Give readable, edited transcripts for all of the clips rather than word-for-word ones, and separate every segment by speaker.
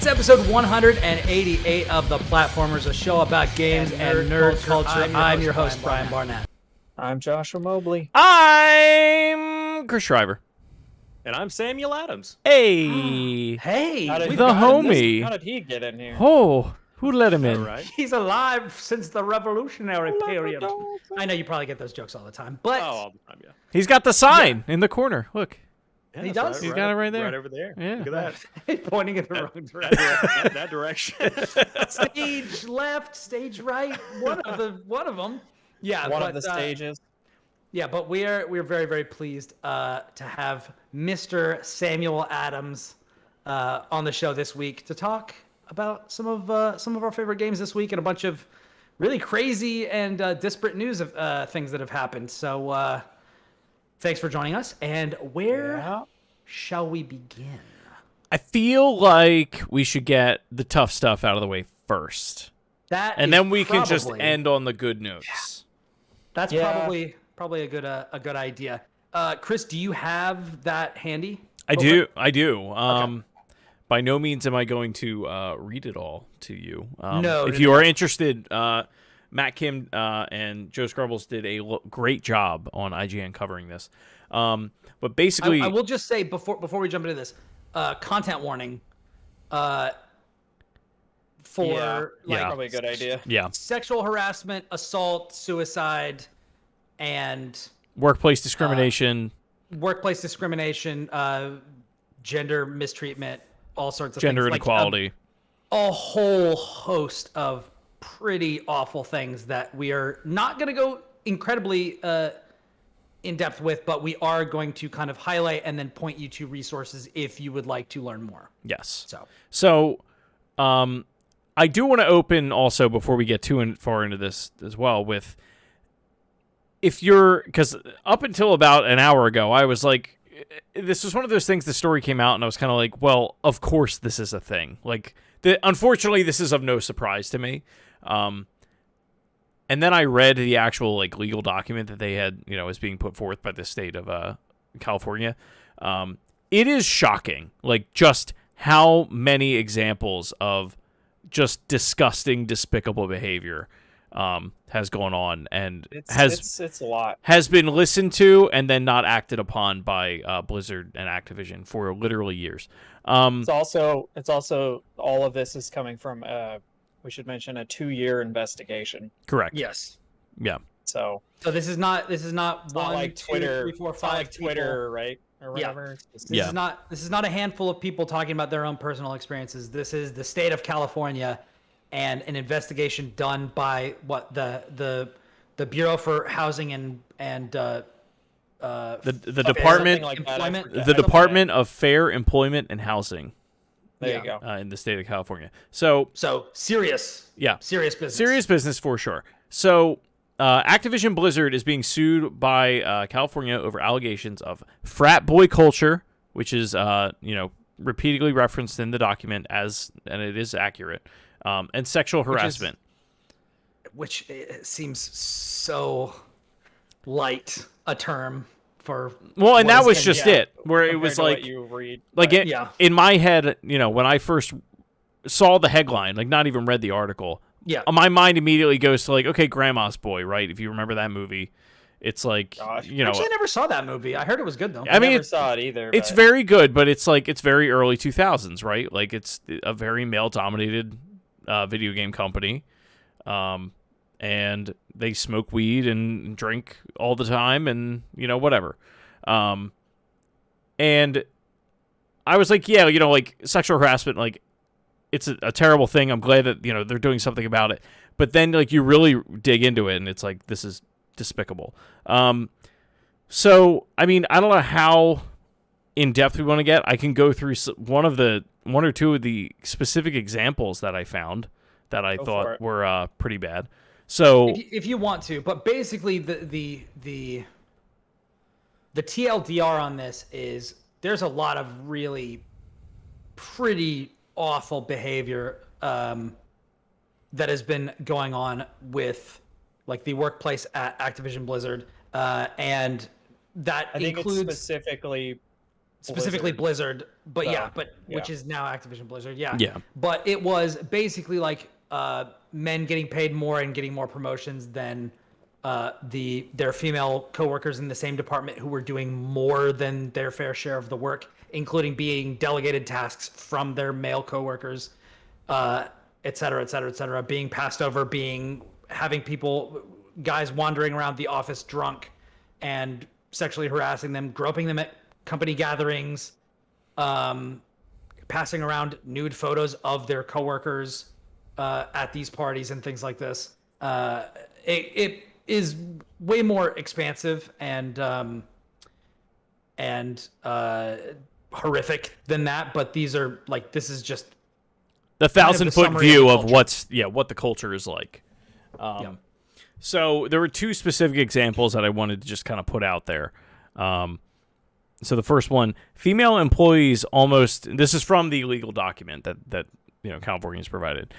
Speaker 1: It's episode 188 of The Platformers, a show about games and nerd culture. I'm your host, Brian Barnett.
Speaker 2: I'm Joshua Mobley.
Speaker 3: I'm Chris Shriver.
Speaker 4: And I'm Samuel Adams.
Speaker 3: Hey.
Speaker 1: Hey,
Speaker 3: the homie.
Speaker 2: How did he get in here?
Speaker 3: Oh, who let him in?
Speaker 4: Right.
Speaker 1: he's alive since the Revolutionary period. I know you probably get those jokes all the time, but
Speaker 4: all the time, yeah.
Speaker 3: He's got the sign in the corner. Look.
Speaker 4: Yeah,
Speaker 1: He
Speaker 4: that's
Speaker 1: does?
Speaker 3: He's got it right there.
Speaker 4: Right over there.
Speaker 3: Yeah.
Speaker 4: Look at that.
Speaker 1: pointing in the wrong direction.
Speaker 4: That direction.
Speaker 1: Stage left, stage right, one of them. Yeah,
Speaker 2: One of the stages.
Speaker 1: Yeah, but we're very, very pleased to have Mr. Samuel Adams on the show this week to talk about some of our favorite games this week and a bunch of really crazy and disparate news of things that have happened. So thanks for joining us. And where shall we begin?
Speaker 3: I feel like we should get the tough stuff out of the way first. And then we can just end on the good news.
Speaker 1: That's probably a good idea. Chris, do you have that handy?
Speaker 3: I do. Okay. By no means am I going to read it all to you. If you are interested, Matt Kim and Joe Scrubbles did a great job on IGN covering this. But basically,
Speaker 1: I will just say before we jump into this, content warning.
Speaker 2: Probably a good idea.
Speaker 3: Yeah.
Speaker 1: Sexual harassment, assault, suicide, and
Speaker 3: workplace discrimination,
Speaker 1: gender mistreatment, all sorts of
Speaker 3: gender
Speaker 1: things.
Speaker 3: inequality,
Speaker 1: a whole host of pretty awful things that we are not going to go incredibly in depth with, but we are going to kind of highlight and then point you to resources if you would like to learn more.
Speaker 3: Yes.
Speaker 1: So
Speaker 3: I do want to open also before we get too far into this as well with, because up until about an hour ago, I was like, this was one of those things, the story came out and I was kind of like, well, of course this is a thing. Like, unfortunately, this is of no surprise to me. And then I read the actual legal document that they had, is being put forth by the state of California. It is shocking, just how many examples of just disgusting, despicable behavior has gone on, and
Speaker 2: it's a lot.
Speaker 3: Has been listened to and then not acted upon by Blizzard and Activision for literally years.
Speaker 2: It's also all of this is coming from we should mention a 2-year investigation.
Speaker 3: Correct.
Speaker 1: Yes.
Speaker 3: Yeah.
Speaker 2: So
Speaker 1: this is not one,
Speaker 2: like
Speaker 1: two,
Speaker 2: Twitter,
Speaker 1: 3, 4, 5
Speaker 2: like Twitter,
Speaker 1: people.
Speaker 2: right? Or whatever.
Speaker 1: Yeah. This is not a handful of people talking about their own personal experiences. This is the state of California and an investigation done by the Bureau for Housing and
Speaker 3: the Department the Department of Fair Employment and Housing.
Speaker 2: There you go.
Speaker 3: In the state of California. So
Speaker 1: serious. Yeah. Serious business.
Speaker 3: Serious business for sure. So Activision Blizzard is being sued by California over allegations of frat boy culture, which is repeatedly referenced in the document and it is accurate, and sexual harassment.
Speaker 1: Which seems so light a term for.
Speaker 3: Well, and that was just it, where it was like,
Speaker 2: you read,
Speaker 3: in my head, when I first saw the headline, not even read the article.
Speaker 1: Yeah.
Speaker 3: My mind immediately goes to okay, Grandma's Boy, right? If you remember that movie, it's
Speaker 1: Actually, I never saw that movie. I heard it was good though.
Speaker 2: I never saw it either.
Speaker 3: It's very good, but it's it's very early 2000s, right? It's a very male-dominated video game company, and they smoke weed and drink all the time, and whatever. And I was like, yeah, sexual harassment, it's a terrible thing. I'm glad that, they're doing something about it. But then, you really dig into it, and it's this is despicable. So, I mean, I don't know how in-depth we want to get. I can go through one or two of the specific examples that I found that I thought were pretty bad. So,
Speaker 1: if you want to, but basically the TLDR on this is there's a lot of really pretty awful behavior that has been going on with the workplace at Activision Blizzard, and that
Speaker 2: I think
Speaker 1: includes
Speaker 2: it's specifically
Speaker 1: specifically Blizzard, but
Speaker 2: yeah.
Speaker 1: which is now Activision Blizzard. Yeah.
Speaker 3: Yeah.
Speaker 1: But it was basically like men getting paid more and getting more promotions than their female coworkers in the same department who were doing more than their fair share of the work, including being delegated tasks from their male coworkers, et cetera, et cetera, et cetera, being passed over, having guys wandering around the office drunk and sexually harassing them, groping them at company gatherings, passing around nude photos of their coworkers at these parties and things like this. It is way more expansive and horrific than that, but this is just
Speaker 3: the 1,000-foot view of what the culture is like. So there were two specific examples that I wanted to just kind of put out there. So the first one, female employees this is from the legal document that Californians provided.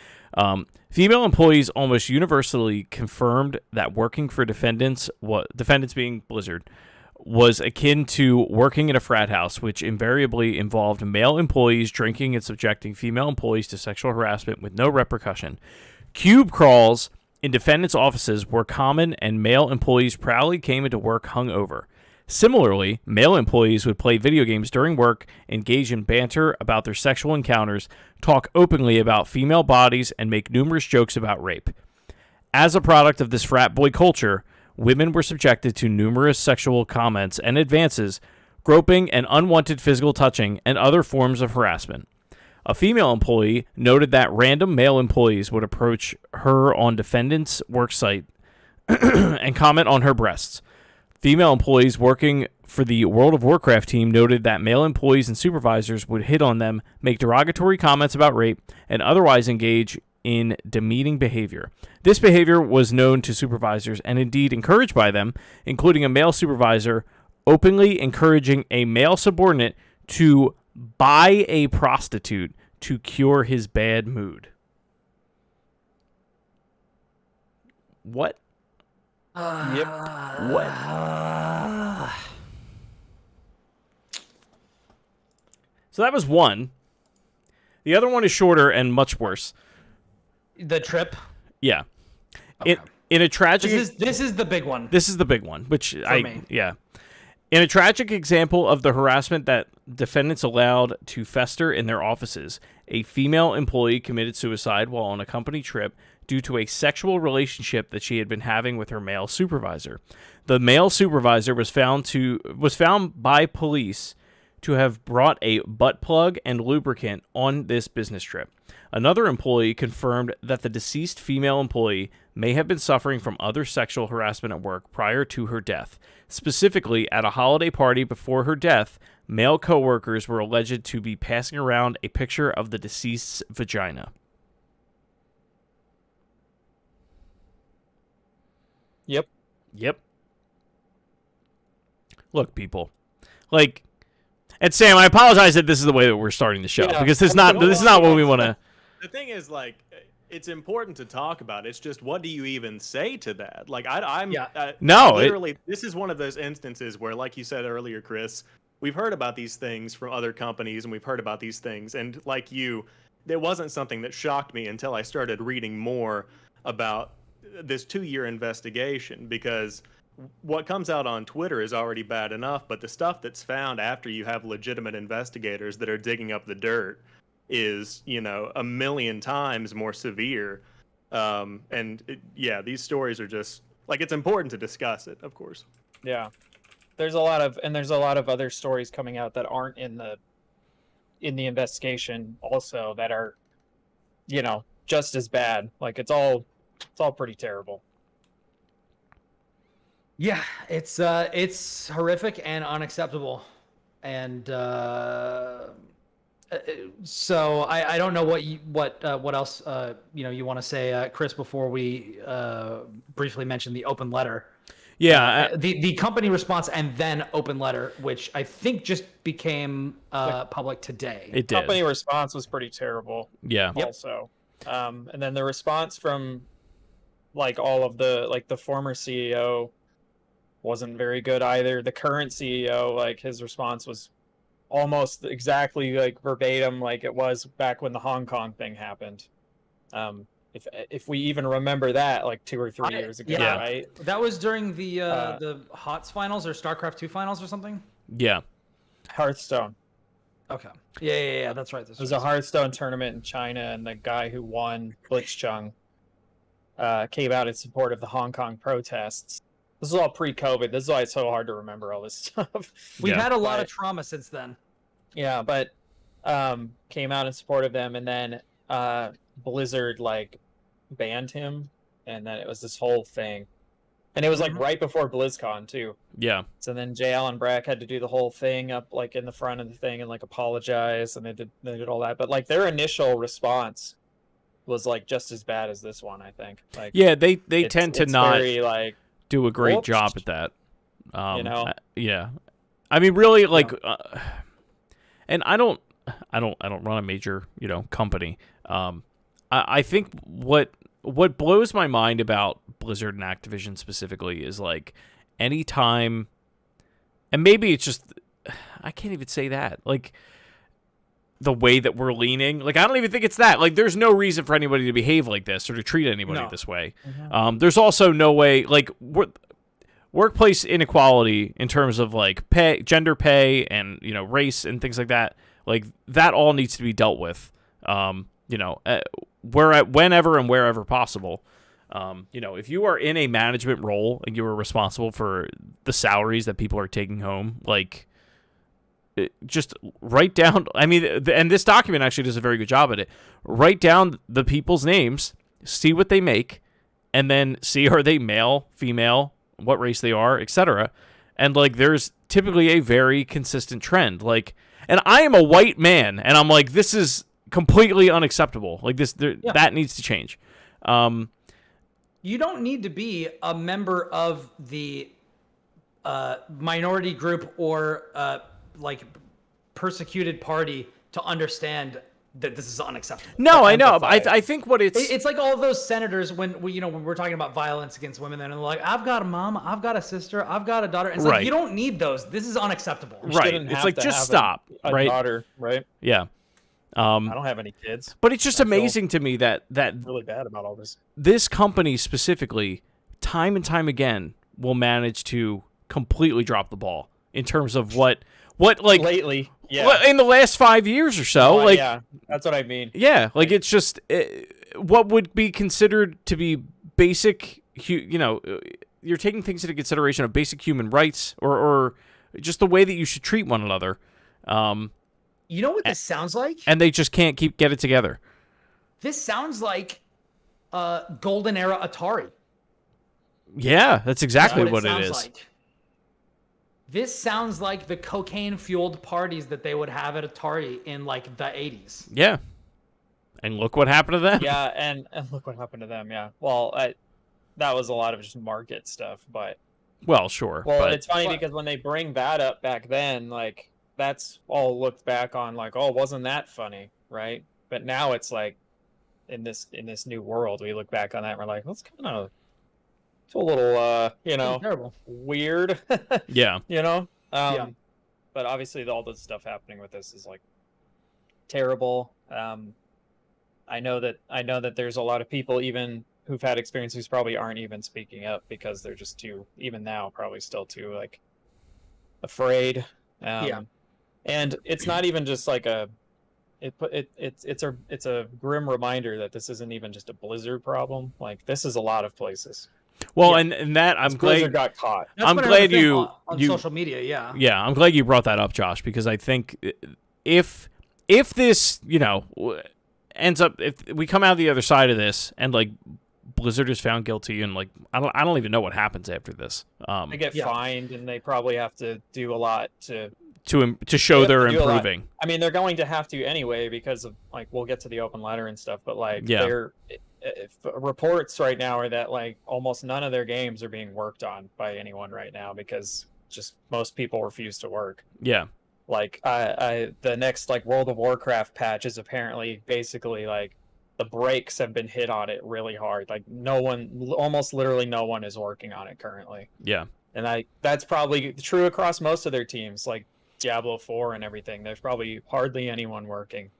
Speaker 3: Female employees almost universally confirmed that working for defendants being Blizzard, was akin to working in a frat house, which invariably involved male employees drinking and subjecting female employees to sexual harassment with no repercussion. Cube crawls in defendants' offices were common, and male employees proudly came into work hungover. Similarly, male employees would play video games during work, engage in banter about their sexual encounters, talk openly about female bodies, and make numerous jokes about rape. As a product of this frat boy culture, women were subjected to numerous sexual comments and advances, groping and unwanted physical touching, and other forms of harassment. A female employee noted that random male employees would approach her on defendant's worksite and comment on her breasts. Female employees working for the World of Warcraft team noted that male employees and supervisors would hit on them, make derogatory comments about rape, and otherwise engage in demeaning behavior. This behavior was known to supervisors and indeed encouraged by them, including a male supervisor openly encouraging a male subordinate to buy a prostitute to cure his bad mood. What?
Speaker 2: Yep.
Speaker 3: What? So that was one. The other one is shorter and much worse.
Speaker 1: The trip.
Speaker 3: Yeah.
Speaker 1: Okay.
Speaker 3: In a tragic.
Speaker 1: This is the big one.
Speaker 3: This is the big one, which
Speaker 1: me.
Speaker 3: Yeah. In a tragic example of the harassment that defendants allowed to fester in their offices, a female employee committed suicide while on a company trip due to a sexual relationship that she had been having with her male supervisor. The male supervisor was found by police to have brought a butt plug and lubricant on this business trip. Another employee confirmed that the deceased female employee may have been suffering from other sexual harassment at work prior to her death. Specifically, at a holiday party before her death, male coworkers were alleged to be passing around a picture of the deceased's vagina. Yep. Look, people. And Sam, I apologize that this is the way that we're starting the show, because this is not what we want to.
Speaker 4: The thing is, it's important to talk about. It's just, what do you even say to that? This is one of those instances where, like you said earlier, Chris, we've heard about these things from other companies, and we've heard about these things, and like you, there wasn't something that shocked me until I started reading more about this 2-year investigation, because what comes out on Twitter is already bad enough, but the stuff that's found after you have legitimate investigators that are digging up the dirt is, a million times more severe. These stories are just it's important to discuss it, of course.
Speaker 2: Yeah. There's a lot of other stories coming out that aren't in the investigation also that are, just as bad. It's all pretty terrible.
Speaker 1: Yeah, it's horrific and unacceptable, and so I don't know what else you want to say, Chris, before we briefly mention the open letter.
Speaker 3: Yeah,
Speaker 1: the company response and then open letter, which I think just became public today.
Speaker 3: It did.
Speaker 2: Company response was pretty terrible.
Speaker 3: Yeah.
Speaker 2: Also, and then the response from all of the former CEO wasn't very good either. The current CEO, his response was almost exactly like verbatim like it was back when the Hong Kong thing happened. If we even remember that, like 2 or 3 years ago,
Speaker 1: yeah.
Speaker 2: right?
Speaker 1: That was during the HOTS finals or StarCraft 2 finals or something.
Speaker 3: Yeah.
Speaker 2: Hearthstone.
Speaker 1: Okay. Yeah. That's right.
Speaker 2: It was a Hearthstone tournament in China, and the guy who won, Blitzchung, came out in support of the Hong Kong protests. This is all pre-COVID. This is why it's so hard to remember all this stuff.
Speaker 1: We've had a lot of trauma since then.
Speaker 2: Yeah, but came out in support of them, and then Blizzard like banned him, and then it was this whole thing. And it was like right before BlizzCon too.
Speaker 3: Yeah.
Speaker 2: So then J. Allen Brack had to do the whole thing up like in the front of the thing and like apologize, and they did all that. But like their initial response was like just as bad as this one, I think. Like
Speaker 3: Yeah, they tend to not
Speaker 2: very, like,
Speaker 3: do a great
Speaker 2: whoops.
Speaker 3: job at that.
Speaker 2: You know?
Speaker 3: Yeah. I mean, really, like, and I don't run a major, company. I think what blows my mind about Blizzard and Activision specifically is like anytime, and maybe it's just, I can't even say that, like the way that we're leaning, like I don't even think it's that, like there's no reason for anybody to behave like this or to treat anybody this way. There's also no way, like workplace inequality in terms of like gender pay and race and things like that, like that all needs to be dealt with whenever and wherever possible. If you are in a management role and you are responsible for the salaries that people are taking home, like just write down, I mean, and this document actually does a very good job at it. Write down the people's names, see what they make, and then see are they male, female, what race they are, etc. And like there's typically a very consistent trend. Like, and I am a white man, and I'm like, this is completely unacceptable. Like that needs to change.
Speaker 1: You don't need to be a member of the minority group or like persecuted party to understand that this is unacceptable.
Speaker 3: No, I know. I think what
Speaker 1: it's like all of those senators when we're talking about violence against women, and they're like, I've got a mom, I've got a sister, I've got a daughter. And it's like, you don't need those. This is unacceptable.
Speaker 3: Right. It's like, just stop.
Speaker 2: A
Speaker 3: right.
Speaker 2: daughter, right?
Speaker 3: Yeah.
Speaker 2: I don't have any kids.
Speaker 3: But it's just amazing to me that
Speaker 2: really bad about all this.
Speaker 3: This company specifically, time and time again, will manage to completely drop the ball in terms of what like
Speaker 2: lately,
Speaker 3: in the last 5 years or so, like
Speaker 2: yeah, that's what I mean.
Speaker 3: Yeah, like it's just what would be considered to be basic. You're taking things into consideration of basic human rights or just the way that you should treat one another.
Speaker 1: You know what this sounds like?
Speaker 3: And they just can't get it together.
Speaker 1: This sounds like golden era Atari.
Speaker 3: Yeah, that's exactly what it is.
Speaker 1: Like. This sounds like the cocaine-fueled parties that they would have at Atari in like the 80s.
Speaker 3: Yeah. And look what happened to them.
Speaker 2: Yeah, and look what happened to them, yeah. Well, that was a lot of just market stuff, but...
Speaker 3: Well, sure.
Speaker 2: Well, it's funny because when they bring that up back then, like, that's all looked back on like, oh, wasn't that funny, right? But now it's like, in this new world, we look back on that and we're like, that's kind of... It's a little,
Speaker 1: terrible.
Speaker 2: Weird.
Speaker 3: Yeah.
Speaker 2: But obviously all the stuff happening with this is like terrible. I know that there's a lot of people even who've had experiences who probably aren't even speaking up because they're just too, even now, probably still too like afraid. And it's not even just like it's a grim reminder that this isn't even just a Blizzard problem. Like this is a lot of places.
Speaker 3: Well, and that I'm glad
Speaker 2: Blizzard got caught.
Speaker 3: I'm glad you
Speaker 1: on social media, yeah.
Speaker 3: Yeah, I'm glad you brought that up, Josh, because I think if this, ends up, if we come out the other side of this and like Blizzard is found guilty and like I don't even know what happens after this.
Speaker 2: They get fined and they probably have to do a lot to
Speaker 3: show they're improving.
Speaker 2: I mean, they're going to have to anyway because of like we'll get to the open letter and stuff, but like reports right now are that like almost none of their games are being worked on by anyone right now because just most people refuse to work.
Speaker 3: Yeah.
Speaker 2: Like the next like World of Warcraft patch is apparently basically like the brakes have been hit on it really hard. Like almost literally no one is working on it currently.
Speaker 3: Yeah.
Speaker 2: And that's probably true across most of their teams. Like Diablo 4 and everything, there's probably hardly anyone working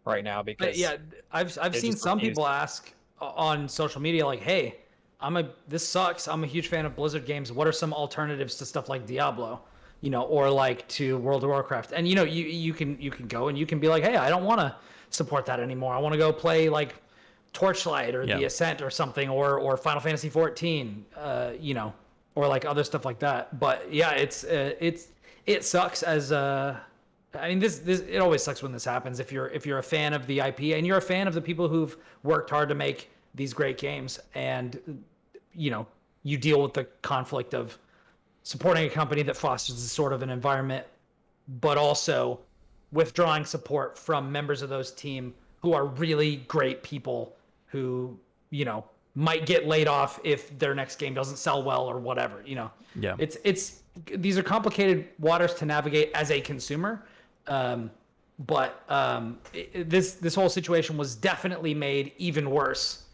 Speaker 2: right now because
Speaker 1: But yeah, I've seen
Speaker 2: just
Speaker 1: some
Speaker 2: refuse.
Speaker 1: people ask on social media like, "Hey, this sucks. I'm a huge fan of Blizzard games. What are some alternatives to stuff like Diablo, or like to World of Warcraft?" And you can go and you can be like, "Hey, I don't want to support that anymore. I want to go play like Torchlight or The Ascent or something, or Final Fantasy 14, or like other stuff like that." But yeah, it sucks as I mean, this it always sucks when this happens. If you're a fan of the IP and you're a fan of the people who've worked hard to make these great games, and you deal with the conflict of supporting a company that fosters this sort of an environment, but also withdrawing support from members of those team who are really great people who might get laid off if their next game doesn't sell well or whatever.
Speaker 3: Yeah.
Speaker 1: It's these are complicated waters to navigate as a consumer. But this whole situation was definitely made even worse,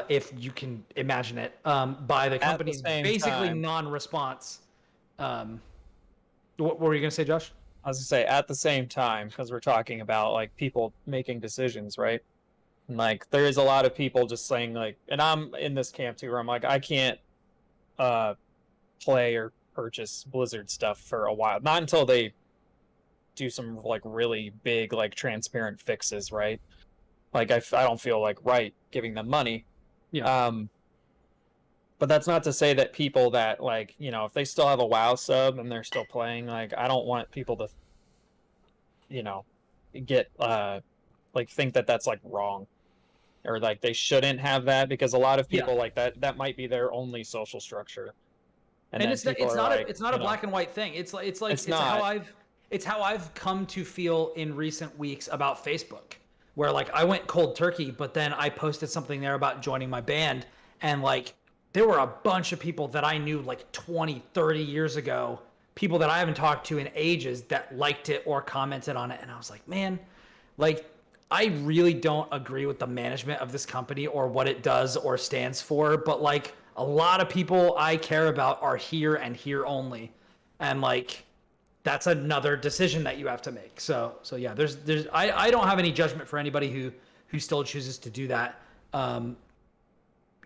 Speaker 1: if you can imagine it, by the company's basically non-response. What were you gonna say, Josh?
Speaker 2: I was gonna say at the same time, because we're talking about like people making decisions, right? And like there is a lot of people just saying like, and I'm in this camp too, where I'm like, I can't play or purchase Blizzard stuff for a while, not until they do some like really big like transparent fixes, right? Like I don't feel like right giving them money.
Speaker 1: Yeah.
Speaker 2: But that's not to say that people that like if they still have a WoW sub and they're still playing, like I don't want people to get like think that that's like wrong or like they shouldn't have that, because a lot of people like that might be their only social structure.
Speaker 1: And it's not a black and white thing. It's how I've come to feel in recent weeks about Facebook, where like I went cold turkey, but then I posted something there about joining my band, and like there were a bunch of people that I knew like 20, 30 years ago, people that I haven't talked to in ages, that liked it or commented on it. And I was like, man, like I really don't agree with the management of this company or what it does or stands for, but like a lot of people I care about are here and here only. And like that's another decision that you have to make. So yeah, I don't have any judgment for anybody who still chooses to do that.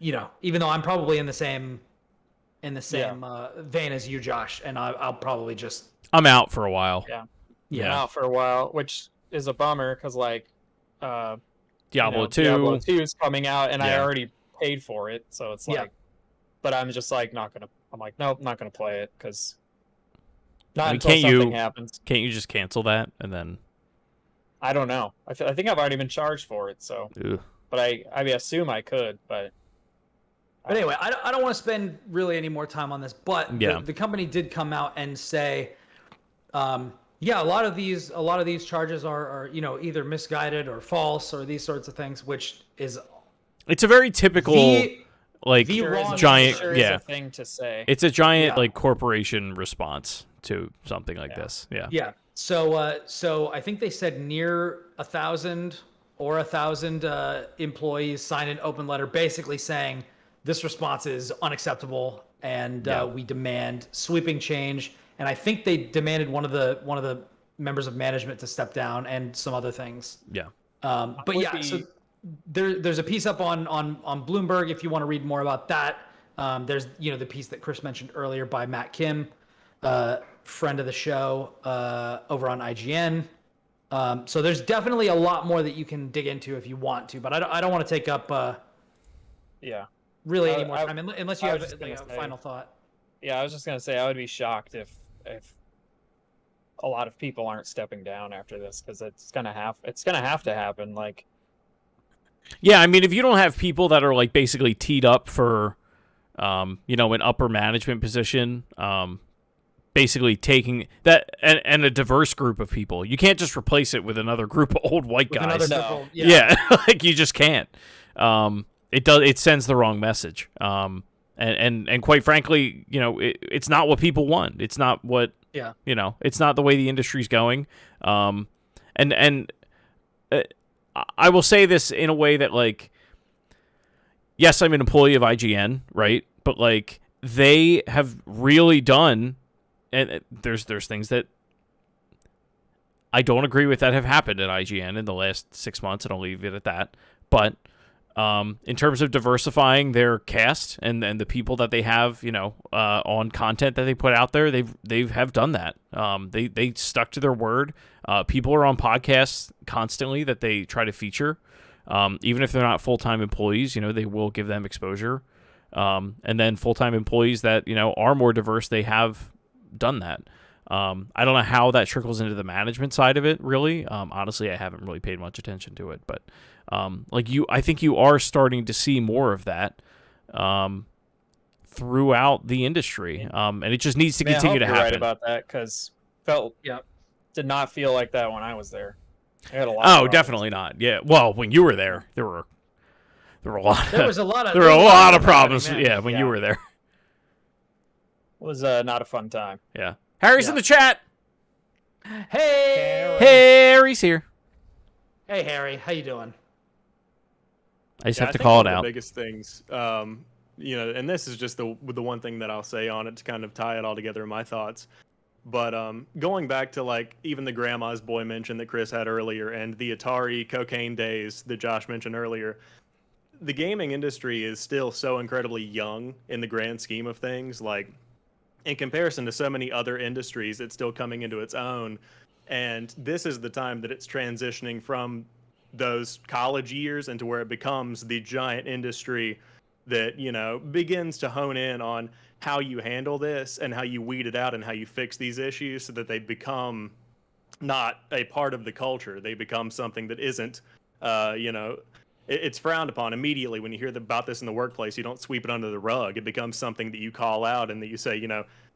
Speaker 1: Even though I'm probably in the same vein as you, Josh, and I'll probably just
Speaker 3: I'm out for a while.
Speaker 2: I'm out for a while, which is a bummer because like
Speaker 3: Diablo 2
Speaker 2: is coming out, and I already paid for it, so it's like, but I'm just like nope, not gonna play it because until something happens.
Speaker 3: Can't you just cancel that and then?
Speaker 2: I don't know. I think I've already been charged for it, so.
Speaker 3: Ugh.
Speaker 2: But I assume I could, but.
Speaker 1: But anyway, I don't want to spend really any more time on this, but the company did come out and say, a lot of these charges are either misguided or false or these sorts of things, which is.
Speaker 3: It's a very typical giant
Speaker 2: a thing to say.
Speaker 3: It's a giant like corporation response to something like this. Yeah.
Speaker 1: So I think they said near 1,000 employees signed an open letter basically saying this response is unacceptable and we demand sweeping change. And I think they demanded one of the members of management to step down and some other things.
Speaker 3: Yeah.
Speaker 1: So there's a piece up on Bloomberg if you want to read more about that. There's the piece that Chris mentioned earlier by Matt Kim, friend of the show, over on IGN. So there's definitely a lot more that you can dig into if you want to, but I don't want to take up really any more time unless you have a final thought.
Speaker 2: Yeah, I was just gonna say I would be shocked if a lot of people aren't stepping down after this, because it's gonna have to happen. Like,
Speaker 3: yeah, I mean, if you don't have people that are like basically teed up for, an upper management position, basically taking that and a diverse group of people, you can't just replace it with another group of old white guys. Like you just can't. It sends the wrong message. And quite frankly, it's not what people want. It's not what it's not the way the industry's going. And I will say this in a way that, like, yes, I'm an employee of IGN, right? But like they have really done, and there's things that I don't agree with that have happened at IGN in the last 6 months, and I'll leave it at that. But in terms of diversifying their cast and the people that they have, on content that they put out there, they have done that. They stuck to their word. People are on podcasts constantly that they try to feature. Even if they're not full-time employees, they will give them exposure. And then full-time employees that, are more diverse, they have done that. I don't know how that trickles into the management side of it, really. Honestly, I haven't really paid much attention to it, but I think you are starting to see more of that throughout the industry, and it just needs to continue to happen.
Speaker 2: Right about that, because did not feel like that when I was there. I had a lot.
Speaker 3: Oh, definitely not. Yeah. Well, when you were there, there were a lot.
Speaker 1: There was a lot of.
Speaker 3: There were a lot of problems. Yeah, when you were there.
Speaker 2: It was not a fun time.
Speaker 3: Yeah. Harry's in the chat.
Speaker 1: Hey,
Speaker 3: Harry's here.
Speaker 1: Hey, Harry, how you doing?
Speaker 3: I just have to
Speaker 4: think
Speaker 3: call
Speaker 4: one
Speaker 3: it
Speaker 4: of
Speaker 3: out.
Speaker 4: The biggest things, and this is just the one thing that I'll say on it to kind of tie it all together in my thoughts. But going back to even the Grandma's Boy mention that Chris had earlier, and the Atari cocaine days that Josh mentioned earlier, the gaming industry is still so incredibly young in the grand scheme of things. In comparison to so many other industries, it's still coming into its own. And this is the time that it's transitioning from those college years into where it becomes the giant industry that, begins to hone in on how you handle this and how you weed it out and how you fix these issues so that they become not a part of the culture. They become something that isn't, it's frowned upon immediately when you hear about this in the workplace. You don't sweep it under the rug. It becomes something that you call out and that you say,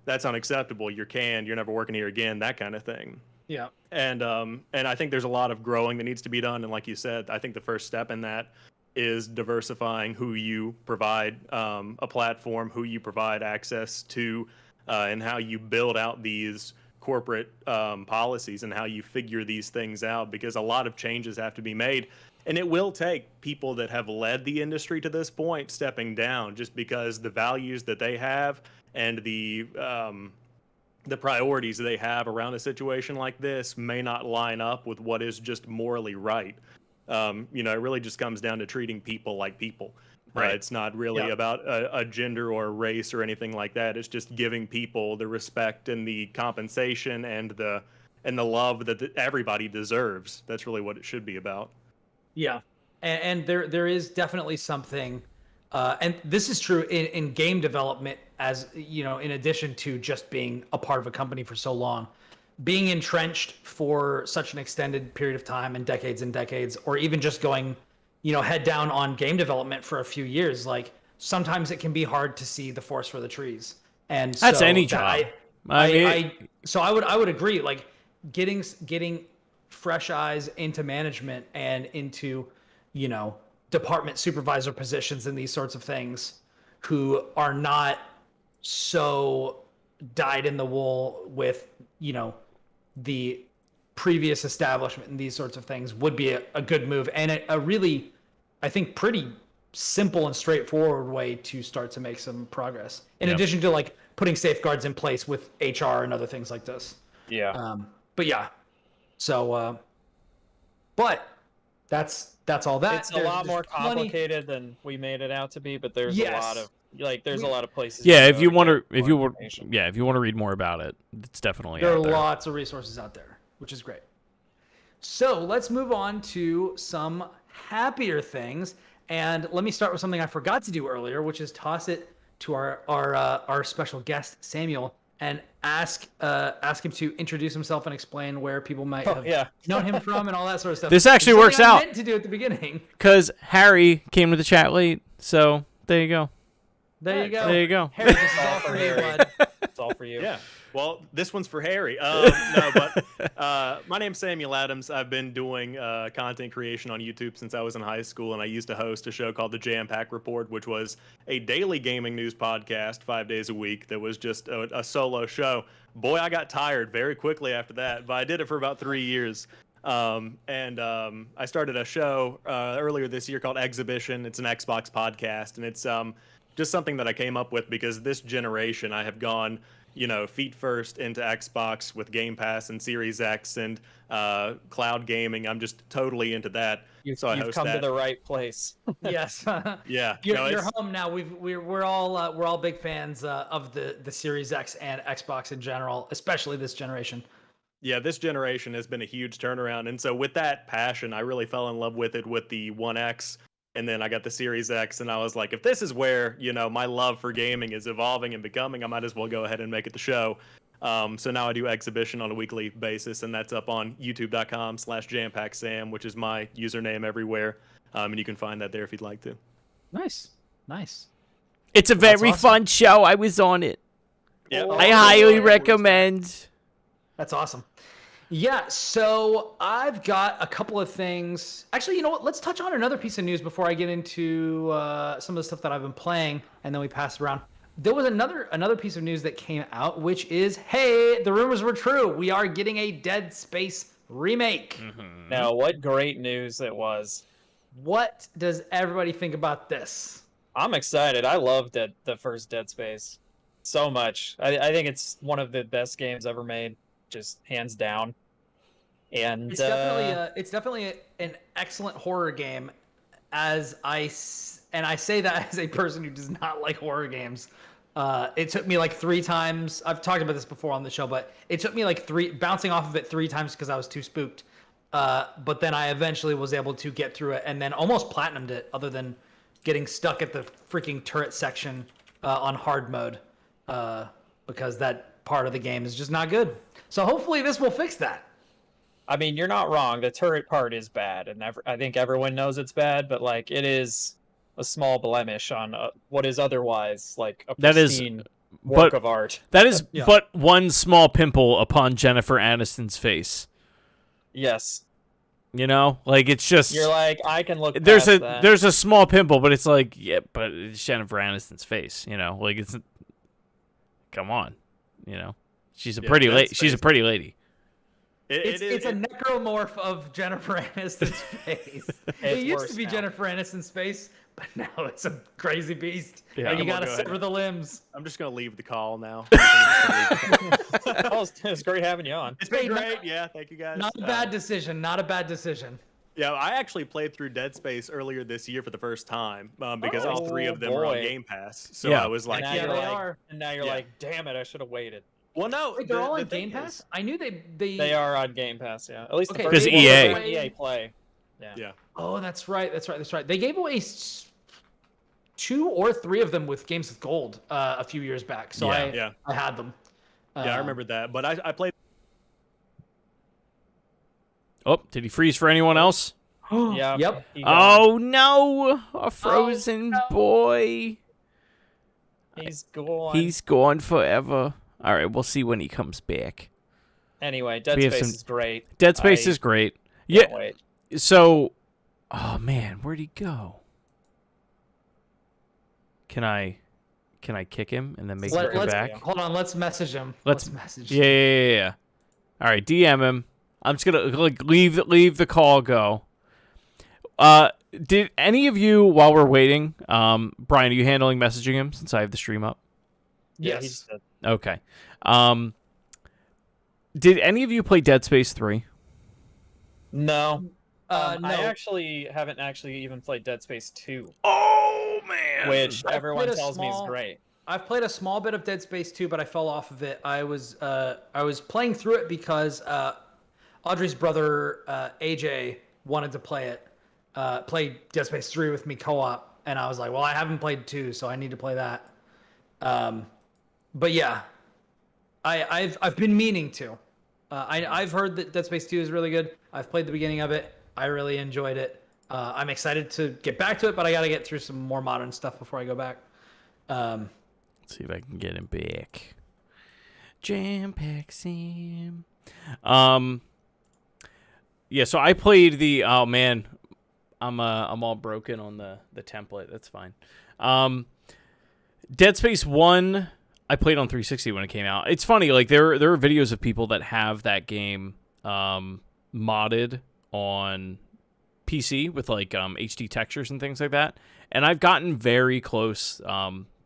Speaker 4: that's unacceptable. You're canned. You're never working here again. That kind of thing.
Speaker 1: Yeah.
Speaker 4: And I think there's a lot of growing that needs to be done. And like you said, I think the first step in that is diversifying who you provide a platform, who you provide access to, and how you build out these corporate policies and how you figure these things out, because a lot of changes have to be made. And it will take people that have led the industry to this point stepping down, just because the values that they have and the priorities they have around a situation like this may not line up with what is just morally right. It really just comes down to treating people like people.
Speaker 3: Right.
Speaker 4: It's not really about a gender or a race or anything like that. It's just giving people the respect and the compensation and the love that everybody deserves. That's really what it should be about.
Speaker 1: Yeah, and there is definitely something, and this is true in game development, as in addition to just being a part of a company for so long, being entrenched for such an extended period of time and decades, or even just going, head down on game development for a few years. Sometimes it can be hard to see the forest for the trees, and
Speaker 3: that's
Speaker 1: so
Speaker 3: any job.
Speaker 1: So I would agree. Getting fresh eyes into management and into, department supervisor positions and these sorts of things, who are not so dyed in the wool with, the previous establishment and these sorts of things, would be a good move, and a really, I think, pretty simple and straightforward way to start to make some progress, in addition to putting safeguards in place with HR and other things like this. But yeah. So, but that's all that.
Speaker 2: It's a lot more complicated than we made it out to be, but there's a lot of a lot of places.
Speaker 3: Yeah, if you want to read more about it, it's definitely
Speaker 1: there
Speaker 3: out there.
Speaker 1: Are lots of resources out there, which is great. So let's move on to some happier things, and let me start with something I forgot to do earlier, which is toss it to our special guest Samuel, and ask him to introduce himself and explain where people might have known him from and all that sort of stuff.
Speaker 3: This actually works out.
Speaker 1: I meant to do at the beginning,
Speaker 3: because Harry came to the chat late, so there you go.
Speaker 1: There you go.
Speaker 3: There you go.
Speaker 1: Harry, this is all for you, bud.
Speaker 2: It's all for you.
Speaker 4: Yeah. Well, this one's for Harry. No, but my name's Samuel Adams. I've been doing content creation on YouTube since I was in high school, and I used to host a show called the Jampack Report, which was a daily gaming news podcast 5 days a week that was just a solo show. Boy, I got tired very quickly after that, but I did it for about 3 years. I started a show earlier this year called Xhibition. It's an Xbox podcast, and it's just something that I came up with because this generation, I have gone feet first into Xbox with Game Pass and Series X and cloud gaming. I'm just totally into that.
Speaker 2: You've
Speaker 4: I host
Speaker 2: come
Speaker 4: that.
Speaker 2: to the right place.
Speaker 1: Yes.
Speaker 4: Yeah,
Speaker 1: You're home now. We're all big fans of the Series X and Xbox in general, especially this generation.
Speaker 4: Yeah, this generation has been a huge turnaround. And so with that passion, I really fell in love with it with the One X. And then I got the Series X, and I was like, if this is where, my love for gaming is evolving and becoming, I might as well go ahead and make it the show. So now I do Xhibition on a weekly basis, and that's up on youtube.com/JampackSam, which is my username everywhere. And you can find that there if you'd like to.
Speaker 1: Nice.
Speaker 3: It's a very
Speaker 1: awesome.
Speaker 3: fun show. I was on it.
Speaker 4: Yeah,
Speaker 3: I highly recommend.
Speaker 1: That's awesome. Yeah, so I've got a couple of things. Actually, you know what? Let's touch on another piece of news before I get into some of the stuff that I've been playing, and then we pass it around. There was another piece of news that came out, which is, hey, the rumors were true. We are getting a Dead Space remake.
Speaker 3: Mm-hmm.
Speaker 2: Now, what great news it was.
Speaker 1: What does everybody think about this?
Speaker 2: I'm excited. I loved the first Dead Space so much. I think it's one of the best games ever made, just hands down. And
Speaker 1: It's definitely an excellent horror game. I say that as a person who does not like horror games. It took me like 3 times. I've talked about this before on the show, but it took me like bouncing off of it 3 times because I was too spooked. But then I eventually was able to get through it and then almost platinumed it, other than getting stuck at the freaking turret section on hard mode, because that part of the game is just not good. So hopefully this will fix that.
Speaker 2: I mean, you're not wrong. The turret part is bad, and I think everyone knows it's bad. But like, it is a small blemish on what is otherwise like a pristine work of art.
Speaker 3: That is
Speaker 1: Yeah.
Speaker 3: but one small pimple upon Jennifer Aniston's face.
Speaker 2: Yes,
Speaker 3: Like it's just
Speaker 2: you're like, I can look.
Speaker 3: there's
Speaker 2: past that.
Speaker 3: there's a small pimple, but it's like, yeah, but it's Jennifer Aniston's face. Like it's, come on, she's a pretty lady. She's a pretty lady.
Speaker 1: It's a necromorph of Jennifer Aniston's face. It used
Speaker 2: worse
Speaker 1: to be
Speaker 2: now.
Speaker 1: Jennifer Aniston's face, but now it's a crazy beast.
Speaker 3: Yeah.
Speaker 1: And you
Speaker 4: We'll
Speaker 1: gotta
Speaker 4: go ahead.
Speaker 1: sever the limbs.
Speaker 4: I'm just going to leave the call now.
Speaker 2: Oh, it's great having you on.
Speaker 4: It's been
Speaker 1: Hey,
Speaker 4: great. Yeah, thank you guys.
Speaker 1: Not a bad decision. Not a bad decision.
Speaker 4: Yeah, I actually played through Dead Space earlier this year for the first time because all 3 of them are on
Speaker 2: boy.
Speaker 4: Game Pass. So
Speaker 3: Yeah.
Speaker 4: I was like,
Speaker 2: And now
Speaker 1: yeah,
Speaker 2: you're
Speaker 1: they
Speaker 2: like,
Speaker 1: are.
Speaker 2: And now you're
Speaker 4: Yeah.
Speaker 2: like, damn it, I should have waited.
Speaker 4: well, no.
Speaker 1: Wait, they're all
Speaker 4: the
Speaker 1: on Game
Speaker 4: thing
Speaker 1: Pass?
Speaker 4: is-
Speaker 1: I knew
Speaker 2: They are on Game Pass, yeah. At least
Speaker 1: Okay,
Speaker 2: the first
Speaker 3: 'Cause
Speaker 2: one
Speaker 3: EA.
Speaker 2: was on EA Play. Yeah.
Speaker 4: Yeah.
Speaker 1: Oh, that's right. They gave away 2 or 3 of them with Games with Gold a few years back. So
Speaker 3: Yeah.
Speaker 1: I had them.
Speaker 4: Yeah, I remember that. But I played.
Speaker 3: Oh, did he freeze for anyone else?
Speaker 2: Yeah.
Speaker 1: Yep.
Speaker 2: he got-
Speaker 3: Oh no, a frozen boy.
Speaker 2: He's gone.
Speaker 3: He's gone forever. All right, we'll see when he comes back.
Speaker 2: Anyway, Dead
Speaker 3: We have
Speaker 2: Space
Speaker 3: some-
Speaker 2: is great.
Speaker 3: Dead Space
Speaker 2: I
Speaker 3: is great.
Speaker 2: Can't
Speaker 3: Yeah.
Speaker 2: wait.
Speaker 3: So, oh man, where'd he go? Can I kick him and then make him come back?
Speaker 1: Hold on. Let's message him.
Speaker 3: Let's-
Speaker 1: message
Speaker 3: Yeah,
Speaker 1: him.
Speaker 3: yeah. All right, DM him. I'm just gonna like leave the call go. Did any of you, while we're waiting, Brian, are you handling messaging him since I have the stream up?
Speaker 2: Yeah,
Speaker 1: Yes.
Speaker 2: he's dead.
Speaker 3: Okay. Did any of you play Dead Space 3?
Speaker 2: No.
Speaker 1: No.
Speaker 2: I actually haven't even played Dead Space 2,
Speaker 3: Oh man.
Speaker 2: which
Speaker 1: I've
Speaker 2: everyone
Speaker 1: played a
Speaker 2: tells me is
Speaker 1: small-
Speaker 2: great.
Speaker 1: I've played a small bit of Dead Space 2, but I fell off of it. I was playing through it because Audrey's brother AJ wanted to play Dead Space 3 with me co-op, and I was like, well, I haven't played 2, so I need to play that. But yeah, I've been meaning to. I've heard that Dead Space 2 is really good. I've played the beginning of it. I really enjoyed it. I'm excited to get back to it, but I got to get through some more modern stuff before I go back.
Speaker 3: Let's see if I can get him back. JampackSam. Yeah, so I played the oh man, I'm all broken on the template. That's fine. Dead Space 1 I played on 360 when it came out. It's funny, like there are videos of people that have that game modded on PC with like HD textures and things like that. And I've gotten very close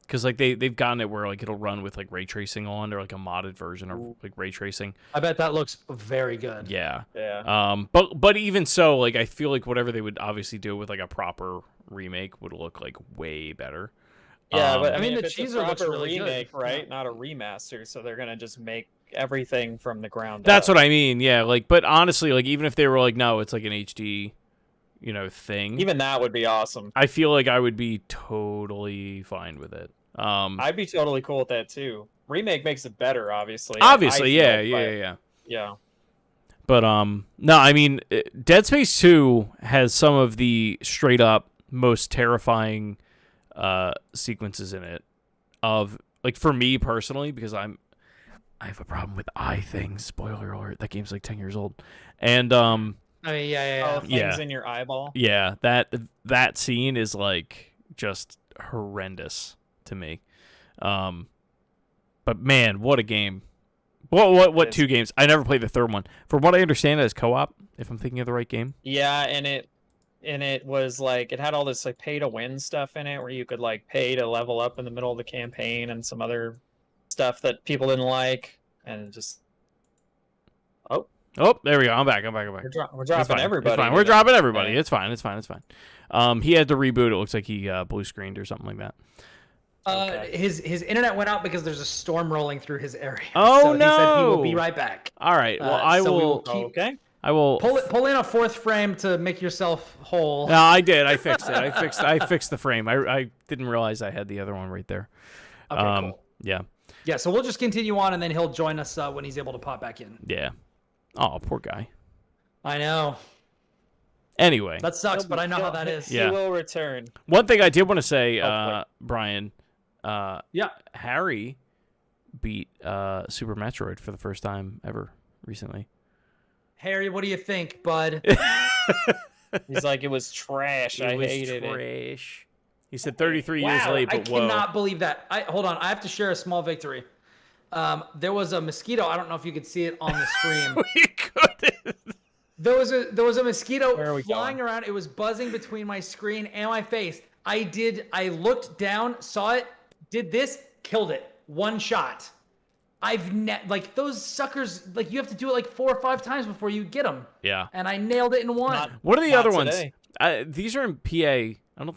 Speaker 3: because like they've gotten it where like it'll run with like ray tracing on, or like a modded version of like ray tracing.
Speaker 1: I bet that looks very good.
Speaker 3: Yeah.
Speaker 2: Yeah.
Speaker 3: But even so, like I feel like whatever they would obviously do with like a proper remake would look like way better.
Speaker 2: Yeah, but I
Speaker 1: I
Speaker 2: mean,
Speaker 1: mean,
Speaker 2: if
Speaker 1: the
Speaker 2: it's a
Speaker 1: teaser looks
Speaker 2: proper
Speaker 1: really good.
Speaker 2: remake, right? Not a remaster, so they're gonna just make everything from the ground
Speaker 3: That's
Speaker 2: up.
Speaker 3: what I mean. Yeah, like, but honestly, like even if they were like, no, it's like an HD, thing.
Speaker 2: Even that would be awesome.
Speaker 3: I feel like I would be totally fine with it.
Speaker 2: I'd be totally cool with that too. Remake makes it better, obviously.
Speaker 3: Obviously,
Speaker 2: I
Speaker 3: yeah,
Speaker 2: feel,
Speaker 3: yeah,
Speaker 2: but-
Speaker 3: yeah.
Speaker 2: yeah.
Speaker 3: But no, I mean, Dead Space 2 has some of the straight up most terrifying sequences in it. Of like for me personally, because I have a problem with eye things. Spoiler alert: that game's like 10 years old, and
Speaker 1: I mean, yeah.
Speaker 2: Oh, things
Speaker 3: Yeah.
Speaker 2: in your eyeball.
Speaker 3: yeah, that scene is like just horrendous to me. But man, what a game! What
Speaker 2: It's-
Speaker 3: 2 games? I never played the third one. From what I understand, it is co-op. If I'm thinking of the right game.
Speaker 2: Yeah, and it was like it had all this like pay to win stuff in it, where you could like pay to level up in the middle of the campaign and some other stuff that people didn't like, and just
Speaker 3: Oh, there we go. I'm back.
Speaker 2: we're
Speaker 3: It's
Speaker 2: dropping
Speaker 3: fine.
Speaker 2: everybody.
Speaker 3: It's fine.
Speaker 2: into
Speaker 3: We're
Speaker 2: the-
Speaker 3: dropping everybody.
Speaker 2: Yeah.
Speaker 3: It's fine. He had to reboot. It looks like he blue screened or something like that.
Speaker 2: Okay.
Speaker 1: His internet went out because there's a storm rolling through his area.
Speaker 3: Oh,
Speaker 1: so he said he will be
Speaker 3: no.
Speaker 1: right back.
Speaker 3: All right. Well,
Speaker 1: So we will
Speaker 3: I will.
Speaker 1: keep-
Speaker 2: Okay.
Speaker 3: I will.
Speaker 1: Pull in a 4th frame to make yourself whole.
Speaker 3: No, I did. I fixed it. I fixed the frame. I didn't realize I had the other one right there.
Speaker 1: Okay, cool.
Speaker 3: Yeah.
Speaker 1: Yeah, so we'll just continue on, and then he'll join us when he's able to pop back in.
Speaker 3: Yeah. Oh, poor guy.
Speaker 1: I know.
Speaker 3: Anyway,
Speaker 1: That sucks, but I know how that is.
Speaker 3: Yeah.
Speaker 2: He will return.
Speaker 3: one thing I did want to say,
Speaker 2: Hopefully.
Speaker 3: Brian,
Speaker 1: Yeah.
Speaker 3: Harry beat Super Metroid for the first time ever recently.
Speaker 1: Harry, what do you think, bud?
Speaker 2: He's like, it was trash. I hated it.
Speaker 3: trash. He said 33 years
Speaker 1: Wow,
Speaker 3: late,
Speaker 1: I
Speaker 3: but whoa.
Speaker 1: cannot believe that. Hold on, I have to share a small victory. There was a mosquito. I don't know if you could see it on the stream.
Speaker 3: We couldn't.
Speaker 1: There was a mosquito
Speaker 2: Where are we
Speaker 1: flying
Speaker 2: going?
Speaker 1: around. It was buzzing between my screen and my face. I looked down, saw it, did this, killed it. One shot. Like those suckers, like you have to do it like 4 or 5 times before you get them.
Speaker 3: Yeah.
Speaker 1: And I nailed it in one.
Speaker 2: Not-
Speaker 3: What are the
Speaker 2: Not
Speaker 3: other ones?
Speaker 2: today.
Speaker 3: These are in PA. I don't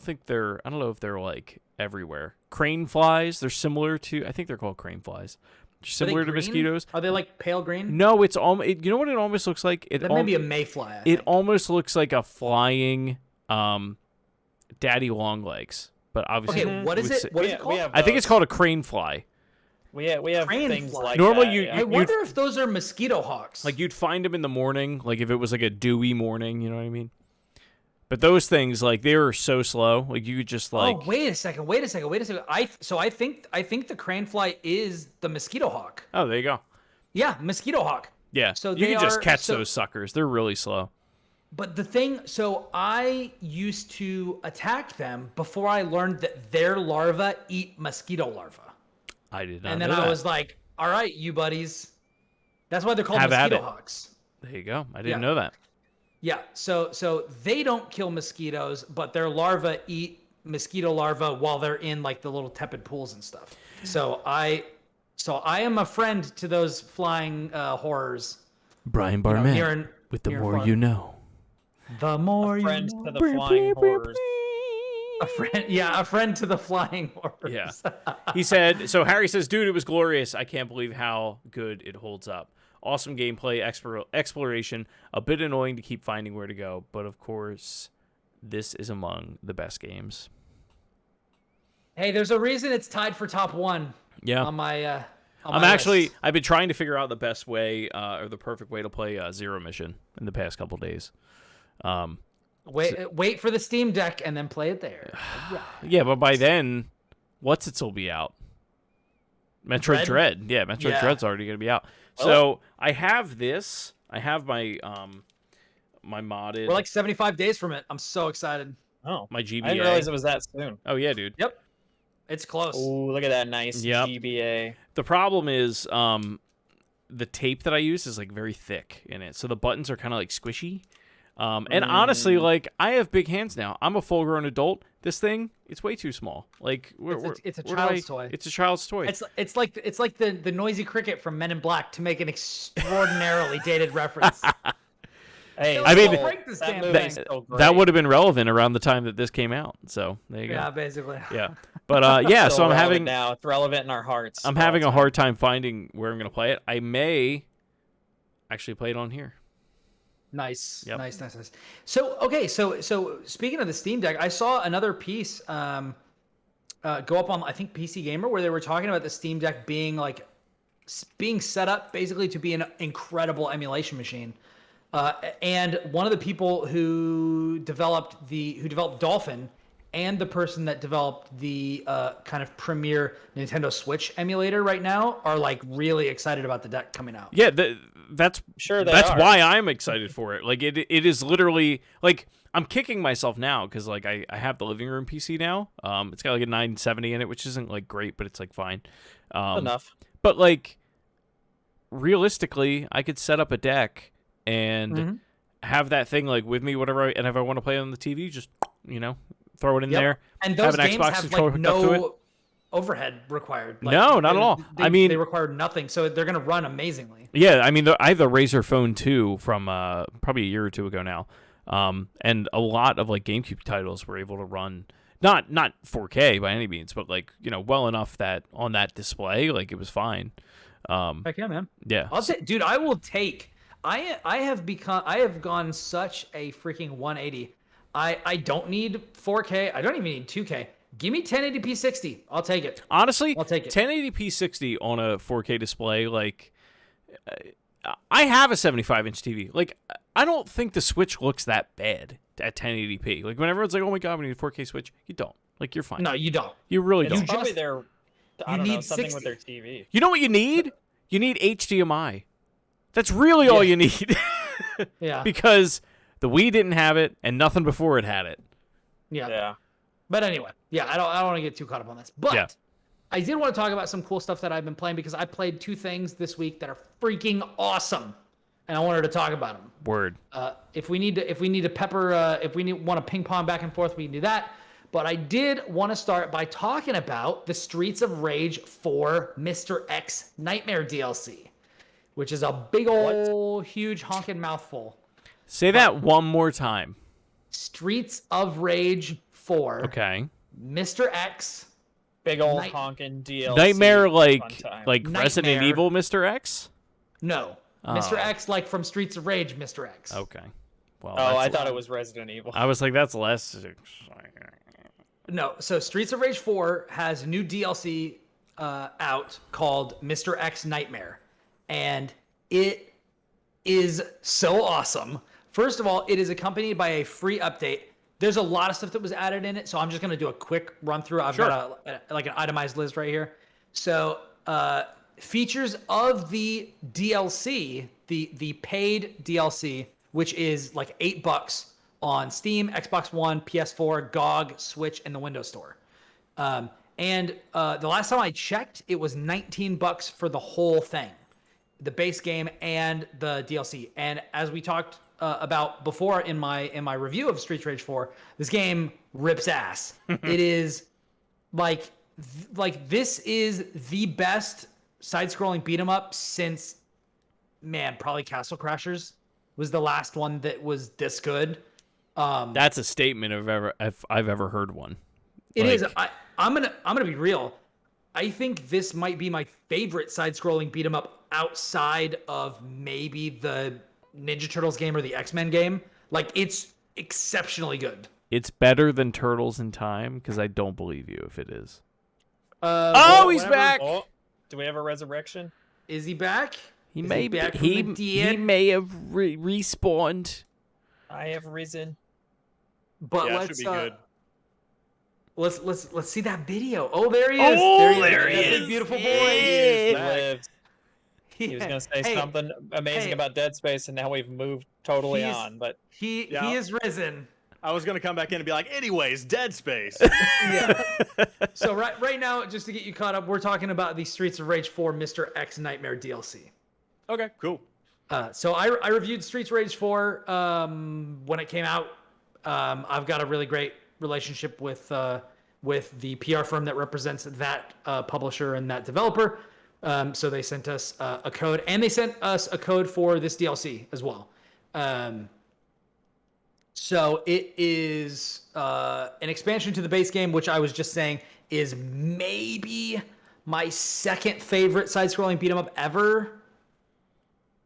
Speaker 3: know if they're like everywhere. Crane flies. They're similar to. I think they're called crane flies.
Speaker 1: Are they
Speaker 3: Similar to
Speaker 1: green?
Speaker 3: mosquitoes.
Speaker 1: Are they like pale green?
Speaker 3: No, it's almost. You know what it almost looks like?
Speaker 1: That may be a mayfly. I
Speaker 3: It
Speaker 1: think.
Speaker 3: almost looks like a flying, daddy longlegs. But obviously,
Speaker 1: Okay, what is
Speaker 3: would
Speaker 1: it?
Speaker 3: say-
Speaker 1: What is
Speaker 2: We-
Speaker 1: it
Speaker 2: we
Speaker 1: called?
Speaker 2: have
Speaker 3: I think it's
Speaker 2: those.
Speaker 3: called a crane fly.
Speaker 2: We have
Speaker 1: Crane
Speaker 2: things
Speaker 1: fly.
Speaker 2: like
Speaker 3: Normally
Speaker 2: that,
Speaker 3: you-
Speaker 2: yeah.
Speaker 1: I wonder if those are mosquito hawks.
Speaker 3: Like you'd find them in the morning, like if it was like a dewy morning. You know what I mean? But those things, like they were so slow. Like you could just like.
Speaker 1: Oh, wait a second. I think the crane fly is the mosquito hawk.
Speaker 3: Oh, there you go.
Speaker 1: Yeah, mosquito hawk.
Speaker 3: Yeah.
Speaker 1: So
Speaker 3: you
Speaker 1: they
Speaker 3: can just
Speaker 1: are-
Speaker 3: catch
Speaker 1: so-
Speaker 3: those suckers. They're really slow.
Speaker 1: But the thing, so I used to attack them before I learned that their larvae eat mosquito larvae.
Speaker 3: I did not
Speaker 1: And then
Speaker 3: know
Speaker 1: I
Speaker 3: that.
Speaker 1: was like, all right, you buddies. That's why they're called
Speaker 3: Have at
Speaker 1: mosquito
Speaker 3: it.
Speaker 1: hawks.
Speaker 3: There you go. I didn't
Speaker 1: Yeah.
Speaker 3: know that.
Speaker 1: Yeah, so they don't kill mosquitoes, but their larvae eat mosquito larvae while they're in like the little tepid pools and stuff. So I am a friend to those flying horrors.
Speaker 3: Brian
Speaker 1: You know,
Speaker 3: Barnett.
Speaker 1: near and-
Speaker 3: with the
Speaker 1: near
Speaker 3: more
Speaker 1: far.
Speaker 3: you know.
Speaker 1: The more
Speaker 2: friends
Speaker 1: you
Speaker 2: to
Speaker 1: know.
Speaker 2: the flying horrors.
Speaker 1: A friend to the flying horrors.
Speaker 3: Yeah. He said, so Harry says, dude, it was glorious. I can't believe how good it holds up. Awesome gameplay, exploration, a bit annoying to keep finding where to go, but of course, this is among the best games.
Speaker 1: Hey, there's a reason it's tied for top 1
Speaker 3: Yeah.
Speaker 1: on my
Speaker 3: I've been trying to figure out the best way or the perfect way to play Zero Mission in the past couple days.
Speaker 1: wait for the Steam Deck and then play it there.
Speaker 3: Yeah, but by then, what's its will be out? Metroid Dread. Yeah, Metroid
Speaker 1: Yeah.
Speaker 3: Dread's already going to be out. So I have this. I have my my modded.
Speaker 1: We're like 75 days from it. I'm so excited.
Speaker 2: Oh,
Speaker 3: my GBA.
Speaker 2: I didn't realize it was that soon.
Speaker 3: Oh yeah, dude.
Speaker 1: Yep. It's close.
Speaker 2: Oh, look at that nice
Speaker 3: Yep.
Speaker 2: GBA.
Speaker 3: The problem is the tape that I use is like very thick in it, so the buttons are kind of like squishy. And honestly, like, I have big hands now. I'm a full-grown adult. This thing, it's way too small. Like,
Speaker 1: it's a child's toy.
Speaker 3: It's a child's toy.
Speaker 1: It's like the noisy cricket from Men in Black, to make an extraordinarily dated reference.
Speaker 2: Hey,
Speaker 3: I mean,
Speaker 2: that
Speaker 3: would have been relevant around the time that this came out. So there you go.
Speaker 1: Yeah, basically.
Speaker 3: Yeah, but yeah. So I'm having
Speaker 2: now. It's relevant in our hearts.
Speaker 3: I'm having a hard time finding where I'm going to play it. I may actually play it on here.
Speaker 1: Nice,
Speaker 3: Yep.
Speaker 1: nice. So okay, so speaking of the Steam Deck, I saw another piece go up on, I think, PC Gamer, where they were talking about the Steam Deck being set up basically to be an incredible emulation machine. And one of the people who developed Dolphin, and the person that developed the kind of premier Nintendo Switch emulator right now, are like really excited about the deck coming out.
Speaker 3: Yeah, that's why I'm excited for it. Like it is literally like, I'm kicking myself now because like I have the living room PC now. It's got like a 970 in it, which isn't like great, but it's like fine.
Speaker 2: Enough.
Speaker 3: But like realistically, I could set up a deck and have that thing like with me, whatever. And if I want to play it on the TV, just throw it in there.
Speaker 1: And those
Speaker 3: have an
Speaker 1: games
Speaker 3: Xbox
Speaker 1: have
Speaker 3: controller
Speaker 1: like
Speaker 3: hooked up to it.
Speaker 1: no overhead required. Like,
Speaker 3: no, not at all. I mean,
Speaker 1: they require nothing, so they're going to run amazingly.
Speaker 3: Yeah, I mean, I have the Razer Phone 2 from probably a year or two ago now, and a lot of like GameCube titles were able to run not 4K by any means, but like well enough that on that display, like it was fine.
Speaker 1: Heck yeah, man.
Speaker 3: Yeah,
Speaker 1: I'll say, dude, I will take. I have gone such a freaking 180. I don't need 4K. I don't even need 2K. Give me 1080p 60. I'll take it.
Speaker 3: Honestly,
Speaker 1: I'll take it.
Speaker 3: 1080p 60 on a 4K display, like I have a 75-inch TV. Like I don't think the Switch looks that bad at 1080p. Like when everyone's like, "Oh my god, we need a 4K Switch," you don't. Like you're fine.
Speaker 1: No, you don't.
Speaker 3: You really don't.
Speaker 2: It's probably I don't know, something
Speaker 1: 60.
Speaker 2: with their TV.
Speaker 3: You know what you need? You need HDMI. That's really all you need.
Speaker 1: Yeah.
Speaker 3: Because the Wii didn't have it, and nothing before it had it.
Speaker 1: Yeah. But anyway, yeah, I don't want to get too caught up on this. But I did want to talk about some cool stuff that I've been playing, because I played 2 things this week that are freaking awesome, and I wanted to talk about them.
Speaker 3: Word.
Speaker 1: If we need to pepper, want to ping pong back and forth, we can do that. But I did want to start by talking about the Streets of Rage 4 Mr. X Nightmare DLC, which is a big old huge honking mouthful.
Speaker 3: Say that one more time.
Speaker 1: Streets of Rage 4.
Speaker 3: Okay.
Speaker 1: Mr. X.
Speaker 2: Big old honking DLC.
Speaker 3: Nightmare like
Speaker 1: Nightmare.
Speaker 3: Resident Evil Mr. X?
Speaker 1: No. Mr. X like from Streets of Rage Mr. X.
Speaker 3: Okay. Well,
Speaker 2: I thought it was Resident Evil.
Speaker 3: I was like, that's less.
Speaker 1: No. So Streets of Rage 4 has new DLC out called Mr. X Nightmare. And it is so awesome. First of all, it is accompanied by a free update. There's a lot of stuff that was added in it, so I'm just going to do a quick run through. I've got an itemized list right here. So features of the DLC, the paid DLC, which is like $8 on Steam, Xbox One, PS4, GOG, Switch, and the Windows Store. And the last time I checked, it was $19 for the whole thing, the base game and the DLC. And as we talked about before in my review of Streets of Rage 4, this game rips ass. It is like this is the best side-scrolling beat 'em up since, probably Castle Crashers was the last one that was this good.
Speaker 3: That's a statement if I've ever heard one.
Speaker 1: It is. I'm gonna be real. I think this might be my favorite side-scrolling beat 'em up outside of maybe the Ninja Turtles game or the X-Men game. Like, it's exceptionally good.
Speaker 3: It's better than Turtles in Time, because I don't believe you if it is. He's back.
Speaker 2: Oh, do we have a resurrection?
Speaker 1: Is he back?
Speaker 3: He
Speaker 1: Is
Speaker 3: may
Speaker 1: he back
Speaker 3: be,
Speaker 1: from the
Speaker 3: he
Speaker 1: dead?
Speaker 3: may have respawned.
Speaker 2: I have risen.
Speaker 1: But
Speaker 4: Yeah, it should be good.
Speaker 1: Let's see that video. Oh, there he is.
Speaker 3: Oh,
Speaker 1: there he
Speaker 3: is.
Speaker 1: is. Big, beautiful boy.
Speaker 2: He
Speaker 4: back.
Speaker 2: lives. He was going to say something amazing about Dead Space, and now we've moved totally on. But
Speaker 1: he is risen.
Speaker 4: I was gonna come back in and be like, anyways, Dead Space.
Speaker 1: Yeah. So right now, just to get you caught up, we're talking about the Streets of Rage 4 Mr. X Nightmare DLC.
Speaker 4: Okay, cool.
Speaker 1: So I reviewed Streets of Rage 4 when it came out. I've got a really great relationship with the PR firm that represents that publisher and that developer. So they sent us a code, and they sent us a code for this DLC as well. So it is an expansion to the base game, which I was just saying is maybe my second favorite side-scrolling beat 'em up ever.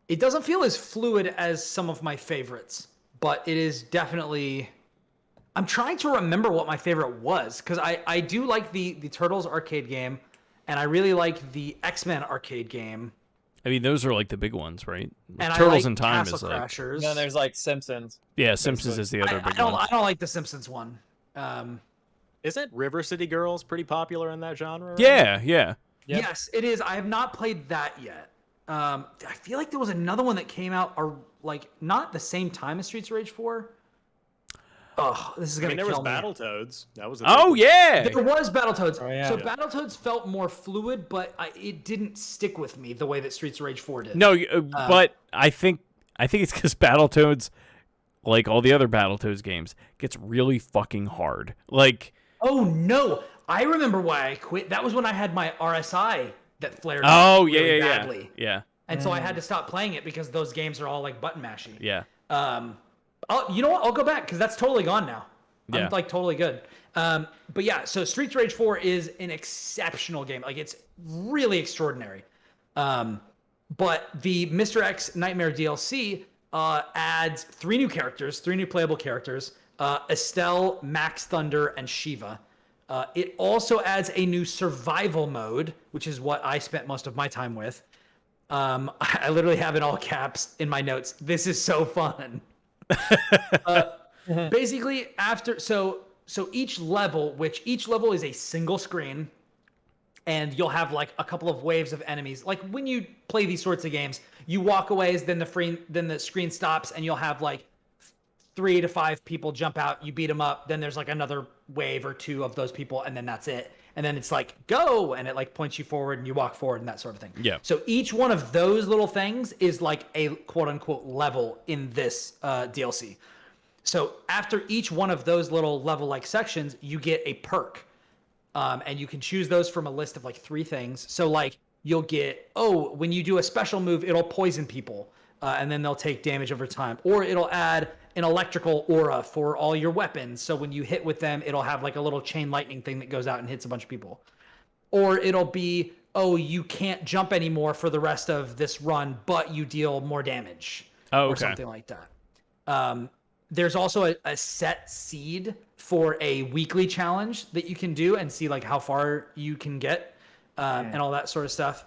Speaker 1: It doesn't feel as fluid as some of my favorites, but it is definitely... I'm trying to remember what my favorite was, because I do like the Turtles arcade game, and I really like the X-Men arcade game.
Speaker 3: I mean, those are like the big ones, right?
Speaker 1: And
Speaker 3: Turtles
Speaker 1: I like
Speaker 3: in Time
Speaker 1: Castle
Speaker 3: is like...
Speaker 1: Crashers.
Speaker 2: Then there's like Simpsons.
Speaker 3: Yeah, Simpsons is the other big one.
Speaker 1: I don't like the Simpsons one.
Speaker 4: Isn't River City Girls pretty popular in that genre? Right?
Speaker 3: Yeah.
Speaker 2: Yep.
Speaker 1: Yes, it is. I have not played that yet. I feel like there was another one that came out, or like not the same time as Streets of Rage 4. Oh, this is gonna
Speaker 4: there was
Speaker 1: kill me.
Speaker 4: Battletoads. That was.
Speaker 3: Oh, yeah!
Speaker 1: There was Battletoads.
Speaker 2: Oh, yeah.
Speaker 1: So
Speaker 2: Yeah.
Speaker 1: Battletoads felt more fluid, but it didn't stick with me the way that Streets of Rage 4 did.
Speaker 3: No, but I think it's because Battletoads, like all the other Battletoads games, gets really fucking hard. Like...
Speaker 1: Oh, no. I remember why I quit. That was when I had my RSI that flared
Speaker 3: Oh,
Speaker 1: up
Speaker 3: yeah,
Speaker 1: really
Speaker 3: yeah,
Speaker 1: badly.
Speaker 3: yeah.
Speaker 1: And so I had to stop playing it because those games are all like button mashy.
Speaker 3: Yeah.
Speaker 1: You know what? I'll go back because that's totally gone now.
Speaker 3: Yeah.
Speaker 1: I'm like totally good. But yeah, so Streets of Rage 4 is an exceptional game. Like it's really extraordinary. But the Mr. X Nightmare DLC adds 3 new characters, 3 new playable characters, Estelle, Max Thunder, and Shiva. It also adds a new survival mode, which is what I spent most of my time with. I literally have in all caps in my notes. This is so fun. Basically, so each level is a single screen, and you'll have like a couple of waves of enemies. Like when you play these sorts of games, you walk away, then the screen stops, and you'll have like 3 to 5 people jump out. You beat them up. Then there's like another wave or 2 of those people, and then that's it. And then it's like, go, and it like points you forward and you walk forward and that sort of thing.
Speaker 3: Yeah.
Speaker 1: So each one of those little things is like a quote unquote level in this DLC. So after each one of those little level like sections, you get a perk. And you can choose those from a list of like 3 things. So like you'll get, when you do a special move, it'll poison people. And then they'll take damage over time. Or it'll add an electrical aura for all your weapons. So when you hit with them, it'll have like a little chain lightning thing that goes out and hits a bunch of people. Or it'll be, you can't jump anymore for the rest of this run, but you deal more damage. Or something like that. There's also a set seed for a weekly challenge that you can do and see like how far you can get and all that sort of stuff.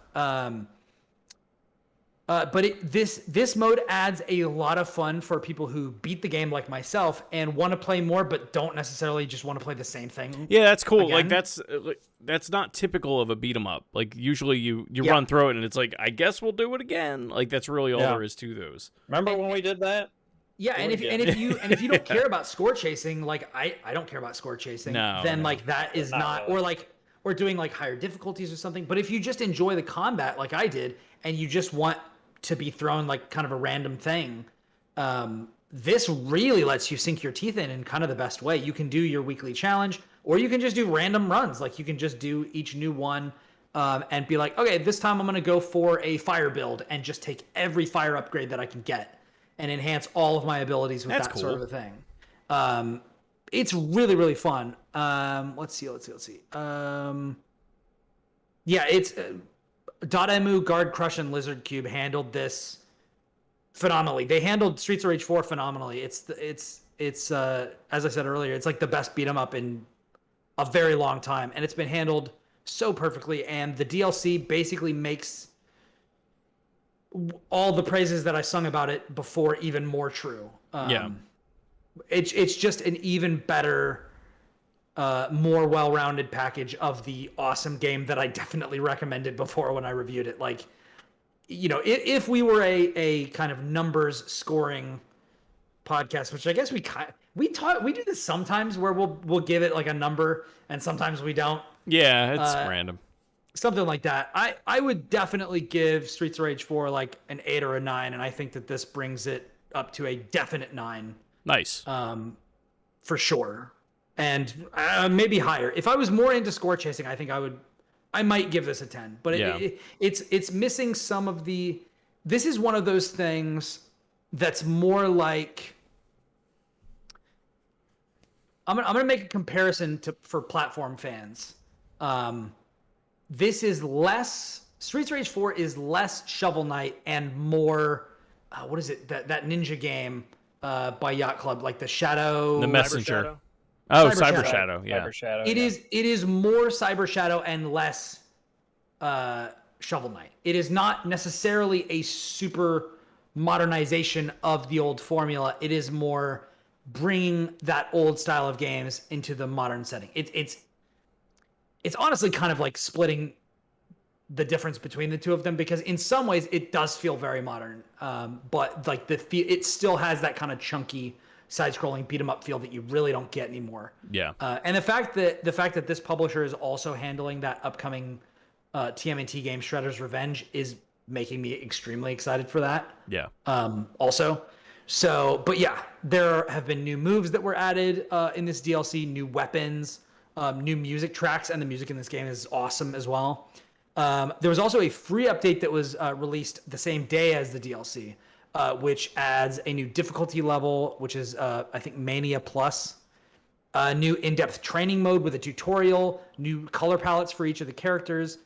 Speaker 1: But this mode adds a lot of fun for people who beat the game like myself and want to play more, but don't necessarily just want to play the same thing.
Speaker 3: Yeah, that's cool.
Speaker 1: Again.
Speaker 3: Like that's not typical of a beat 'em up. Like usually you run through it and it's like, I guess we'll do it again. Like that's really all there is to those.
Speaker 2: Remember when we did that?
Speaker 1: Yeah, and if you don't care about score chasing, like I don't care about score chasing, then like that is not really. or doing like higher difficulties or something. But if you just enjoy the combat like I did, and you just want to be thrown like kind of a random thing, this really lets you sink your teeth in kind of the best way. You can do your weekly challenge, or you can just do random runs. Like you can just do each new one and be like, okay, this time I'm going to go for a fire build and just take every fire upgrade that I can get and enhance all of my abilities with that sort of a thing. It's really, really fun. Let's see. Yeah, it's Dotemu, Guard Crush, and Lizard Cube handled this phenomenally. They handled Streets of Rage 4 phenomenally. It's as I said earlier, it's like the best beat 'em up in a very long time, and it's been handled so perfectly. And the DLC basically makes all the praises that I sung about it before even more true. It's just an even better, more well-rounded package of the awesome game that I definitely recommended before when I reviewed it. Like, you know, if we were a kind of numbers scoring podcast, which I guess we do this sometimes where we'll give it like a number and sometimes we don't.
Speaker 3: Yeah, it's random.
Speaker 1: Something like that. I would definitely give Streets of Rage 4 like an 8 or a 9, and I think that this brings it up to a definite 9.
Speaker 3: Nice.
Speaker 1: For sure. And maybe higher. If I was more into score chasing, I think I might give this a 10. But it's missing some of the. This is one of those things that's more like. I'm gonna make a comparison for platform fans. This is less. Streets of Rage 4 is less Shovel Knight and more. What is it? That ninja game by Yacht Club, like the Shadow.
Speaker 3: The Messenger.
Speaker 4: Shadow?
Speaker 3: Oh,
Speaker 1: Cyber
Speaker 3: Shadow. Yeah.
Speaker 2: Cyber Shadow.
Speaker 1: It is more Cyber Shadow and less Shovel Knight. It is not necessarily a super modernization of the old formula. It is more bringing that old style of games into the modern setting. It's honestly kind of like splitting the difference between the two of them, because in some ways it does feel very modern, but like it still has that kind of chunky side-scrolling beat 'em up feel that you really don't get anymore.
Speaker 3: Yeah.
Speaker 1: And the fact that this publisher is also handling that upcoming TMNT game Shredder's Revenge is making me extremely excited for that.
Speaker 3: Yeah.
Speaker 1: Also. So, but yeah, there have been new moves that were added in this DLC, new weapons, new music tracks, and the music in this game is awesome as well. There was also a free update that was released the same day as the DLC, which adds a new difficulty level, which is, I think, Mania Plus, a new in-depth training mode with a tutorial, new color palettes for each of the characters,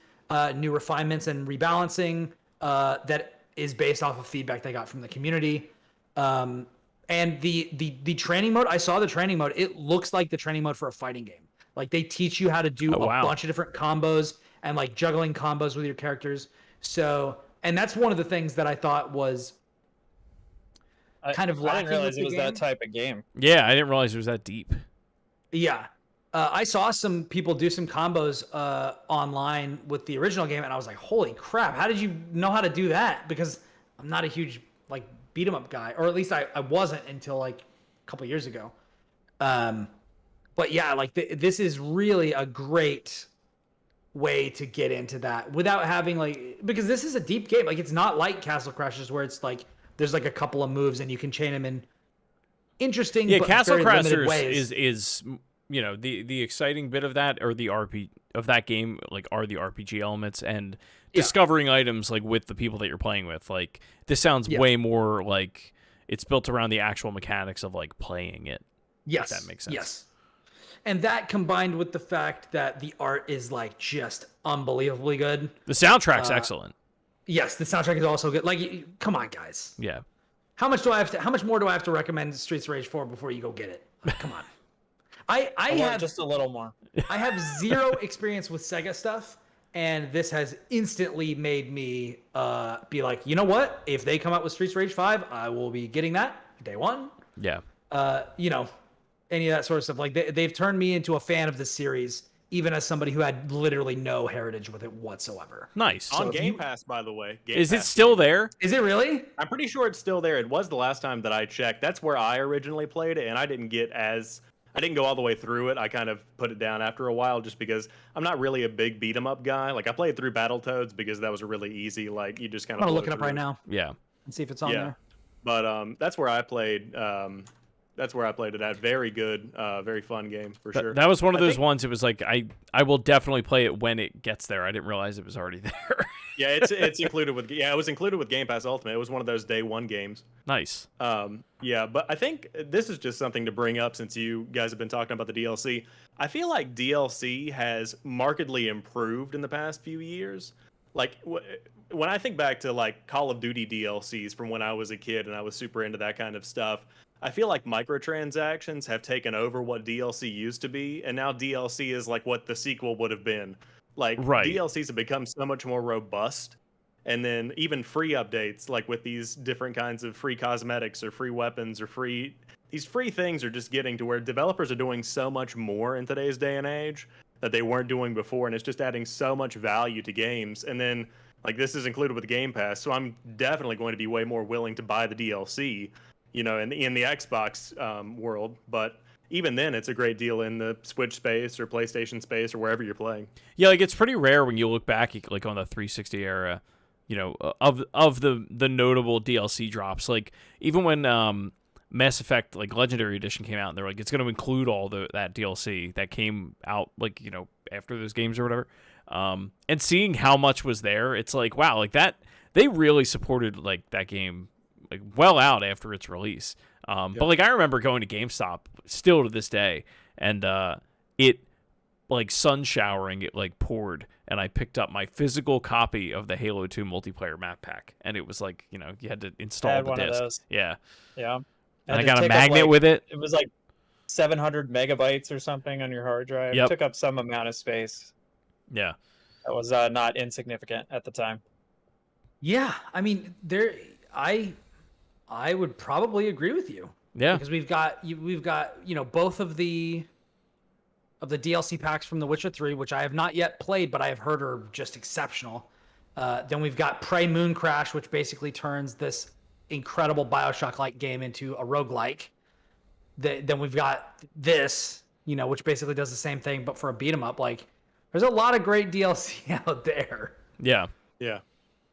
Speaker 1: new refinements and rebalancing that is based off of feedback they got from the community. And the training mode, I saw the training mode. It looks like the training mode for a fighting game. Like they teach you how to do a bunch of different combos and like juggling combos with your characters. So, and that's one of the things that I thought was kind of lacking.
Speaker 2: I didn't realize
Speaker 1: with
Speaker 2: it was
Speaker 1: the game.
Speaker 2: that type of game.
Speaker 3: Yeah, I didn't realize it was that deep.
Speaker 1: Yeah. I saw some people do some combos online with the original game, and I was like, holy crap, how did you know how to do that? Because I'm not a huge like beat 'em up guy, or at least I wasn't until like a couple years ago. But yeah, like this is really a great way to get into that without having like, because this is a deep game. Like it's not like Castle Crashers where it's like there's like a couple of moves and you can chain them in interesting.
Speaker 3: Yeah,
Speaker 1: but
Speaker 3: Castle
Speaker 1: very limited
Speaker 3: Crashers
Speaker 1: ways.
Speaker 3: is you know the exciting bit of that, or the of that game, like are the RPG elements and discovering items like with the people that you're playing with. Like this sounds way more like it's built around the actual mechanics of like playing it.
Speaker 1: Yes,
Speaker 3: if that makes sense.
Speaker 1: Yes. And that combined with the fact that the art is like just unbelievably good.
Speaker 3: The soundtrack's excellent.
Speaker 1: Yes, the soundtrack is also good. Like, come on, guys.
Speaker 3: Yeah.
Speaker 1: How much more do I have to recommend Streets of Rage 4 before you go get it? Like, come on. I have
Speaker 2: just a little more.
Speaker 1: I have zero experience with Sega stuff, and this has instantly made me be like, you know what? If they come out with Streets of Rage 5, I will be getting that day one.
Speaker 3: Yeah.
Speaker 1: You know, any of that sort of stuff. Like they've turned me into a fan of the series, even as somebody who had literally no heritage with it whatsoever.
Speaker 3: Nice.
Speaker 4: On Game Pass, by the way.
Speaker 3: Is it still there?
Speaker 1: Is it really?
Speaker 4: I'm pretty sure it's still there. It was the last time that I checked. That's where I originally played it, and I didn't go all the way through it. I kind of put it down after a while just because I'm not really a big beat 'em up guy. Like I played through Battletoads because that was really easy. Like you just kind of.
Speaker 1: I'm gonna look it up right now.
Speaker 3: Yeah.
Speaker 1: And see if it's on there.
Speaker 4: But that's where I played. That's where I played it at. Very good, very fun game for sure.
Speaker 3: That was one of those ones. It was like I will definitely play it when it gets there. I didn't realize it was already there.
Speaker 4: Yeah, it's included with it was included with Game Pass Ultimate. It was one of those day one games.
Speaker 3: Nice.
Speaker 4: Yeah, but I think this is just something to bring up since you guys have been talking about the DLC. I feel like DLC has markedly improved in the past few years. Like when I think back to like Call of Duty DLCs from when I was a kid and I was super into that kind of stuff, I feel like microtransactions have taken over what DLC used to be, and now DLC is like what the sequel would have been. Like DLCs have become so much more robust, and then even free updates, like with these different kinds of free cosmetics or free weapons or these free things are just getting to where developers are doing so much more in today's day and age that they weren't doing before, and it's just adding so much value to games. And then like this is included with Game Pass, so I'm definitely going to be way more willing to buy the DLC. You know, in the Xbox world, but even then, it's a great deal in the Switch space or PlayStation space or wherever you're playing.
Speaker 3: Yeah, like it's pretty rare when you look back, like on the 360 era, of the notable DLC drops. Like even when Mass Effect like Legendary Edition came out, and they're like it's going to include all that DLC that came out like after those games or whatever. And seeing how much was there, it's like wow, like that they really supported like that game like well out after its release. But like I remember going to GameStop still to this day, and it like sun showering, it like poured, and I picked up my physical copy of the Halo 2 multiplayer map pack, and it was like you had to install the
Speaker 2: one
Speaker 3: disc.
Speaker 2: Of those.
Speaker 3: Yeah,
Speaker 2: Yeah.
Speaker 3: and I got a magnet with it.
Speaker 2: It was like 700 megabytes or something on your hard drive.
Speaker 3: Yep.
Speaker 2: It took up some amount of space.
Speaker 3: Yeah,
Speaker 2: That was not insignificant at the time.
Speaker 1: Yeah, I mean, I would probably agree with you.
Speaker 3: yeah,
Speaker 1: Because we've got both of the DLC packs from The Witcher 3, which I have not yet played, but I have heard are just exceptional. Then we've got Prey Moon Crash, which basically turns this incredible BioShock-like game into a roguelike. Then we've got this, which basically does the same thing, but for a beat 'em up. Like, there's a lot of great DLC out there.
Speaker 3: yeah.
Speaker 4: Yeah.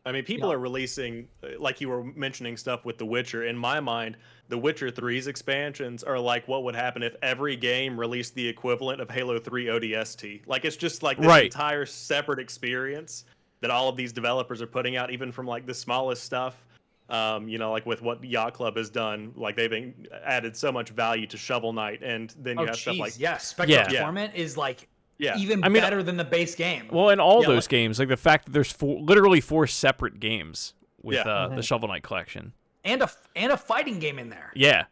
Speaker 4: I mean, people are releasing, like you were mentioning, stuff with The Witcher. In my mind, The Witcher 3's expansions are like what would happen if every game released the equivalent of Halo 3 ODST. Like, it's just like this entire separate experience that all of these developers are putting out, even from like the smallest stuff. Like with what Yacht Club has done, like they've added so much value to Shovel Knight, and then you have stuff like
Speaker 1: Spectre of Torment is like even better than the base game.
Speaker 3: Well, in all those games, like the fact that there's literally 4 separate games with the Shovel Knight collection,
Speaker 1: and a fighting game in there.
Speaker 3: Yeah.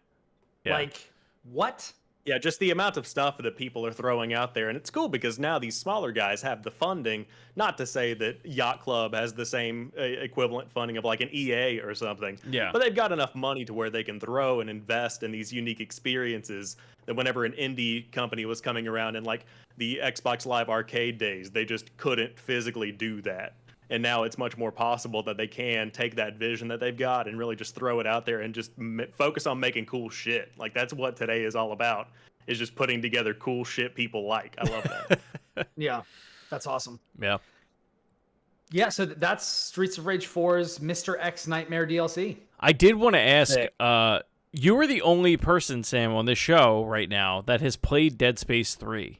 Speaker 1: Like what?
Speaker 4: Yeah, just the amount of stuff that people are throwing out there. And it's cool because now these smaller guys have the funding. Not to say that Yacht Club has the same equivalent funding of like an EA or something.
Speaker 3: Yeah.
Speaker 4: But they've got enough money to where they can throw and invest in these unique experiences that whenever an indie company was coming around in like the Xbox Live Arcade days, they just couldn't physically do that. And now it's much more possible that they can take that vision that they've got and really just throw it out there and just focus on making cool shit. Like that's what today is all about, is just putting together cool shit people like. I love that.
Speaker 1: Yeah, that's awesome.
Speaker 3: Yeah.
Speaker 1: Yeah, so that's Streets of Rage 4's Mr. X Nightmare DLC.
Speaker 3: I did want to ask, you are the only person, Sam, on this show right now that has played Dead Space 3.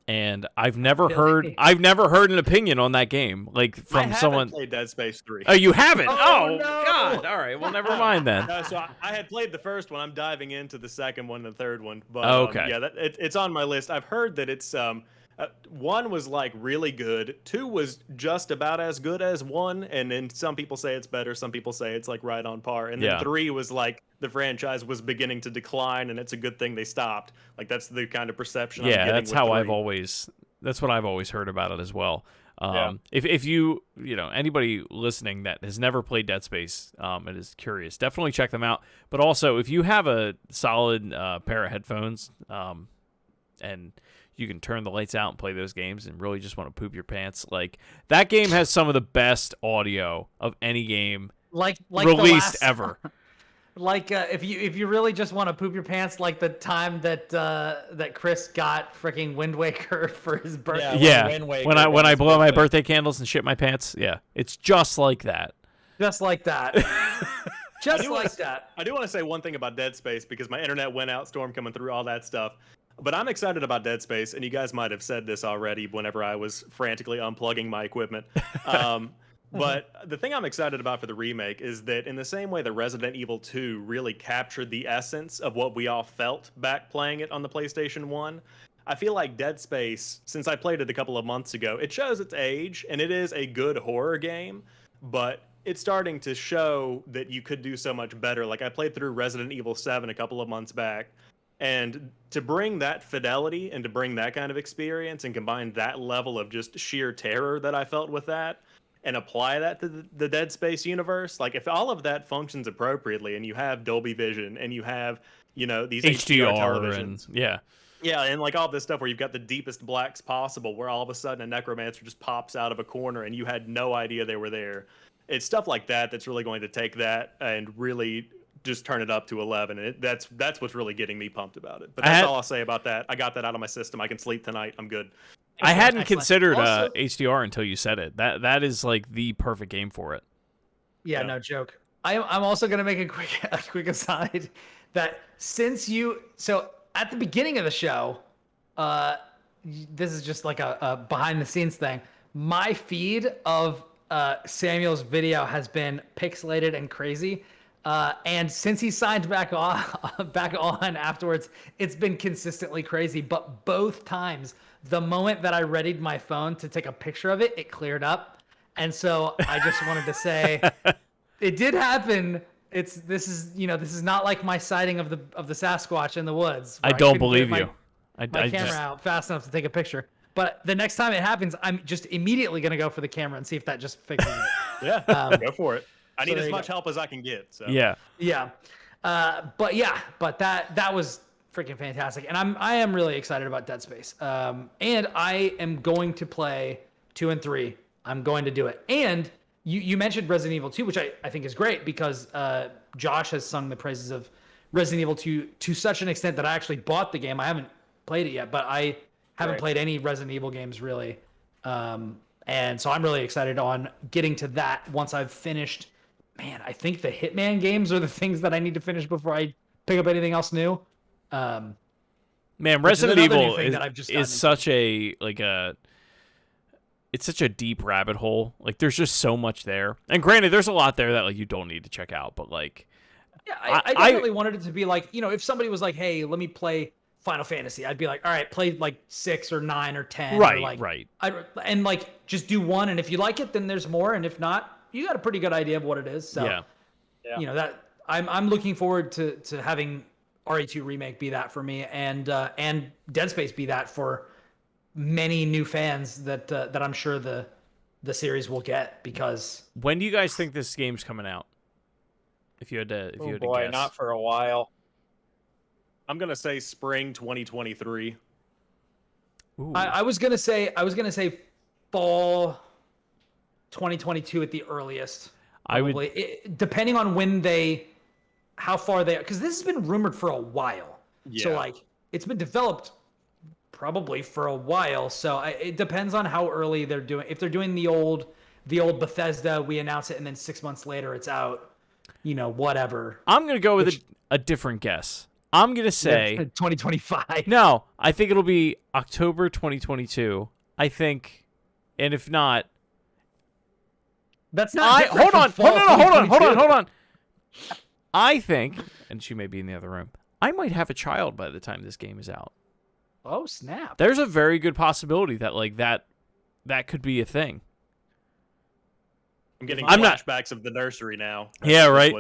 Speaker 3: And I've never heard an opinion on that game, like from someone.
Speaker 4: I played Dead Space 3.
Speaker 3: Oh, you haven't?
Speaker 1: Oh, no.
Speaker 3: God! All right, well, never mind then.
Speaker 4: So I had played the first one. I'm diving into the second one and the third one. But
Speaker 3: okay.
Speaker 4: It's on my list. I've heard that it's 1 was like really good. 2 was just about as good as 1, and then some people say it's better. Some people say it's like right on par. And then 3 was like the franchise was beginning to decline, and it's a good thing they stopped. Like that's the kind of perception. I'm getting
Speaker 3: that's
Speaker 4: with
Speaker 3: how
Speaker 4: 3.
Speaker 3: That's what I've always heard about it as well. If you anybody listening that has never played Dead Space and is curious, definitely check them out. But also, if you have a solid pair of headphones and you can turn the lights out and play those games and really just want to poop your pants, like that game has some of the best audio of any game
Speaker 1: like
Speaker 3: released ever.
Speaker 1: Like if you really just want to poop your pants, like the time that Chris got freaking Wind Waker for his birthday.
Speaker 3: When I blow my birthday candles and shit my pants. Yeah, it's just like that.
Speaker 1: Just like that.
Speaker 4: I do want to say one thing about Dead Space because my internet went out, storm coming through, all that stuff. But I'm excited about Dead Space, and you guys might have said this already whenever I was frantically unplugging my equipment. But the thing I'm excited about for the remake is that in the same way that Resident Evil 2 really captured the essence of what we all felt back playing it on the PlayStation 1, I feel like Dead Space, since I played it a couple of months ago, it shows its age, and it is a good horror game, but it's starting to show that you could do so much better. Like I played through Resident Evil 7 a couple of months back, and to bring that fidelity and to bring that kind of experience and combine that level of just sheer terror that I felt with that, and apply that to the Dead Space universe, like if all of that functions appropriately and you have Dolby Vision and you have, these HDR televisions. Yeah, and like all this stuff where you've got the deepest blacks possible, where all of a sudden a necromancer just pops out of a corner and you had no idea they were there. It's stuff like that that's really going to take that and really just turn it up to 11. And that's what's really getting me pumped about it. But that's all I'll say about that. I got that out of my system. I can sleep tonight. I'm good.
Speaker 3: I hadn't
Speaker 1: Excellent.
Speaker 3: considered
Speaker 1: Also-
Speaker 3: HDR until you said it. That is like the perfect game for it.
Speaker 1: Yeah, no joke. I'm also gonna make a quick aside that so at the beginning of the show, this is just like a behind the scenes thing. My feed of Samuel's video has been pixelated and crazy. And since he signed back on afterwards, it's been consistently crazy. But both times, the moment that I readied my phone to take a picture of it, it cleared up. And so I just wanted to say, it did happen. This is not like my sighting of the Sasquatch in the woods.
Speaker 3: I don't believe you.
Speaker 1: My camera out fast enough to take a picture. But the next time it happens, I'm just immediately gonna go for the camera and see if that just fixes it.
Speaker 4: Yeah, go for it. I need
Speaker 1: there
Speaker 4: as
Speaker 1: you
Speaker 4: much
Speaker 1: go.
Speaker 4: help as I can get. So.
Speaker 3: Yeah.
Speaker 1: Yeah, but that was freaking fantastic, and I am really excited about Dead Space. And I am going to play 2 and 3. I'm going to do it. And you mentioned Resident Evil 2, which I think is great because Josh has sung the praises of Resident Evil 2 to such an extent that I actually bought the game. I haven't played it yet, but I haven't played any Resident Evil games really. And so I'm really excited on getting to that once I've finished. Man, I think the Hitman games are the things that I need to finish before I pick up anything else new.
Speaker 3: Man, Resident Evil is such a it's such a deep rabbit hole. Like there's just so much there. And granted, there's a lot there that like you don't need to check out, but like
Speaker 1: yeah, I definitely wanted it to be like, if somebody was like, "Hey, let me play Final Fantasy," I'd be like, "All right, play like 6 or 9 or 10."
Speaker 3: Right,
Speaker 1: or like,
Speaker 3: right.
Speaker 1: And like just do one, and if you like it, then there's more, and if not, you got a pretty good idea of what it is. So
Speaker 2: yeah.
Speaker 1: That I'm looking forward to having RE2 remake be that for me, and Dead Space be that for many new fans that I'm sure the series will get. Because
Speaker 3: when do you guys think this game's coming out? If you had to guess.
Speaker 2: Not for a while.
Speaker 4: I'm gonna say spring 2023.
Speaker 3: Ooh.
Speaker 1: I was gonna say fall 2022 at the earliest. Probably. Depending on how far because this has been rumored for a while.
Speaker 4: Yeah.
Speaker 1: So like it's been developed probably for a while. So it depends on how early they're doing. If they're doing the old Bethesda, we announce it and then 6 months later it's out. Whatever.
Speaker 3: I'm gonna go with a different guess. I'm gonna say
Speaker 1: 2025.
Speaker 3: No, I think it'll be October 2022. I think, and if not,
Speaker 1: that's not.
Speaker 3: Hold on. I think, and she may be in the other room. I might have a child by the time this game is out.
Speaker 1: Oh snap!
Speaker 3: There's a very good possibility that that could be a thing.
Speaker 4: I'm getting flashbacks of the nursery now.
Speaker 3: Yeah, right.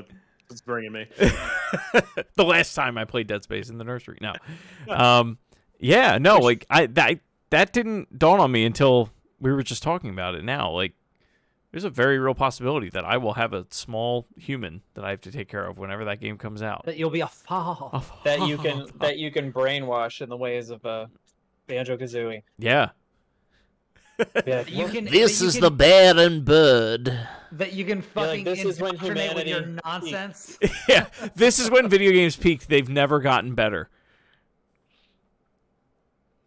Speaker 4: It's bringing me.
Speaker 3: The last time I played Dead Space in the nursery. No. Yeah, no, like that didn't dawn on me until we were just talking about it now. Like there's a very real possibility that I will have a small human that I have to take care of whenever that game comes out.
Speaker 1: That you'll be a fall.
Speaker 2: That you can brainwash in the ways of Banjo-Kazooie.
Speaker 3: Yeah.
Speaker 5: This is the bear and bird.
Speaker 1: That you can fucking
Speaker 2: this is when
Speaker 1: indoctrinate with your
Speaker 2: humanity
Speaker 1: nonsense.
Speaker 3: Yeah, this is when video games peaked. They've never gotten better.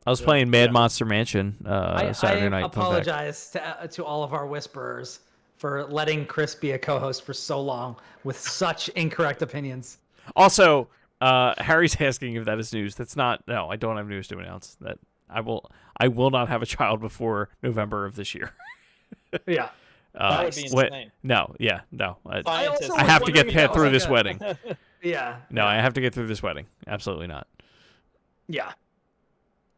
Speaker 3: I was playing Mad Monster Mansion Saturday night.
Speaker 1: I apologize to all of our whisperers for letting Chris be a co-host for so long with such incorrect opinions.
Speaker 3: Also, Harry's asking if that is news. That's not. No, I don't have news to announce. That I will not have a child before November of this year.
Speaker 1: Yeah.
Speaker 2: That would be insane.
Speaker 3: No. I
Speaker 2: Scientists.
Speaker 3: have to get through this wedding.
Speaker 1: Yeah.
Speaker 3: No, I have to get through this wedding. Absolutely not.
Speaker 1: Yeah.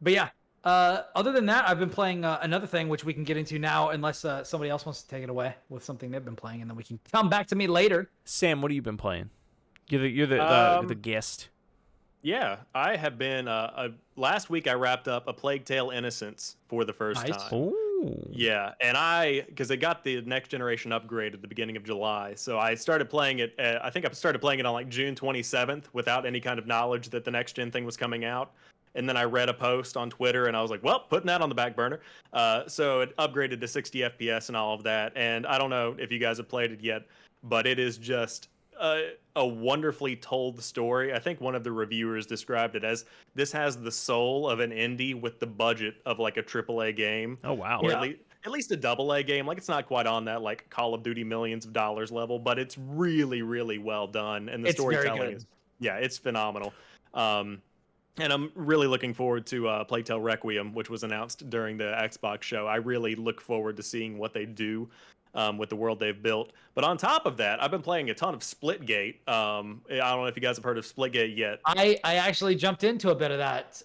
Speaker 1: But yeah, other than that, I've been playing another thing, which we can get into now, unless somebody else wants to take it away with something they've been playing, and then we can come back to me later.
Speaker 3: Sam, what have you been playing? You're the guest.
Speaker 4: Yeah, I have been. Last week I wrapped up A Plague Tale: Innocence for the first time.
Speaker 3: Ooh.
Speaker 4: Yeah, and because it got the next generation upgrade at the beginning of July, so I started playing it. I think I started playing it on like June 27th without any kind of knowledge that the next gen thing was coming out. And then I read a post on Twitter, and I was like, well, putting that on the back burner. So it upgraded to 60 FPS and all of that. And I don't know if you guys have played it yet, but it is just a wonderfully told story. I think one of the reviewers described it as this has the soul of an indie with the budget of like a AAA game.
Speaker 3: Oh wow.
Speaker 4: Or at least a AA game. Like it's not quite on that like Call of Duty millions of dollars level, but it's really, really well done. And the
Speaker 1: It's very
Speaker 4: storytelling
Speaker 1: good.
Speaker 4: is, yeah, it's phenomenal. And I'm really looking forward to Playtale Requiem, which was announced during the Xbox show. I really look forward to seeing what they do with the world they've built. But on top of that, I've been playing a ton of Splitgate. I don't know if you guys have heard of Splitgate yet.
Speaker 1: I actually jumped into a bit of that.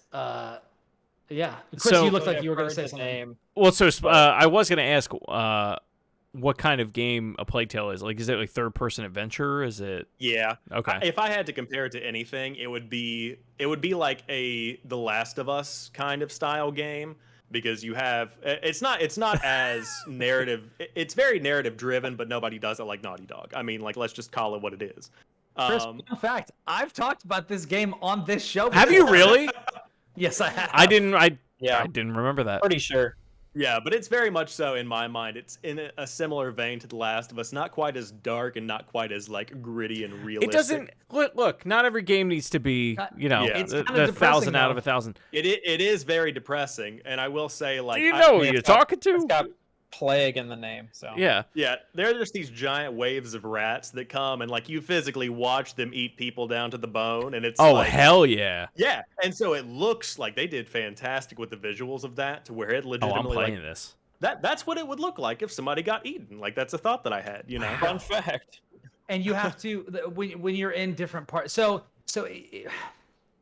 Speaker 1: Yeah, Chris,
Speaker 3: So-
Speaker 1: you looked like
Speaker 2: I've
Speaker 1: you were going
Speaker 2: heard
Speaker 1: to say
Speaker 2: the
Speaker 1: something.
Speaker 2: name.
Speaker 3: Well, so I was gonna ask what kind of game a Playtale is. Like, is it like third-person adventure? Is it
Speaker 4: Yeah.
Speaker 3: okay?
Speaker 4: If I had to compare it to anything, it would be like a The Last of Us kind of style game, because you have it's not as narrative. It's very narrative driven, but nobody does it like Naughty Dog. I mean, like, let's just call it what it is.
Speaker 1: Chris, fun fact, I've talked about this game on this show.
Speaker 3: Have you
Speaker 1: before.
Speaker 3: really?
Speaker 1: Yes, I have.
Speaker 3: I didn't remember that.
Speaker 2: Pretty sure.
Speaker 4: Yeah, but it's very much so in my mind. It's in a similar vein to The Last of Us, not quite as dark and not quite as like gritty and realistic.
Speaker 3: It doesn't look. Not every game needs to be, you know,
Speaker 4: Yeah.
Speaker 1: It's
Speaker 3: the
Speaker 1: kinda depressing,
Speaker 3: 1,000 out of
Speaker 1: though.
Speaker 3: 1,000.
Speaker 4: It is very depressing, and I will say, like,
Speaker 3: Do you know who
Speaker 2: it's
Speaker 3: you're
Speaker 2: got-
Speaker 3: talking
Speaker 2: It's
Speaker 3: to?
Speaker 2: got plague in the name, so
Speaker 3: Yeah.
Speaker 4: Yeah, there are just these giant waves of rats that come, and like you physically watch them eat people down to the bone, and it's
Speaker 3: Oh
Speaker 4: like,
Speaker 3: hell yeah!
Speaker 4: yeah, and so it looks like they did fantastic with the visuals of that, to where it
Speaker 3: Oh, I'm
Speaker 4: legitimately
Speaker 3: playing
Speaker 4: like
Speaker 3: this.
Speaker 4: that's what it would look like if somebody got eaten. Like that's a thought that I had, you know.
Speaker 2: fun fact.
Speaker 1: And you have to when you're in different parts. So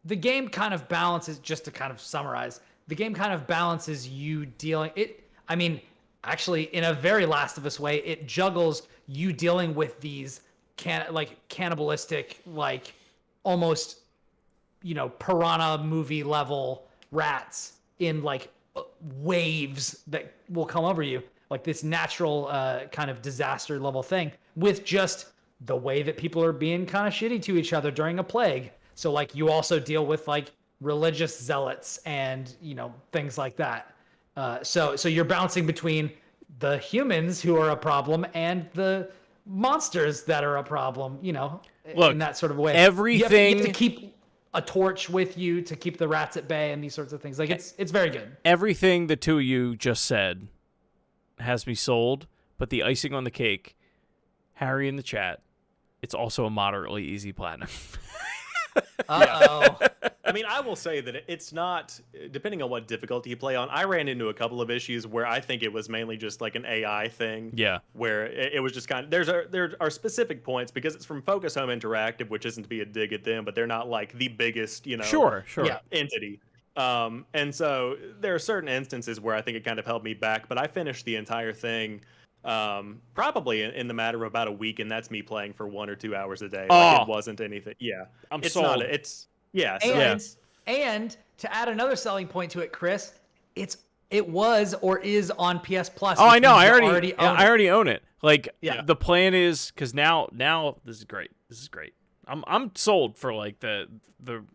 Speaker 1: the game kind of balances. Just to kind of summarize, the game kind of balances you dealing it. I mean, actually, in a very Last of Us way, it juggles you dealing with these cannibalistic, like almost, you know, piranha movie level rats in like waves that will come over you, like this natural kind of disaster level thing, with just the way that people are being kind of shitty to each other during a plague. So like you also deal with like religious zealots and, you know, things like that. So you're bouncing between the humans who are a problem and the monsters that are a problem, you know,
Speaker 3: Look,
Speaker 1: in that sort of way.
Speaker 3: everything-
Speaker 1: you have to keep a torch with you to keep the rats at bay and these sorts of things. Like it's very good.
Speaker 3: Everything the two of you just said has me sold, but the icing on the cake, Harry in the chat, it's also a moderately easy platinum.
Speaker 1: Uh-oh.
Speaker 4: I mean, I will say that it's not, depending on what difficulty you play on. I ran into a couple of issues where I think it was mainly just like an AI thing.
Speaker 3: Yeah.
Speaker 4: Where it was just kind of, there are specific points, because it's from Focus Home Interactive, which isn't to be a dig at them, but they're not like the biggest, you know,
Speaker 3: Sure.
Speaker 1: Yeah.
Speaker 4: entity. And so there are certain instances where I think it kind of held me back, but I finished the entire thing probably in the matter of about a week, and that's me playing for 1 or 2 hours a day. Like,
Speaker 3: Oh.
Speaker 4: it wasn't anything. Yeah.
Speaker 3: I'm
Speaker 4: it's
Speaker 3: sold.
Speaker 4: not, it's, yeah. So
Speaker 1: And,
Speaker 4: it's,
Speaker 1: and to add another selling point to it, Chris, it was or is on PS Plus.
Speaker 3: Oh,
Speaker 1: which
Speaker 3: I know.
Speaker 1: means
Speaker 3: I
Speaker 1: you
Speaker 3: already
Speaker 1: own
Speaker 3: I
Speaker 1: it.
Speaker 3: already own it. Like
Speaker 1: Yeah.
Speaker 3: the plan is, because now this is great. This is great. I'm sold for like the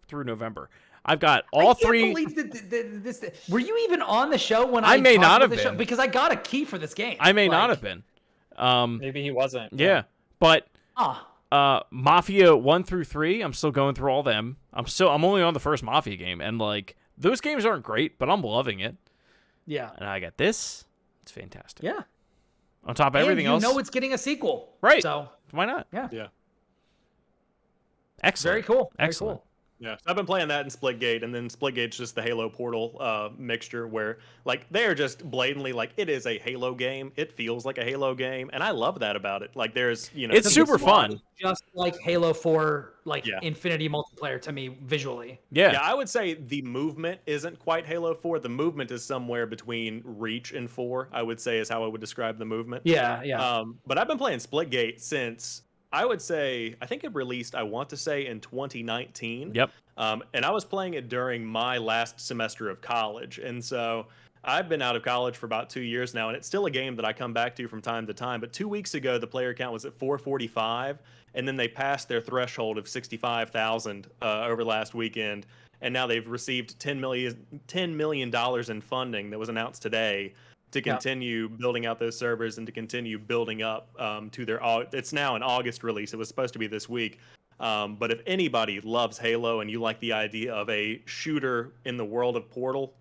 Speaker 3: through November. I've got all
Speaker 1: I can't
Speaker 3: three.
Speaker 1: believe that this. Were you even on the show when
Speaker 3: I may
Speaker 1: talked
Speaker 3: not
Speaker 1: about
Speaker 3: have
Speaker 1: the show?
Speaker 3: been.
Speaker 1: Because I got a key for this game.
Speaker 3: I may not
Speaker 1: Like,
Speaker 3: have been.
Speaker 2: Maybe he wasn't.
Speaker 3: Yeah, but
Speaker 1: Ah,
Speaker 3: Mafia 1 through 3, I'm still going through all them. I'm only on the first Mafia game, and like those games aren't great, but I'm loving it.
Speaker 1: yeah,
Speaker 3: And I got this. It's fantastic.
Speaker 1: yeah.
Speaker 3: On top of everything
Speaker 1: and
Speaker 3: else,
Speaker 1: you know it's getting a sequel,
Speaker 3: Right.
Speaker 1: So
Speaker 3: why not?
Speaker 1: yeah,
Speaker 4: yeah.
Speaker 3: Excellent.
Speaker 1: very cool. Very
Speaker 3: Excellent.
Speaker 1: cool.
Speaker 4: Yeah, so I've been playing that in Splitgate, and then Splitgate's just the Halo Portal mixture, where like they are just blatantly like, it is a Halo game. It feels like a Halo game, and I love that about it. Like there's, you know,
Speaker 3: It's
Speaker 1: Because
Speaker 3: super
Speaker 1: not
Speaker 3: fun.
Speaker 1: Just like Halo 4, like
Speaker 4: Yeah.
Speaker 1: Infinity multiplayer to me visually.
Speaker 3: Yeah.
Speaker 4: Yeah, I would say the movement isn't quite Halo 4. The movement is somewhere between Reach and 4, I would say, is how I would describe the movement.
Speaker 1: Yeah, yeah.
Speaker 4: But I've been playing Splitgate since, I would say, I think it released, I want to say, in 2019.
Speaker 3: Yep.
Speaker 4: And I was playing it during my last semester of college. And so I've been out of college for about 2 years now, and it's still a game that I come back to from time to time. But 2 weeks ago, the player count was at 445, and then they passed their threshold of 65,000 over last weekend. And now they've received $10 million in funding that was announced today to continue building out those servers and to continue building up to their. It's now an August release. It was supposed to be this week. But if anybody loves Halo and you like the idea of a shooter in the world of Portal,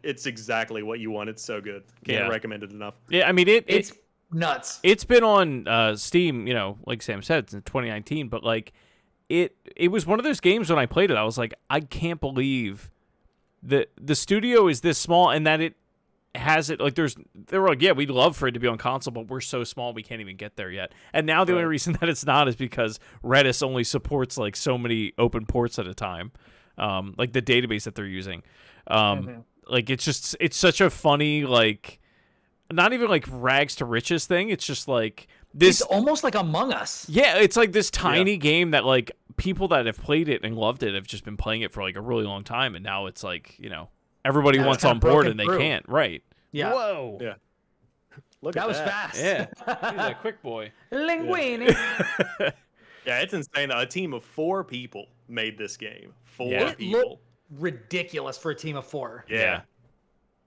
Speaker 4: it's exactly what you want. It's so good. Can't recommend it enough.
Speaker 3: Yeah, I mean
Speaker 1: it's nuts.
Speaker 3: It's been on Steam, like Sam said, since 2019. But like, it was one of those games when I played it, I was like, I can't believe that the studio is this small and that it has it. Like, they were like, yeah, we'd love for it to be on console, but we're so small we can't even get there yet. And now the only reason that it's not is because Redis only supports like so many open ports at a time, like the database that they're using. Like it's such a funny, like, not even like rags to riches thing. It's just like this.
Speaker 1: It's almost like Among Us.
Speaker 3: Yeah, it's like this tiny game that like people that have played it and loved it have just been playing it for like a really long time, and now it's like, everybody wants on board and they can't. Right.
Speaker 1: Yeah.
Speaker 3: Whoa.
Speaker 4: Yeah. Look
Speaker 1: that
Speaker 4: at
Speaker 1: was
Speaker 4: that.
Speaker 1: fast.
Speaker 3: Yeah. He's a quick boy.
Speaker 1: Linguini.
Speaker 4: Yeah, it's insane. A team of 4 people made this game. 4
Speaker 1: It
Speaker 4: people.
Speaker 1: looked ridiculous for a team of 4.
Speaker 4: Yeah.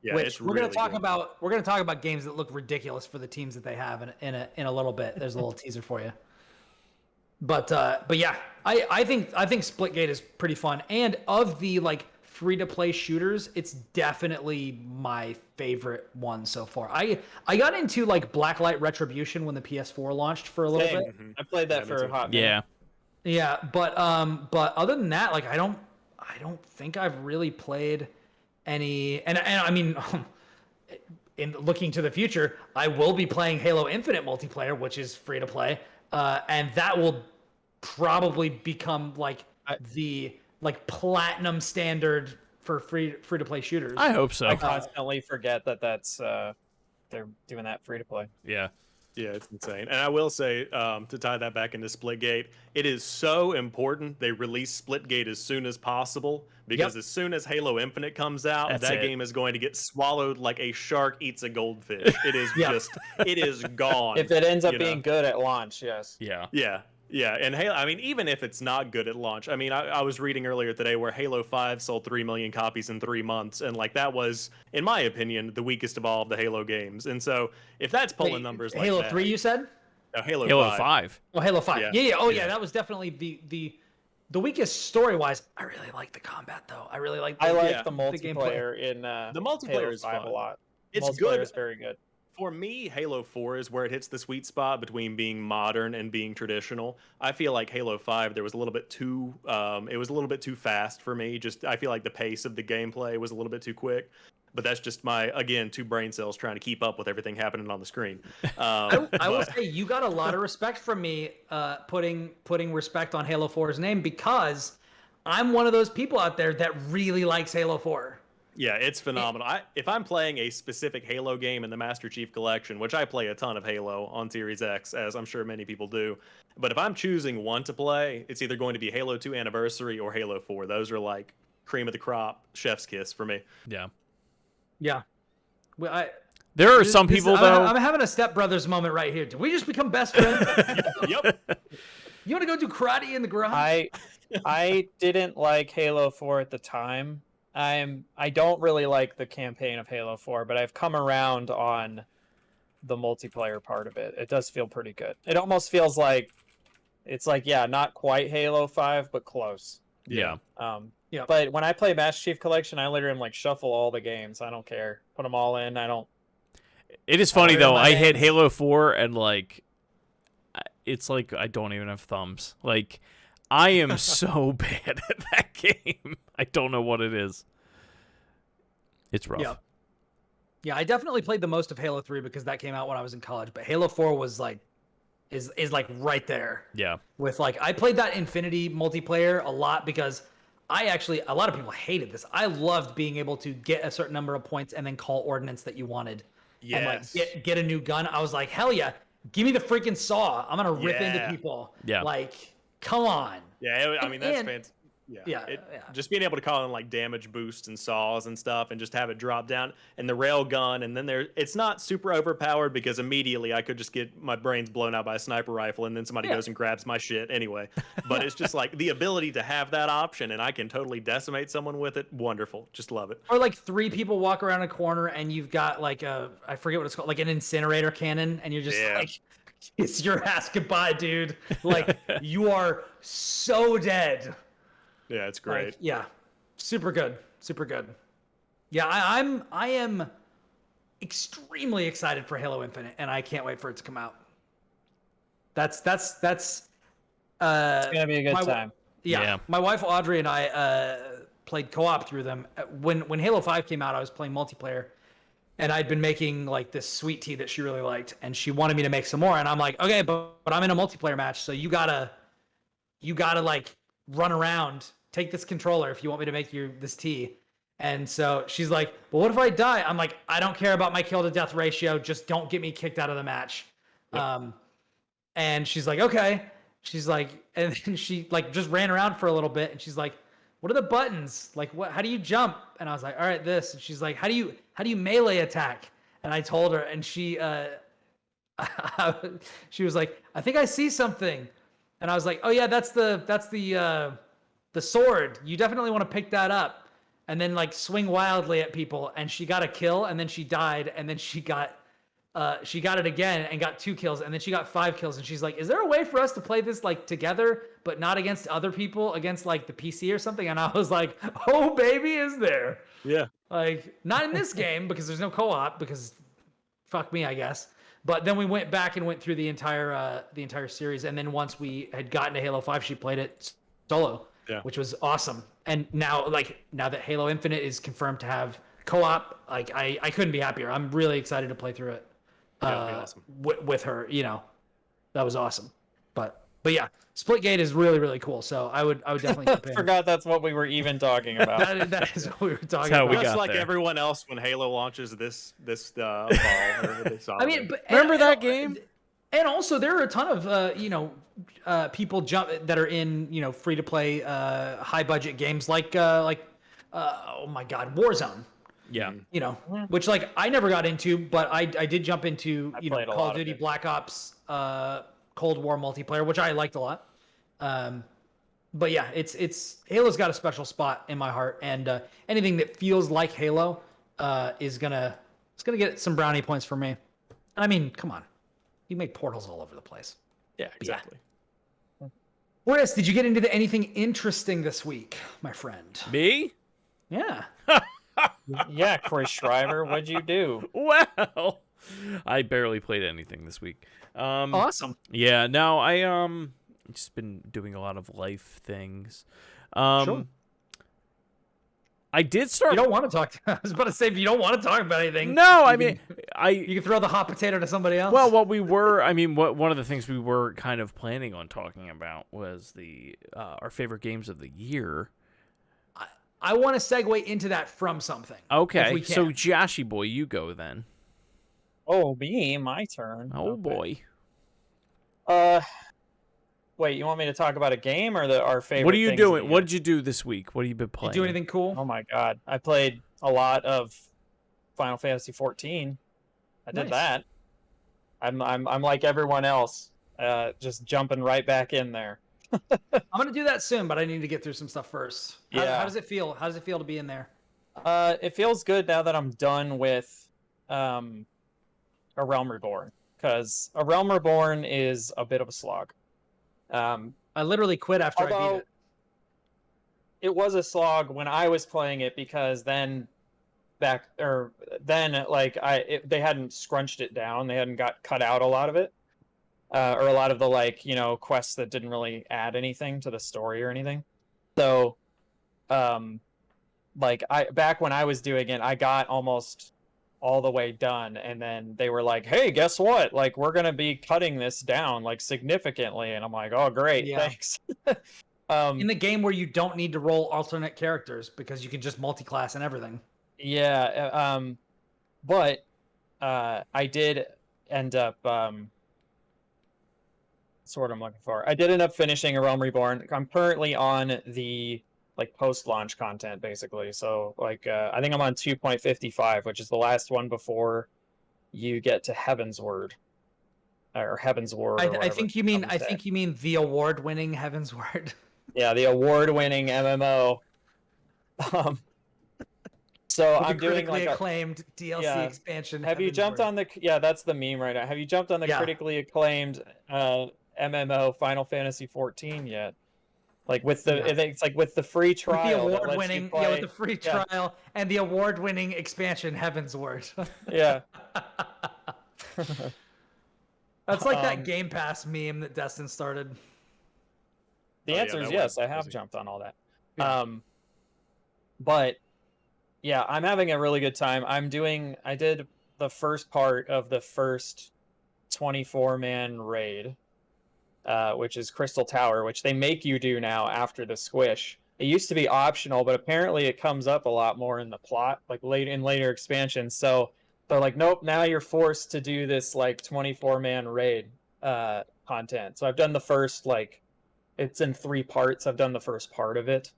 Speaker 4: Yeah,
Speaker 1: Which
Speaker 4: it's
Speaker 1: we're gonna
Speaker 4: really
Speaker 1: talk
Speaker 4: good.
Speaker 1: about. We're gonna talk about games that look ridiculous for the teams that they have in a little bit. There's a little teaser for you. But yeah, I think Splitgate is pretty fun, and of the like free to play shooters, it's definitely my favorite one so far. I got into like Blacklight Retribution when the PS4 launched for a little bit.
Speaker 2: I played that for a hot minute.
Speaker 3: Yeah.
Speaker 1: Yeah, but other than that, like I don't think I've really played any, and I mean, in looking to the future, I will be playing Halo Infinite multiplayer, which is free to play, and that will probably become like the platinum standard for free to play shooters.
Speaker 3: I hope so.
Speaker 2: I constantly forget that's they're doing that free to play.
Speaker 3: Yeah.
Speaker 4: Yeah, it's insane. And I will say, to tie that back into Splitgate, it is so important they release Splitgate as soon as possible, because as soon as Halo Infinite comes out, that game is going to get swallowed like a shark eats a goldfish. It is it is gone.
Speaker 2: If it ends up being good at launch, yes.
Speaker 3: Yeah.
Speaker 4: Yeah, and Halo, I mean, even if it's not good at launch, I mean, I was reading earlier today where Halo 5 sold 3 million copies in 3 months, and like that was, in my opinion, the weakest of all of the Halo games. And so if that's pulling numbers like
Speaker 1: Halo
Speaker 4: that,
Speaker 1: 3, you said?
Speaker 4: no, Halo
Speaker 3: 5.
Speaker 1: Oh, Halo 5.
Speaker 4: Yeah.
Speaker 1: Yeah. Oh, yeah. That was definitely the weakest story wise. I really like the combat though. I really like.
Speaker 2: The
Speaker 1: gameplay.
Speaker 2: multiplayer in
Speaker 4: the multiplayer
Speaker 2: Halo
Speaker 4: is
Speaker 2: 5
Speaker 4: fun.
Speaker 2: a lot.
Speaker 4: It's
Speaker 2: Multiplayer
Speaker 4: good.
Speaker 2: is very good.
Speaker 4: For me, Halo 4 is where it hits the sweet spot between being modern and being traditional. I feel like Halo 5, there was a little bit too, it was a little bit too fast for me. I feel like the pace of the gameplay was a little bit too quick. But that's just again, 2 brain cells trying to keep up with everything happening on the screen.
Speaker 1: I will say you got a lot of respect from me, putting respect on Halo 4's name, because I'm one of those people out there that really likes Halo 4.
Speaker 4: Yeah, it's phenomenal. If I'm playing a specific Halo game in the Master Chief Collection, which I play a ton of Halo on Series X, as I'm sure many people do, but if I'm choosing one to play, it's either going to be Halo 2 Anniversary or Halo 4. Those are like cream of the crop, chef's kiss for me.
Speaker 3: Yeah.
Speaker 1: Yeah. Well,
Speaker 3: There are some people though.
Speaker 1: I'm having a Step Brothers moment right here. Did we just become best friends?
Speaker 4: Yep.
Speaker 1: You want to go do karate in the garage?
Speaker 2: I didn't like Halo 4 at the time. I don't really like the campaign of Halo 4, but I've come around on the multiplayer part of it. It does feel pretty good. It almost feels like it's like, not quite Halo 5, but close.
Speaker 3: Yeah.
Speaker 1: Yeah.
Speaker 2: But when I play Master Chief Collection, I literally am like shuffle all the games. I don't care. Put them all in. I don't.
Speaker 3: It is funny though.
Speaker 2: my
Speaker 3: I hit
Speaker 2: hands.
Speaker 3: Halo 4 and like, it's like I don't even have thumbs. Like, I am so bad at that game. I don't know what it is. It's rough.
Speaker 1: Yeah. Yeah, I definitely played the most of Halo 3 because that came out when I was in college, but Halo 4 was like is like right there.
Speaker 3: Yeah.
Speaker 1: With like I played that Infinity multiplayer a lot because a lot of people hated this. I loved being able to get a certain number of points and then call ordnance that you wanted.
Speaker 4: Yes.
Speaker 1: And like get a new gun. I was like, hell yeah, give me the freaking saw. I'm gonna rip into
Speaker 4: Yeah.
Speaker 1: people.
Speaker 3: Yeah.
Speaker 1: Like, come on.
Speaker 4: Yeah, I mean, that's fantastic.
Speaker 1: Yeah,
Speaker 4: Just being able to call in like damage boosts and saws and stuff, and just have it drop down, and the rail gun, and then it's not super overpowered because immediately I could just get my brains blown out by a sniper rifle, and then somebody goes and grabs my shit anyway. But it's just like the ability to have that option, and I can totally decimate someone with it. Wonderful, just love it.
Speaker 1: Or like 3 people walk around a corner, and you've got like I forget what it's called, like an incinerator cannon, and you're just like, it's your ass goodbye, dude. Like you are so dead.
Speaker 4: Yeah, it's great.
Speaker 1: Like, yeah, super good, super good. Yeah, I am extremely excited for Halo Infinite, and I can't wait for it to come out. That's
Speaker 2: It's gonna be a good time.
Speaker 1: Yeah, my wife Audrey and I played co-op through them. When Halo 5 came out, I was playing multiplayer, and I'd been making like this sweet tea that she really liked, and she wanted me to make some more, and I'm like, okay, but I'm in a multiplayer match, so you gotta like run around. Take this controller if you want me to make this tea. And so she's like, well, what if I die? I'm like, I don't care about my kill to death ratio. Just don't get me kicked out of the match. Yep. And she's like, okay. She's like, and then she like just ran around for a little bit. And she's like, what are the buttons? Like, how do you jump? And I was like, all right, this. And she's like, how do you melee attack? And I told her, and she was like, I think I see something. And I was like, oh yeah, that's the sword. You definitely want to pick that up, and then like swing wildly at people. And she got a kill, and then she died, and then she got it again and got 2 kills, and then she got 5 kills. And she's like, is there a way for us to play this like together, but not against other people, against like the PC or something? And I was like, oh baby, is there?
Speaker 4: Yeah.
Speaker 1: Like, not in this game because there's no co-op, because fuck me, I guess. But then we went back and went through the entire series, and then once we had gotten to Halo 5, she played it solo. Yeah. Which was awesome. And now that Halo Infinite is confirmed to have co-op, like I couldn't be happier. I'm really excited to play through it.
Speaker 4: Awesome.
Speaker 1: With her, that was awesome. But yeah, Splitgate is really, really cool. So I would definitely compare.
Speaker 2: I forgot that's what we were even talking about.
Speaker 1: that is what we were talking
Speaker 3: how
Speaker 1: about.
Speaker 3: we got
Speaker 4: like
Speaker 3: there.
Speaker 4: Everyone else when Halo launches this fall.
Speaker 1: I mean,
Speaker 3: remember that game?
Speaker 1: And also, there are a ton of people that are in free to play high budget games like oh my god, Warzone.
Speaker 3: Yeah.
Speaker 1: Which like I never got into, but I did jump into Call of Duty Black Ops Cold War multiplayer, which I liked a lot. But yeah, it's Halo's got a special spot in my heart, and anything that feels like Halo is gonna get some brownie points for me. I mean, come on. You make portals all over the place.
Speaker 4: Yeah, exactly.
Speaker 1: Yeah. Boris, did you get into anything interesting this week, my friend?
Speaker 3: Me?
Speaker 1: Yeah.
Speaker 2: Yeah, Chris Shriver, what'd you do?
Speaker 3: Well, I barely played anything this week.
Speaker 1: Awesome.
Speaker 3: Yeah, no, I just been doing a lot of life things.
Speaker 1: Sure.
Speaker 3: I did start.
Speaker 1: You don't want to talk. I was about to say, if you don't want to talk about anything.
Speaker 3: No,
Speaker 1: you can throw the hot potato to somebody else.
Speaker 3: Well, one of the things we were kind of planning on talking about was our favorite games of the year.
Speaker 1: I want to segue into that from something.
Speaker 3: Okay, so Joshy boy, you go then.
Speaker 2: Oh, my turn.
Speaker 3: Oh boy.
Speaker 2: Wait, you want me to talk about a game or our favorite?
Speaker 3: What are you doing? What did you do this week? What have you been playing?
Speaker 1: Did you do anything cool?
Speaker 2: Oh my god, I played a lot of Final Fantasy XIV. I did that. I'm like everyone else, just jumping right back in there.
Speaker 1: I'm gonna do that soon, but I need to get through some stuff first. How does it feel? How does it feel to be in there?
Speaker 2: It feels good now that I'm done with A Realm Reborn, because A Realm Reborn is a bit of a slog.
Speaker 1: I literally quit after I beat it.
Speaker 2: It was a slog when I was playing it, because then they hadn't scrunched it down. They hadn't cut out a lot of it, or a lot of the quests that didn't really add anything to the story or anything. So, back when I was doing it, I got almost all the way done, and then they were like, hey, guess what, we're gonna be cutting this down significantly, and I'm like, oh great, thanks.
Speaker 1: In the game where you don't need to roll alternate characters because you can just multi-class and everything.
Speaker 2: But I did end up that's what I'm looking for. I did end up finishing A Realm Reborn. I'm currently on the like post-launch content basically. So like I think I'm on 2.55, which is the last one before you get to Heavensward or Heavensward.
Speaker 1: I think you mean the award-winning Heavensward.
Speaker 2: Yeah, the award-winning MMO. Um, so
Speaker 1: With
Speaker 2: I'm
Speaker 1: the
Speaker 2: doing
Speaker 1: critically
Speaker 2: like
Speaker 1: acclaimed DLC expansion.
Speaker 2: Have you jumped on the? Yeah, that's the meme right now. Have you jumped on the critically acclaimed MMO Final Fantasy XIV yet? Like with the, it's like with the free trial.
Speaker 1: With the award-winning, with the free trial and the award-winning expansion Heavensward.
Speaker 2: Yeah.
Speaker 1: That's like that Game Pass meme that Destin started.
Speaker 2: The answer is yes. I have jumped on all that. Yeah. But yeah, I'm having a really good time. I did the first part of the first 24-man raid, which is Crystal Tower, which they make you do now after the squish. It used to be optional, but apparently it comes up a lot more in the plot, like later expansions. So they're like, nope, now you're forced to do this like 24-man raid content. So I've done the first, like, it's in 3 parts. I've done the first part of it.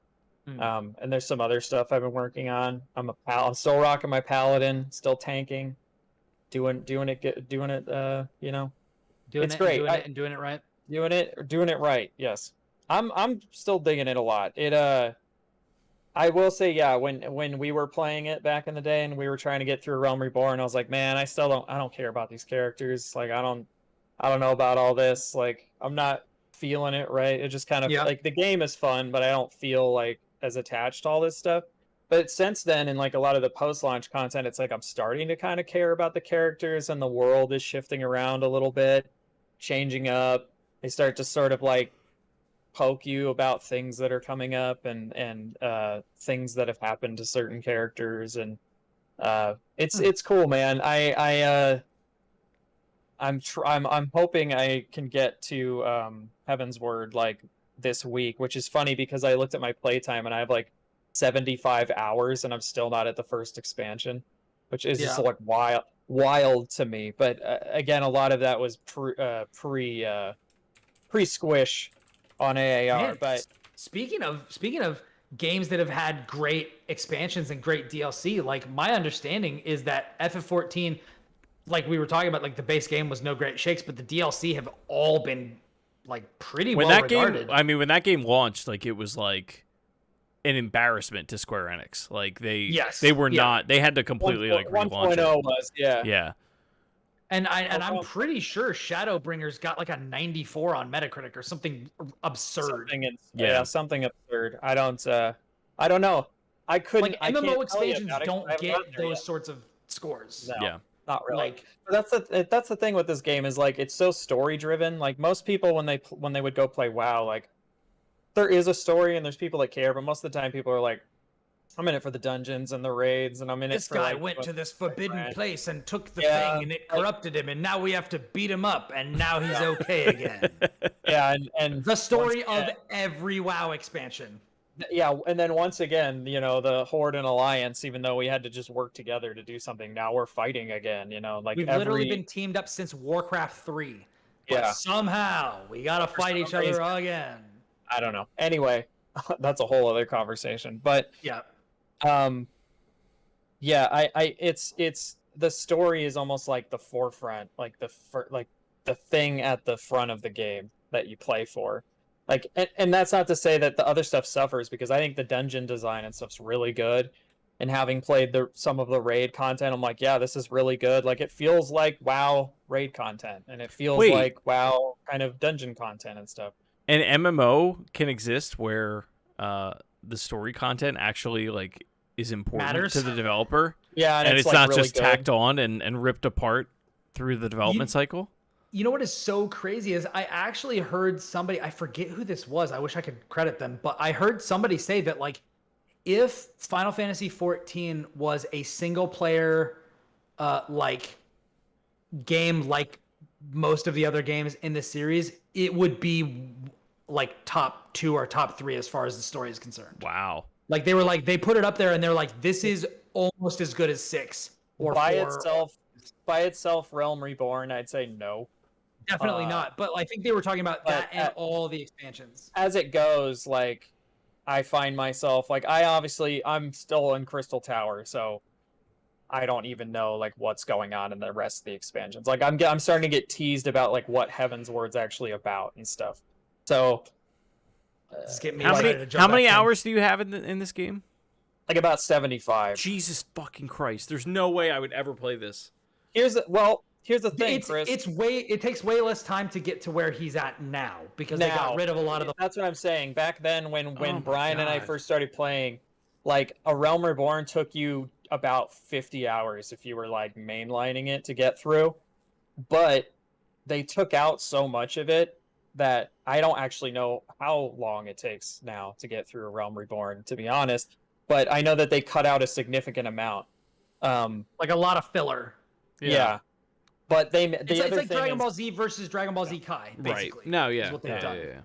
Speaker 2: And there's some other stuff I've been working on. I'm still rocking my paladin, still tanking, doing it, you know. It's great.
Speaker 1: Doing it right.
Speaker 2: Doing it right. Yes. I'm still digging it a lot. I will say, yeah, when we were playing it back in the day and we were trying to get through Realm Reborn, I was like, man, I don't care about these characters. Like, I don't know about all this. Like, I'm not feeling it, right? It just kind of like the game is fun, but I don't feel like as attached to all this stuff. But since then, in like a lot of the post-launch content, it's like I'm starting to kind of care about the characters, and the world is shifting around a little bit, changing up. They start to sort of like poke you about things that are coming up and things that have happened to certain characters, and it's cool, man. I'm hoping I can get to Heavensward like this week, which is funny because I looked at my playtime and I have like 75 hours and I'm still not at the first expansion, which is just like wild to me. But again, a lot of that was pre-squish on AAR.
Speaker 1: Man,
Speaker 2: but
Speaker 1: speaking of games that have had great expansions and great DLC, like my understanding is that FF14, like we were talking about, like the base game was no great shakes, but the DLC have all been like pretty well regarded.
Speaker 3: When that game launched, like it was like an embarrassment to Square Enix. Like they were not. They had to completely like relaunch
Speaker 2: 1.0
Speaker 3: it.
Speaker 2: was
Speaker 1: And I'm pretty sure Shadowbringers got like a 94 on Metacritic or something absurd.
Speaker 2: Something absurd. I don't know. I couldn't.
Speaker 1: Like MMO expansions don't get those sorts of scores.
Speaker 2: No, yeah, not really. Like, that's the thing with this game is like it's so story driven. Like most people when they would go play WoW, like there is a story and there's people that care, but most of the time people are like, I'm in it for the dungeons and the raids, and I'm in it for...
Speaker 1: This guy went to this forbidden place and took the thing, and it corrupted him, and now we have to beat him up, and now he's okay again.
Speaker 2: And
Speaker 1: the story of every WoW expansion.
Speaker 2: Yeah, and then once again, you know, the Horde and Alliance, even though we had to just work together to do something, now we're fighting again, you know? Like
Speaker 1: we've literally been teamed up since Warcraft 3. But somehow we gotta fight each other again.
Speaker 2: I don't know. Anyway, that's a whole other conversation. But it's the story is almost like the forefront, like the thing at the front of the game that you play for. Like, and that's not to say that the other stuff suffers, because I think the dungeon design and stuff's really good. And having played some of the raid content, I'm like, yeah, this is really good. Like, it feels like WoW raid content, and it feels like WoW kind of dungeon content and stuff.
Speaker 3: An MMO can exist where the story content actually like is important to the developer.
Speaker 2: Yeah,
Speaker 3: and it's
Speaker 2: like
Speaker 3: not
Speaker 2: really
Speaker 3: just tacked on and ripped apart through the development cycle.
Speaker 1: You know what is so crazy is I actually heard somebody, I forget who this was, I wish I could credit them, but I heard somebody say that like if Final Fantasy XIV was a single player like game like most of the other games in the series, it would be like top 2 or top 3 as far as the story is concerned.
Speaker 3: Wow.
Speaker 1: Like they put it up there and they're like, this is almost as good as 6 or 4.
Speaker 2: By itself, Realm Reborn, I'd say no.
Speaker 1: Definitely not. But I think they were talking about that and all the expansions.
Speaker 2: As it goes, like I find myself like I'm still in Crystal Tower, so I don't even know like what's going on in the rest of the expansions. Like I'm starting to get teased about like what Heavensward's actually about and stuff. So
Speaker 1: Just get me
Speaker 3: How
Speaker 1: excited
Speaker 3: many
Speaker 1: to jump
Speaker 3: how many
Speaker 1: back in.
Speaker 3: hours do you have in this game?
Speaker 2: like about 75.
Speaker 3: Jesus fucking Christ! There's no way I would ever play this.
Speaker 2: Here's the thing, Chris.
Speaker 1: It takes way less time to get to where he's at now because they got rid of a lot of the.
Speaker 2: That's what I'm saying. Back then, when
Speaker 3: Oh my
Speaker 2: Brian and I
Speaker 3: God.
Speaker 2: first started playing, like A Realm Reborn took you about 50 hours if you were like mainlining it to get through, but they took out so much of it that I don't actually know how long it takes now to get through A Realm Reborn, to be honest. But I know that they cut out a significant amount.
Speaker 1: Like a lot of filler.
Speaker 2: Yeah. But
Speaker 1: It's like Dragon Ball Z versus Dragon Ball Z Kai,
Speaker 3: Right?
Speaker 1: basically.
Speaker 3: No,
Speaker 1: is
Speaker 3: yeah,
Speaker 1: what they've done.
Speaker 3: yeah.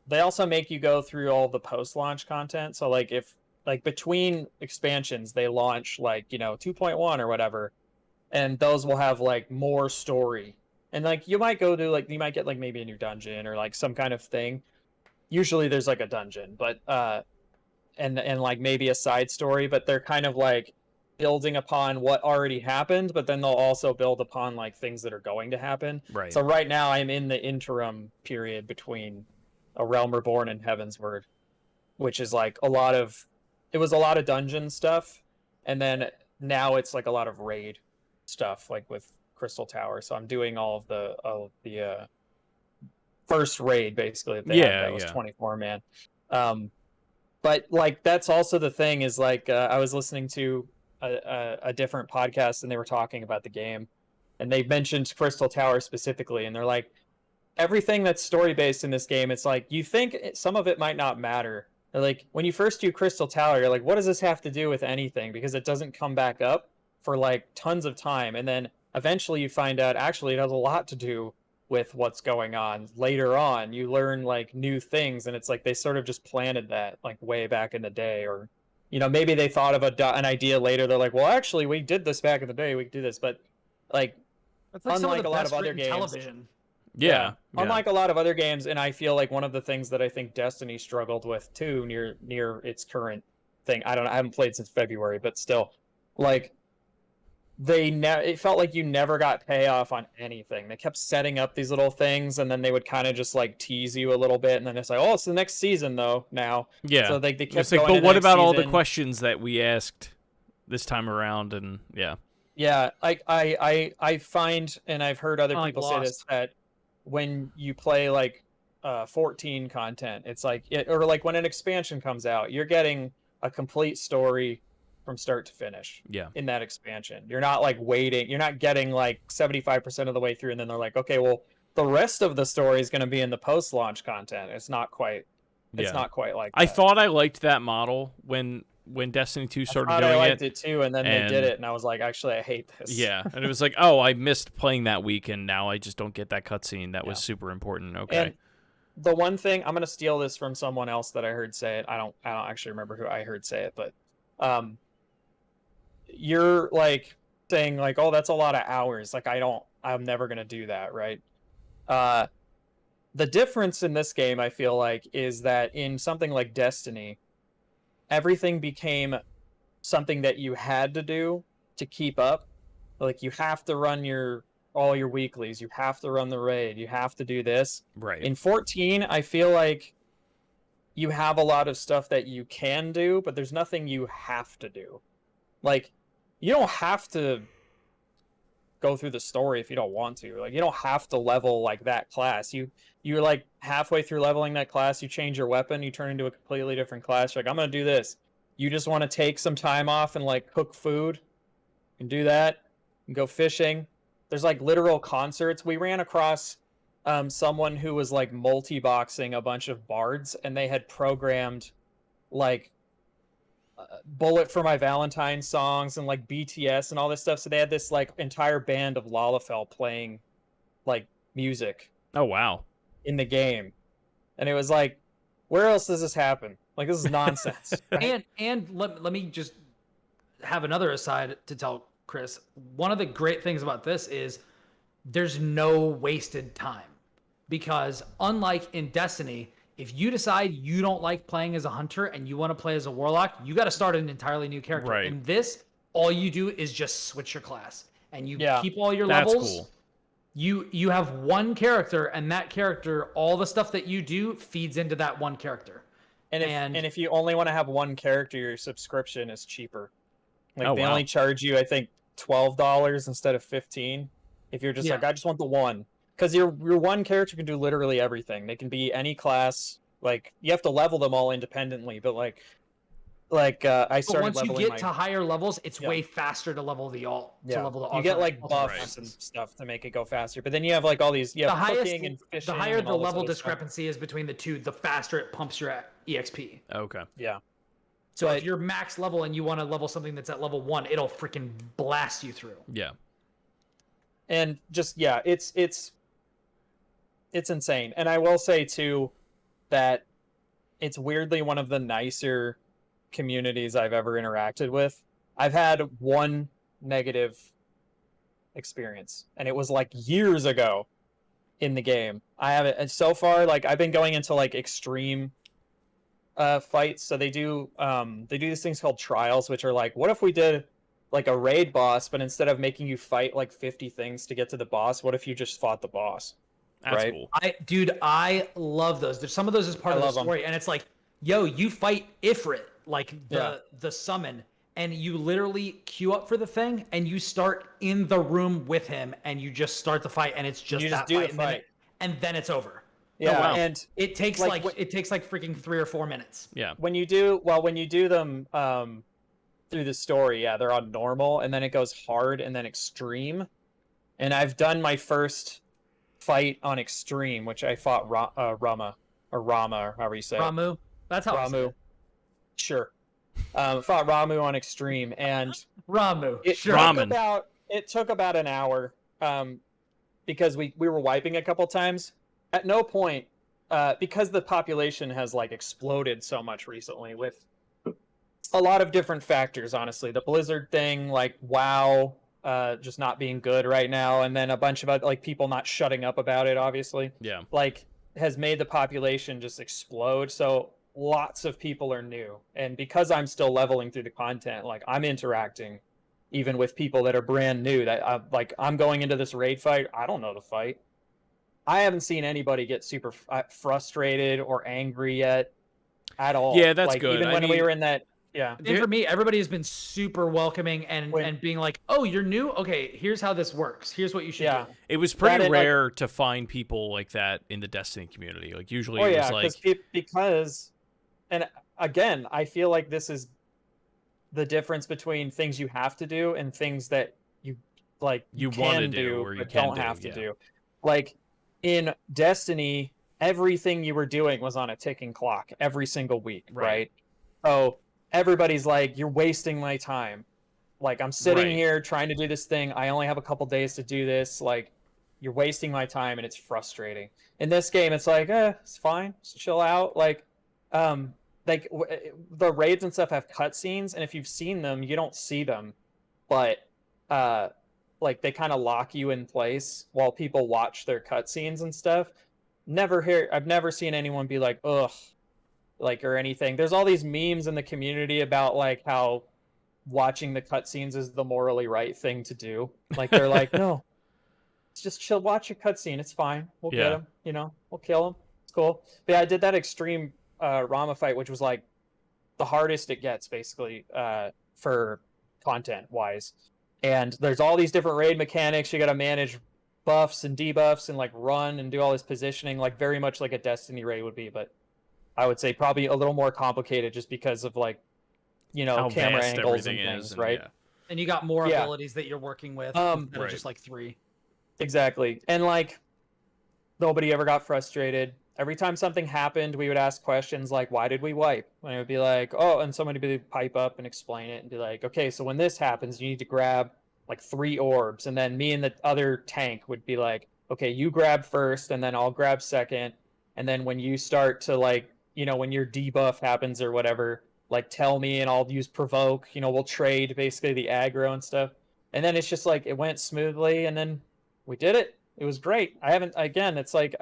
Speaker 2: they also make you go through all the post-launch content. So like if like between expansions they launch like 2.1 or whatever, and those will have like more story, and like you might get like maybe a new dungeon or like some kind of thing. Usually there's like a dungeon, but and like maybe a side story, but they're kind of like building upon what already happened, but then they'll also build upon like things that are going to happen.
Speaker 3: Right.
Speaker 2: So right now I'm in the interim period between A Realm Reborn and Heavensward, which is like it was a lot of dungeon stuff, and then now it's like a lot of raid stuff, like with Crystal Tower. So I'm doing all of the first raid basically that they had. That was 24 man. But like that's also the thing is like I was listening to a different podcast and they were talking about the game, and they mentioned Crystal Tower specifically, and they're like, everything that's story based in this game, it's like you think some of it might not matter. They're like, when you first do Crystal Tower, you're like, what does this have to do with anything? Because it doesn't come back up for like tons of time, and then eventually you find out actually it has a lot to do with what's going on later on. You learn like new things, and it's like they sort of just planted that like way back in the day, or maybe they thought of an idea later. They're like, well, actually, we did this back in the day. We could do this, but like,
Speaker 1: That's like
Speaker 2: unlike
Speaker 1: some of the
Speaker 2: a lot
Speaker 1: best
Speaker 2: of other
Speaker 1: written
Speaker 2: games,
Speaker 1: television.
Speaker 3: Yeah.
Speaker 2: Unlike a lot of other games, and I feel like one of the things that I think Destiny struggled with too, near its current thing. I haven't played since February, but still, like, it felt like you never got payoff on anything. They kept setting up these little things, and then they would kind of just like tease you a little bit, and then it's like, oh, it's the next season though now.
Speaker 3: Yeah.
Speaker 2: So they kept
Speaker 3: it's like,
Speaker 2: going
Speaker 3: but
Speaker 2: to
Speaker 3: what
Speaker 2: next
Speaker 3: about all the
Speaker 2: season.
Speaker 3: questions that we asked this time around? And yeah.
Speaker 2: Yeah, I find, and I've heard other
Speaker 1: Kinda like
Speaker 2: people say this,
Speaker 1: Lost.
Speaker 2: that when you play like 14 content, it's like or like when an expansion comes out, you're getting a complete story from start to finish.
Speaker 3: Yeah.
Speaker 2: In that expansion, you're not like waiting. You're not getting like 75% of the way through, and then they're like, okay, well, the rest of the story is going to be in the post-launch content. It's not quite. It's not quite like that.
Speaker 3: I thought I liked that model when Destiny 2 started doing
Speaker 2: I liked it too, and then they did
Speaker 3: and-
Speaker 2: it, and I was like, actually, I hate this.
Speaker 3: Yeah, and it was like, oh, I missed playing that week, and now I just don't get that cutscene. That was super important. Okay.
Speaker 2: And the one thing, I'm gonna steal this from someone else that I heard say it. I don't actually remember who I heard say it, but you're like saying like, oh, that's a lot of hours. Like I'm never gonna do that, right? The difference in this game, I feel like, is that in something like Destiny, everything became something that you had to do to keep up. Like you have to run all your weeklies, you have to run the raid, you have to do this.
Speaker 3: Right.
Speaker 2: In 14, I feel like you have a lot of stuff that you can do, but there's nothing you have to do. Like, you don't have to go through the story if you don't want to. Like, you don't have to level like that class. You're like halfway through leveling that class, you change your weapon, you turn into a completely different class. You're like, I'm gonna do this. You just want to take some time off and like cook food and do that and go fishing. There's like literal concerts. We ran across someone who was like multi-boxing a bunch of bards, and they had programmed like Bullet for My Valentine songs and like BTS and all this stuff. So they had this like entire band of Lalafell playing like music
Speaker 3: Oh wow.
Speaker 2: in the game. And it was like, where else does this happen? Like, this is nonsense. Right?
Speaker 1: And let me just have another aside to tell Chris. One of the great things about this is there's no wasted time, because unlike in Destiny, if you decide you don't like playing as a hunter and you want to play as a warlock, you got to start an entirely new character.
Speaker 3: Right.
Speaker 1: In this, all you do is just switch your class and you keep all your
Speaker 3: That's
Speaker 1: levels.
Speaker 3: cool.
Speaker 1: You have one character, and that character, all the stuff that you do feeds into that one character.
Speaker 2: And if you only want to have one character, your subscription is cheaper. Like they
Speaker 3: wow.
Speaker 2: only charge you, I think, $12 instead of $15. If you're just like, I just want the one, because your one character can do literally everything. They can be any class. Like you have to level them all independently, but I started
Speaker 1: once you
Speaker 2: leveling
Speaker 1: get to higher levels, it's
Speaker 2: Yeah.
Speaker 1: way faster to level the alt.
Speaker 2: Yeah.
Speaker 1: To level the
Speaker 2: You get like
Speaker 1: alternate
Speaker 2: buffs
Speaker 1: races.
Speaker 2: and stuff to make it go faster. But then you have like all these,
Speaker 1: The highest,
Speaker 2: cooking and fishing.
Speaker 1: the higher
Speaker 2: and
Speaker 1: the
Speaker 2: all this
Speaker 1: level
Speaker 2: other stuff.
Speaker 1: discrepancy is between the two, the faster it pumps your EXP.
Speaker 3: Okay.
Speaker 2: Yeah.
Speaker 1: So
Speaker 2: But-
Speaker 1: if you're max level and you want to level something that's at level 1, it'll freaking blast you through.
Speaker 3: Yeah.
Speaker 2: And just it's insane. And I will say too that it's weirdly one of the nicer communities I've ever interacted with. I've had one negative experience, and it was like years ago in the game. I haven't, and so far, like I've been going into like extreme fights. So they do these things called trials, which are like, what if we did like a raid boss, but instead of making you fight like 50 things to get to the boss, what if you just fought the boss?
Speaker 3: That's
Speaker 2: Right?
Speaker 3: cool.
Speaker 1: I love those. There's some of those as part
Speaker 2: I
Speaker 1: of the
Speaker 2: love 'em.
Speaker 1: story, and it's like, yo, you fight Ifrit, like the summon, and you literally queue up for the thing, and you start in the room with him, and you just start the fight, and it's just
Speaker 2: You
Speaker 1: that
Speaker 2: just do
Speaker 1: fight,
Speaker 2: the
Speaker 1: and then
Speaker 2: fight.
Speaker 1: and then it's over.
Speaker 2: Yeah,
Speaker 3: wow.
Speaker 2: and
Speaker 1: It takes
Speaker 2: Like,
Speaker 1: like freaking 3 or 4 minutes.
Speaker 3: Yeah.
Speaker 2: when you do them through the story, yeah, they're on normal, and then it goes hard and then extreme. And I've done my first fight on extreme, which I fought Rama or however you say it.
Speaker 1: Ramu, that's how I say
Speaker 2: Ramu.
Speaker 1: it.
Speaker 2: Sure. Fought Ramu on extreme, and
Speaker 1: Ramu.
Speaker 2: it
Speaker 1: Sure.
Speaker 3: Ramen.
Speaker 2: took about an hour because we were wiping a couple times. At no point, because the population has like exploded so much recently with a lot of different factors, honestly. The Blizzard thing, like WoW, just not being good right now, and then a bunch of like people not shutting up about it, obviously.
Speaker 3: Yeah.
Speaker 2: Like has made the population just explode. So lots of people are new, and because I'm still leveling through the content, like I'm interacting even with people that are brand new. That I'm going into this raid fight, I don't know the fight. I haven't seen anybody get super frustrated or angry yet at all.
Speaker 3: Yeah, that's
Speaker 2: like,
Speaker 3: good.
Speaker 2: Even
Speaker 3: I
Speaker 2: when we
Speaker 3: mean-
Speaker 2: were in that, yeah.
Speaker 1: And for me, everybody has been super welcoming and being like, "Oh, you're new? Okay, here's how this works. Here's what you should
Speaker 2: Yeah.
Speaker 1: do."
Speaker 3: It was
Speaker 2: That
Speaker 3: pretty
Speaker 2: and, like-
Speaker 3: rare to find people like that in the Destiny community. Like usually
Speaker 2: Oh
Speaker 3: it
Speaker 2: yeah,
Speaker 3: was like
Speaker 2: because, and again, I feel like this is the difference between things you have to do and things that you like
Speaker 3: You
Speaker 2: can
Speaker 3: wanna do or you
Speaker 2: but
Speaker 3: can
Speaker 2: don't
Speaker 3: do,
Speaker 2: have to
Speaker 3: yeah.
Speaker 2: do. Like in Destiny, everything you were doing was on a ticking clock every single week,
Speaker 3: Right.
Speaker 2: right? So everybody's like, "You're wasting my time." Like I'm sitting
Speaker 3: Right.
Speaker 2: here trying to do this thing. I only have a couple days to do this. Like you're wasting my time, and it's frustrating. In this game, it's like, it's fine, just chill out. Like the raids and stuff have cutscenes, and if you've seen them, you don't see them, but like they kind of lock you in place while people watch their cutscenes and stuff. I've never seen anyone be like, ugh, like or anything. There's all these memes in the community about like how watching the cutscenes is the morally right thing to do. Like they're like, no, just chill, watch your cutscene. It's fine. We'll
Speaker 3: Yeah.
Speaker 2: get him. You know, we'll kill him. It's cool. But yeah, I did that extreme Rama fight, which was like the hardest it gets, basically, for content wise. And there's all these different raid mechanics. You got to manage buffs and debuffs and like run and do all this positioning, like very much like a Destiny raid would be. But I would say probably a little more complicated just because of like, you know,
Speaker 3: how
Speaker 2: camera
Speaker 3: vast
Speaker 2: angles and
Speaker 3: everything
Speaker 2: things,
Speaker 3: is,
Speaker 2: right?
Speaker 3: yeah.
Speaker 1: And you got more
Speaker 2: Yeah.
Speaker 1: abilities that you're working with
Speaker 2: Um,
Speaker 1: instead of
Speaker 3: right.
Speaker 1: just like 3.
Speaker 2: Exactly. And like nobody ever got frustrated. Every time something happened, we would ask questions like, why did we wipe? And it would be like, oh, and somebody would pipe up and explain it and be like, okay, so when this happens, you need to grab like 3 orbs. And then me and the other tank would be like, okay, you grab first and then I'll grab second. And then when you start to like, you know, when your debuff happens or whatever, like tell me and I'll use provoke, you know, we'll trade basically the aggro and stuff. And then it's just like, it went smoothly and then we did it. It was great. It's like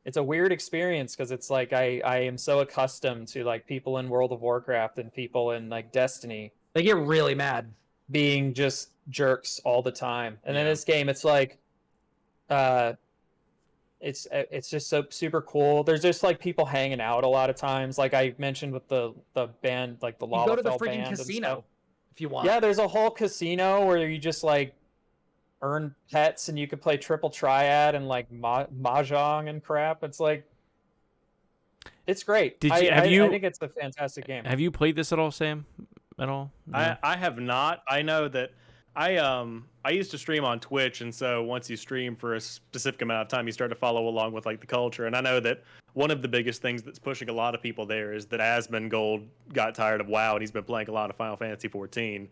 Speaker 2: it's a weird experience because it's like I am so accustomed to like people in World of Warcraft and people in like Destiny
Speaker 1: They get really mad.
Speaker 2: being just jerks all the time, and then this game, it's like, it's just so super cool. There's just like people hanging out a lot of times, like I mentioned with the band, like the
Speaker 1: You go to the
Speaker 2: Lalafell
Speaker 1: freaking
Speaker 2: band and stuff.
Speaker 1: casino if you want.
Speaker 2: Yeah, there's a whole casino where you just like earn pets and you could play triple triad and like mahjong and crap. It's like, it's great. I think it's a fantastic game.
Speaker 3: Have you played this at all, Sam? At all? No?
Speaker 4: I have not. I know that I used to stream on Twitch, and so once you stream for a specific amount of time, you start to follow along with like the culture. And I know that one of the biggest things that's pushing a lot of people there is that Asmongold got tired of WoW, and he's been playing a lot of Final Fantasy XIV.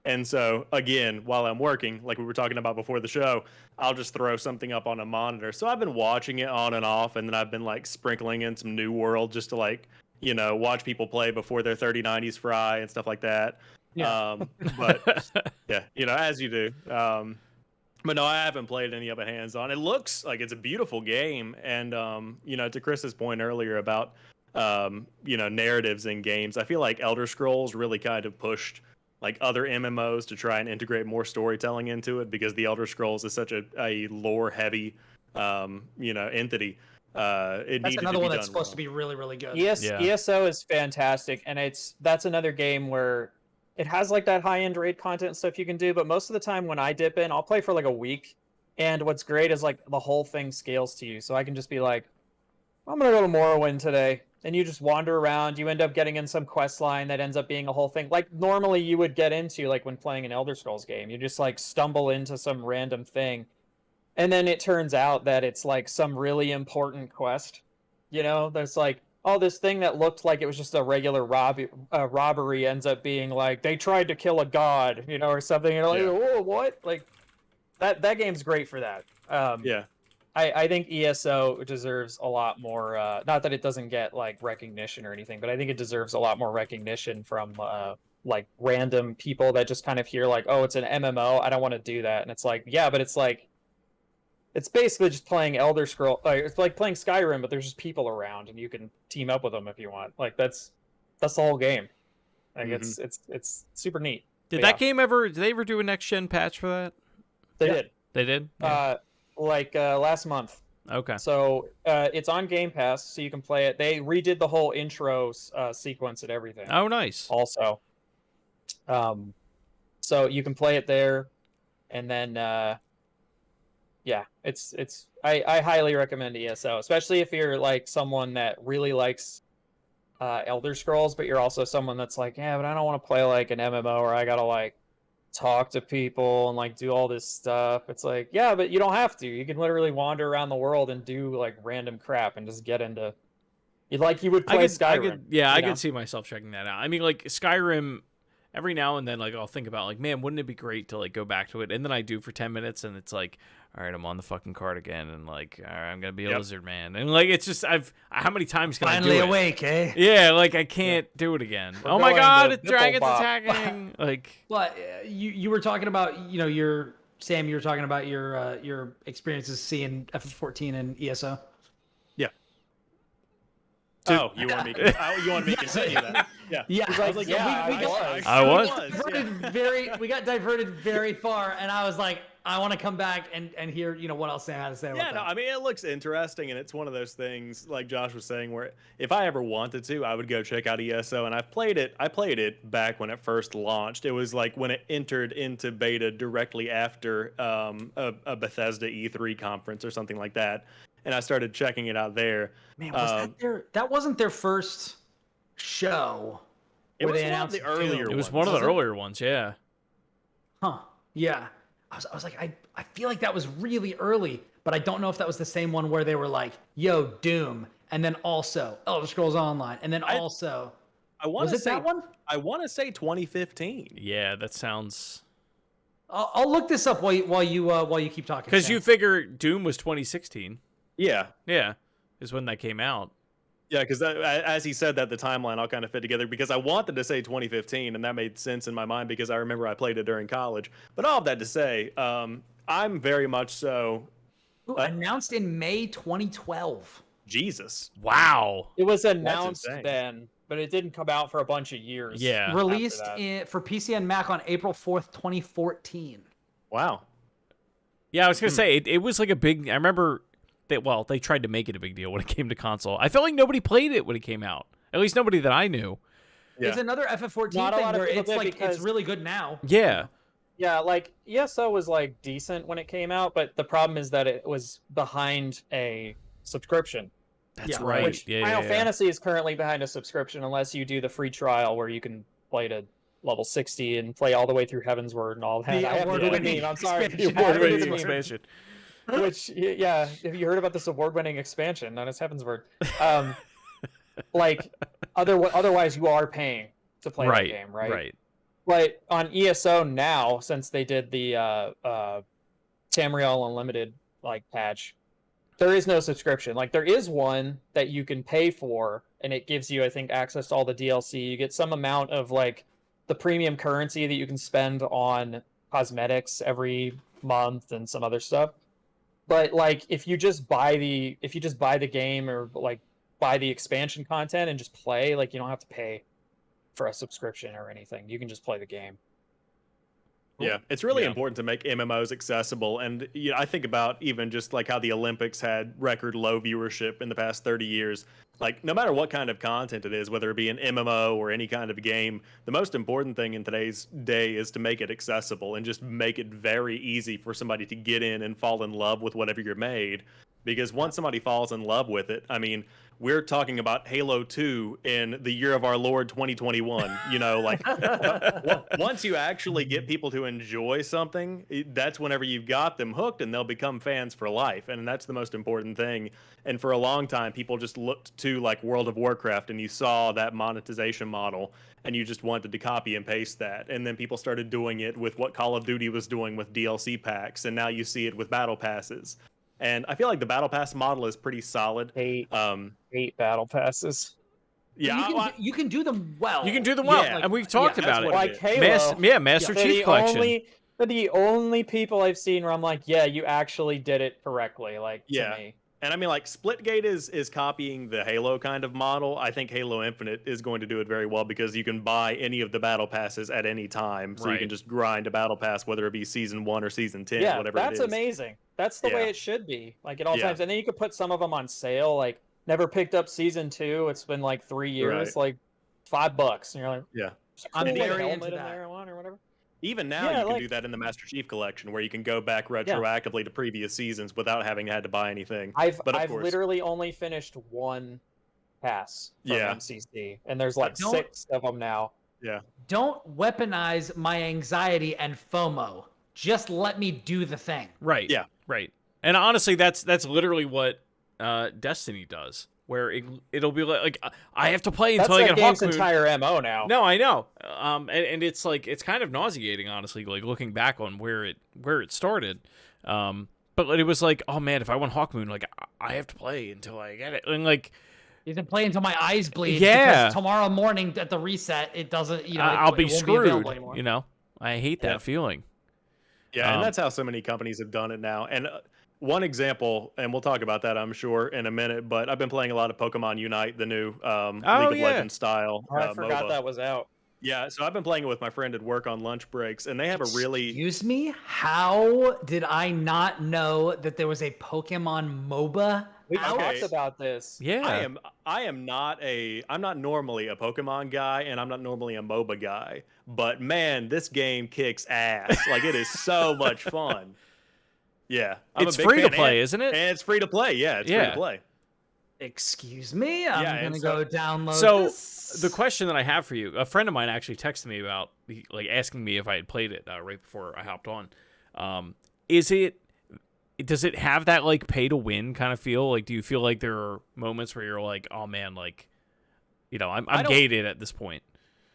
Speaker 4: And so again, while I'm working, like we were talking about before the show, I'll just throw something up on a monitor. So I've been watching it on and off, and then I've been like sprinkling in some New World just to like, you know, watch people play before their 3090s fry and stuff like that.
Speaker 1: Yeah.
Speaker 4: But yeah, you know, as you do. But no, I haven't played any of it hands on. It looks like it's a beautiful game. And, you know, to Chris's point earlier about, you know, narratives in games, I feel like Elder Scrolls really kind of pushed like other MMOs to try and integrate more storytelling into it, because the Elder Scrolls is such a lore heavy, you know, entity.
Speaker 1: That's another one that's supposed to be really, really good.
Speaker 2: ESO is fantastic, and that's another game where it has like that high-end raid content and stuff you can do, but most of the time when I dip in, I'll play for like a week, and what's great is like the whole thing scales to you, so I can just be like, I'm gonna go to Morrowind today, and you just wander around, you end up getting in some quest line that ends up being a whole thing, like normally you would get into like when playing an Elder Scrolls game. You just like stumble into some random thing, and then it turns out that it's like some really important quest. You know, there's like, oh, this thing that looked like it was just a regular robbery ends up being like, they tried to kill a god, you know, or something. You're like, oh, what? Like, that game's great for that.
Speaker 4: Yeah.
Speaker 2: I think ESO deserves a lot more, not that it doesn't get like recognition or anything, but I think it deserves a lot more recognition from like random people that just kind of hear like, oh, it's an MMO, I don't want to do that. And it's like, yeah, but it's like, it's basically just playing Elder Scroll. It's like playing Skyrim, but there's just people around, and you can team up with them if you want. Like that's the whole game. Like it's super neat.
Speaker 3: Did that game ever? Did they ever do a next gen patch for that?
Speaker 2: They did.
Speaker 3: They did. Yeah.
Speaker 2: Last month.
Speaker 3: Okay.
Speaker 2: So it's on Game Pass, so you can play it. They redid the whole intro sequence and everything.
Speaker 3: Oh, nice.
Speaker 2: Also, so you can play it there, and then. Yeah, I highly recommend ESO, especially if you're like someone that really likes Elder Scrolls, but you're also someone that's like, yeah, but I don't want to play like an MMO where I gotta like talk to people and like do all this stuff. It's like, yeah, but you don't have to. You can literally wander around the world and do like random crap and just get into. You would play Skyrim.
Speaker 3: I could see myself checking that out. I mean, like Skyrim. Every now and then, like I'll think about, like, man, wouldn't it be great to like go back to it? And then I do for 10 minutes, and it's like, all right, I'm on the fucking card again, and like, all right, I'm gonna be a lizard man, and like, it's just how many times can
Speaker 1: finally
Speaker 3: I do it?
Speaker 1: Awake, eh?
Speaker 3: Yeah, like I can't do it again. Oh my god, it's dragons attacking! Like,
Speaker 1: well, you were talking about, you know, you were talking about your experiences seeing FF14 and ESO.
Speaker 4: Oh, you want me to continue that? Yeah.
Speaker 1: Yeah.
Speaker 4: I was like,
Speaker 3: I was.
Speaker 1: We got diverted very far, and I was like, I want to come back and hear, you know, what else Sam had to say about that.
Speaker 4: Yeah, no, I mean, it looks interesting, and it's one of those things, like Josh was saying, where if I ever wanted to, I would go check out ESO, and I played it back when it first launched. It was like when it entered into beta directly after a Bethesda E3 conference or something like that. And I started checking it out there.
Speaker 1: Man, was that wasn't their first show?
Speaker 4: It was one of the earlier ones.
Speaker 3: It was one of the earlier ones, yeah.
Speaker 1: Huh. Yeah. I was like, I feel like that was really early, but I don't know if that was the same one where they were like, yo, Doom, and then also Elder Scrolls Online, and then also...
Speaker 4: was it
Speaker 1: that one?
Speaker 4: I want to say 2015.
Speaker 3: Yeah, that sounds...
Speaker 1: I'll look this up while you keep talking.
Speaker 3: Because you figure Doom was 2016.
Speaker 4: Yeah.
Speaker 3: Yeah, is when that came out.
Speaker 4: Yeah, because as he said that, the timeline all kind of fit together, because I wanted to say 2015, and that made sense in my mind because I remember I played it during college. But all of that to say, I'm very much so...
Speaker 1: announced in May 2012.
Speaker 4: Jesus.
Speaker 3: Wow.
Speaker 2: It was announced
Speaker 4: insane.
Speaker 2: then, but it didn't come out for a bunch of years.
Speaker 3: Yeah.
Speaker 1: Released
Speaker 2: after that.
Speaker 1: for PC and Mac on April 4th, 2014.
Speaker 4: Wow.
Speaker 3: Yeah, I was gonna say it was like a big. I remember they tried to make it a big deal when it came to console. I felt like nobody played it when it came out. At least nobody that I knew.
Speaker 4: Yeah.
Speaker 1: There's another FF14
Speaker 2: Not a
Speaker 1: thing
Speaker 2: lot of
Speaker 1: where
Speaker 2: people
Speaker 1: it's
Speaker 2: did
Speaker 1: like
Speaker 2: because-
Speaker 1: it's really good now.
Speaker 3: Yeah.
Speaker 2: Yeah, like ESO was like decent when it came out, but the problem is that it was behind a subscription.
Speaker 3: That's
Speaker 1: Yeah,
Speaker 3: right.
Speaker 2: Which
Speaker 3: yeah,
Speaker 2: Final
Speaker 3: yeah.
Speaker 2: Fantasy is currently behind a subscription unless you do the free trial where you can play to level 60 and play all the way through Heavensward and all that.
Speaker 1: The
Speaker 2: I have to do the
Speaker 1: award-winning
Speaker 2: meme. I'm sorry.
Speaker 1: expansion.
Speaker 2: The award-winning
Speaker 3: Award-winning
Speaker 2: expansion.
Speaker 3: expansion.
Speaker 2: Which, yeah, have you heard about this award-winning expansion known as Heavensward? Like, otherwise you are paying to play that game, right?
Speaker 3: Right.
Speaker 2: But on ESO now, since they did the Tamriel Unlimited like patch, there is no subscription. Like there is one that you can pay for, and it gives you, I think, access to all the DLC. You get some amount of like the premium currency that you can spend on cosmetics every month and some other stuff. But like if you just buy the game or like buy the expansion content and just play, like you don't have to pay for a subscription or anything. You can just play the game.
Speaker 4: Yeah, it's really
Speaker 3: Yeah.
Speaker 4: important to make MMOs accessible. And I think about even just like how the Olympics had record low viewership in the past 30 years. Like, no matter what kind of content it is, whether it be an MMO or any kind of game, the most important thing in today's day is to make it accessible and just make it very easy for somebody to get in and fall in love with whatever you're made. Because once somebody falls in love with it, I mean, we're talking about Halo 2 in the year of our Lord 2021. You know, like once you actually get people to enjoy something, that's whenever you've got them hooked and they'll become fans for life. And that's the most important thing. And for a long time, people just looked to like World of Warcraft and you saw that monetization model and you just wanted to copy and paste that. And then people started doing it with what Call of Duty was doing with DLC packs. And now you see it with battle passes. And I feel like the battle pass model is pretty solid.
Speaker 2: Eight battle passes.
Speaker 4: Yeah,
Speaker 1: you can do them well.
Speaker 3: You can do them well,
Speaker 4: Yeah,
Speaker 3: and we've talked
Speaker 4: that's
Speaker 3: about it.
Speaker 4: what
Speaker 2: Like
Speaker 4: is.
Speaker 2: Halo.
Speaker 3: Master
Speaker 2: They're
Speaker 3: Chief
Speaker 2: the
Speaker 3: Collection.
Speaker 2: They're the only people I've seen where I'm like, yeah, you actually did it correctly. Like,
Speaker 4: Yeah.
Speaker 2: to me.
Speaker 4: and I mean, like Splitgate is copying the Halo kind of model. I think Halo Infinite is going to do it very well because you can buy any of the battle passes at any time, so you
Speaker 3: Right.
Speaker 4: can just grind a battle pass, whether it be season 1 or season 10,
Speaker 2: Yeah,
Speaker 4: whatever
Speaker 2: that's
Speaker 4: it is.
Speaker 2: amazing. That's the way
Speaker 4: Yeah.
Speaker 2: it should be. Like at all
Speaker 4: Yeah.
Speaker 2: times. And then you could put some of them on sale. Like, never picked up season 2. It's been like 3 years.
Speaker 4: Right.
Speaker 2: Like $5. And you're like,
Speaker 4: Yeah.
Speaker 1: I'm
Speaker 2: cool, like,
Speaker 1: very
Speaker 2: helmet
Speaker 1: into
Speaker 2: in
Speaker 1: that.
Speaker 2: there or whatever.
Speaker 4: Even now,
Speaker 2: Yeah,
Speaker 4: you can
Speaker 2: like-
Speaker 4: do that in the Master Chief Collection, where you can go back retroactively to previous seasons without having had to buy anything.
Speaker 2: I've
Speaker 4: But of course-
Speaker 2: literally only finished one pass from
Speaker 4: Yeah.
Speaker 2: MCC, and there's like
Speaker 1: Don't-
Speaker 2: 6 of them now.
Speaker 4: Yeah.
Speaker 1: Don't weaponize my anxiety and FOMO. Just let me do the thing.
Speaker 3: Right.
Speaker 4: Yeah.
Speaker 3: Right. And honestly, that's literally what Destiny does, where it'll be like I have to play
Speaker 2: That's
Speaker 3: until I
Speaker 2: that
Speaker 3: get
Speaker 2: game's
Speaker 3: Hawkmoon.
Speaker 2: entire MO now.
Speaker 3: No, I know. And it's like it's kind of nauseating, honestly, like looking back on where it started. But it was like, oh man, if I want Hawkmoon, like I have to play until I get it, and like
Speaker 1: You can play until my eyes bleed.
Speaker 3: Yeah.
Speaker 1: Because tomorrow morning at the reset, it doesn't. You know,
Speaker 3: I'll
Speaker 1: it
Speaker 3: be
Speaker 1: won't available
Speaker 3: screwed.
Speaker 1: anymore.
Speaker 3: You know, I hate that
Speaker 4: Yeah.
Speaker 3: feeling.
Speaker 4: Yeah, and
Speaker 3: Um,
Speaker 4: that's how so many companies have done it now. And one example, and we'll talk about that, I'm sure, in a minute, but I've been playing a lot of Pokemon Unite, the new League of
Speaker 3: yeah.
Speaker 4: Legends style
Speaker 2: I forgot
Speaker 4: MOBA.
Speaker 2: that was out.
Speaker 4: Yeah, so I've been playing it with my friend at work on lunch breaks, and they have a really...
Speaker 1: Excuse me? How did I not know that there was a Pokemon MOBA
Speaker 2: We
Speaker 1: out?
Speaker 2: talked about this.
Speaker 3: Yeah.
Speaker 4: I'm not normally a Pokemon guy, and I'm not normally a MOBA guy, but man, this game kicks ass. Like, it is so much fun. Yeah. I'm
Speaker 3: It's
Speaker 4: a big
Speaker 3: free to
Speaker 4: fan,
Speaker 3: play,
Speaker 4: and-
Speaker 3: isn't it?
Speaker 4: And it's free to play. Yeah, it's free
Speaker 3: Yeah.
Speaker 4: to play.
Speaker 1: Excuse me? I'm
Speaker 4: Yeah,
Speaker 1: gonna
Speaker 4: and
Speaker 1: go download
Speaker 3: So
Speaker 1: this.
Speaker 3: the question that I have for you, a friend of mine actually texted me about like asking me if I had played it right before I hopped on. Does it have that like pay to win kind of feel? Like, do you feel like there are moments where you're like, oh man, like, you know,
Speaker 4: I
Speaker 3: I'm
Speaker 4: don't-
Speaker 3: gated at this point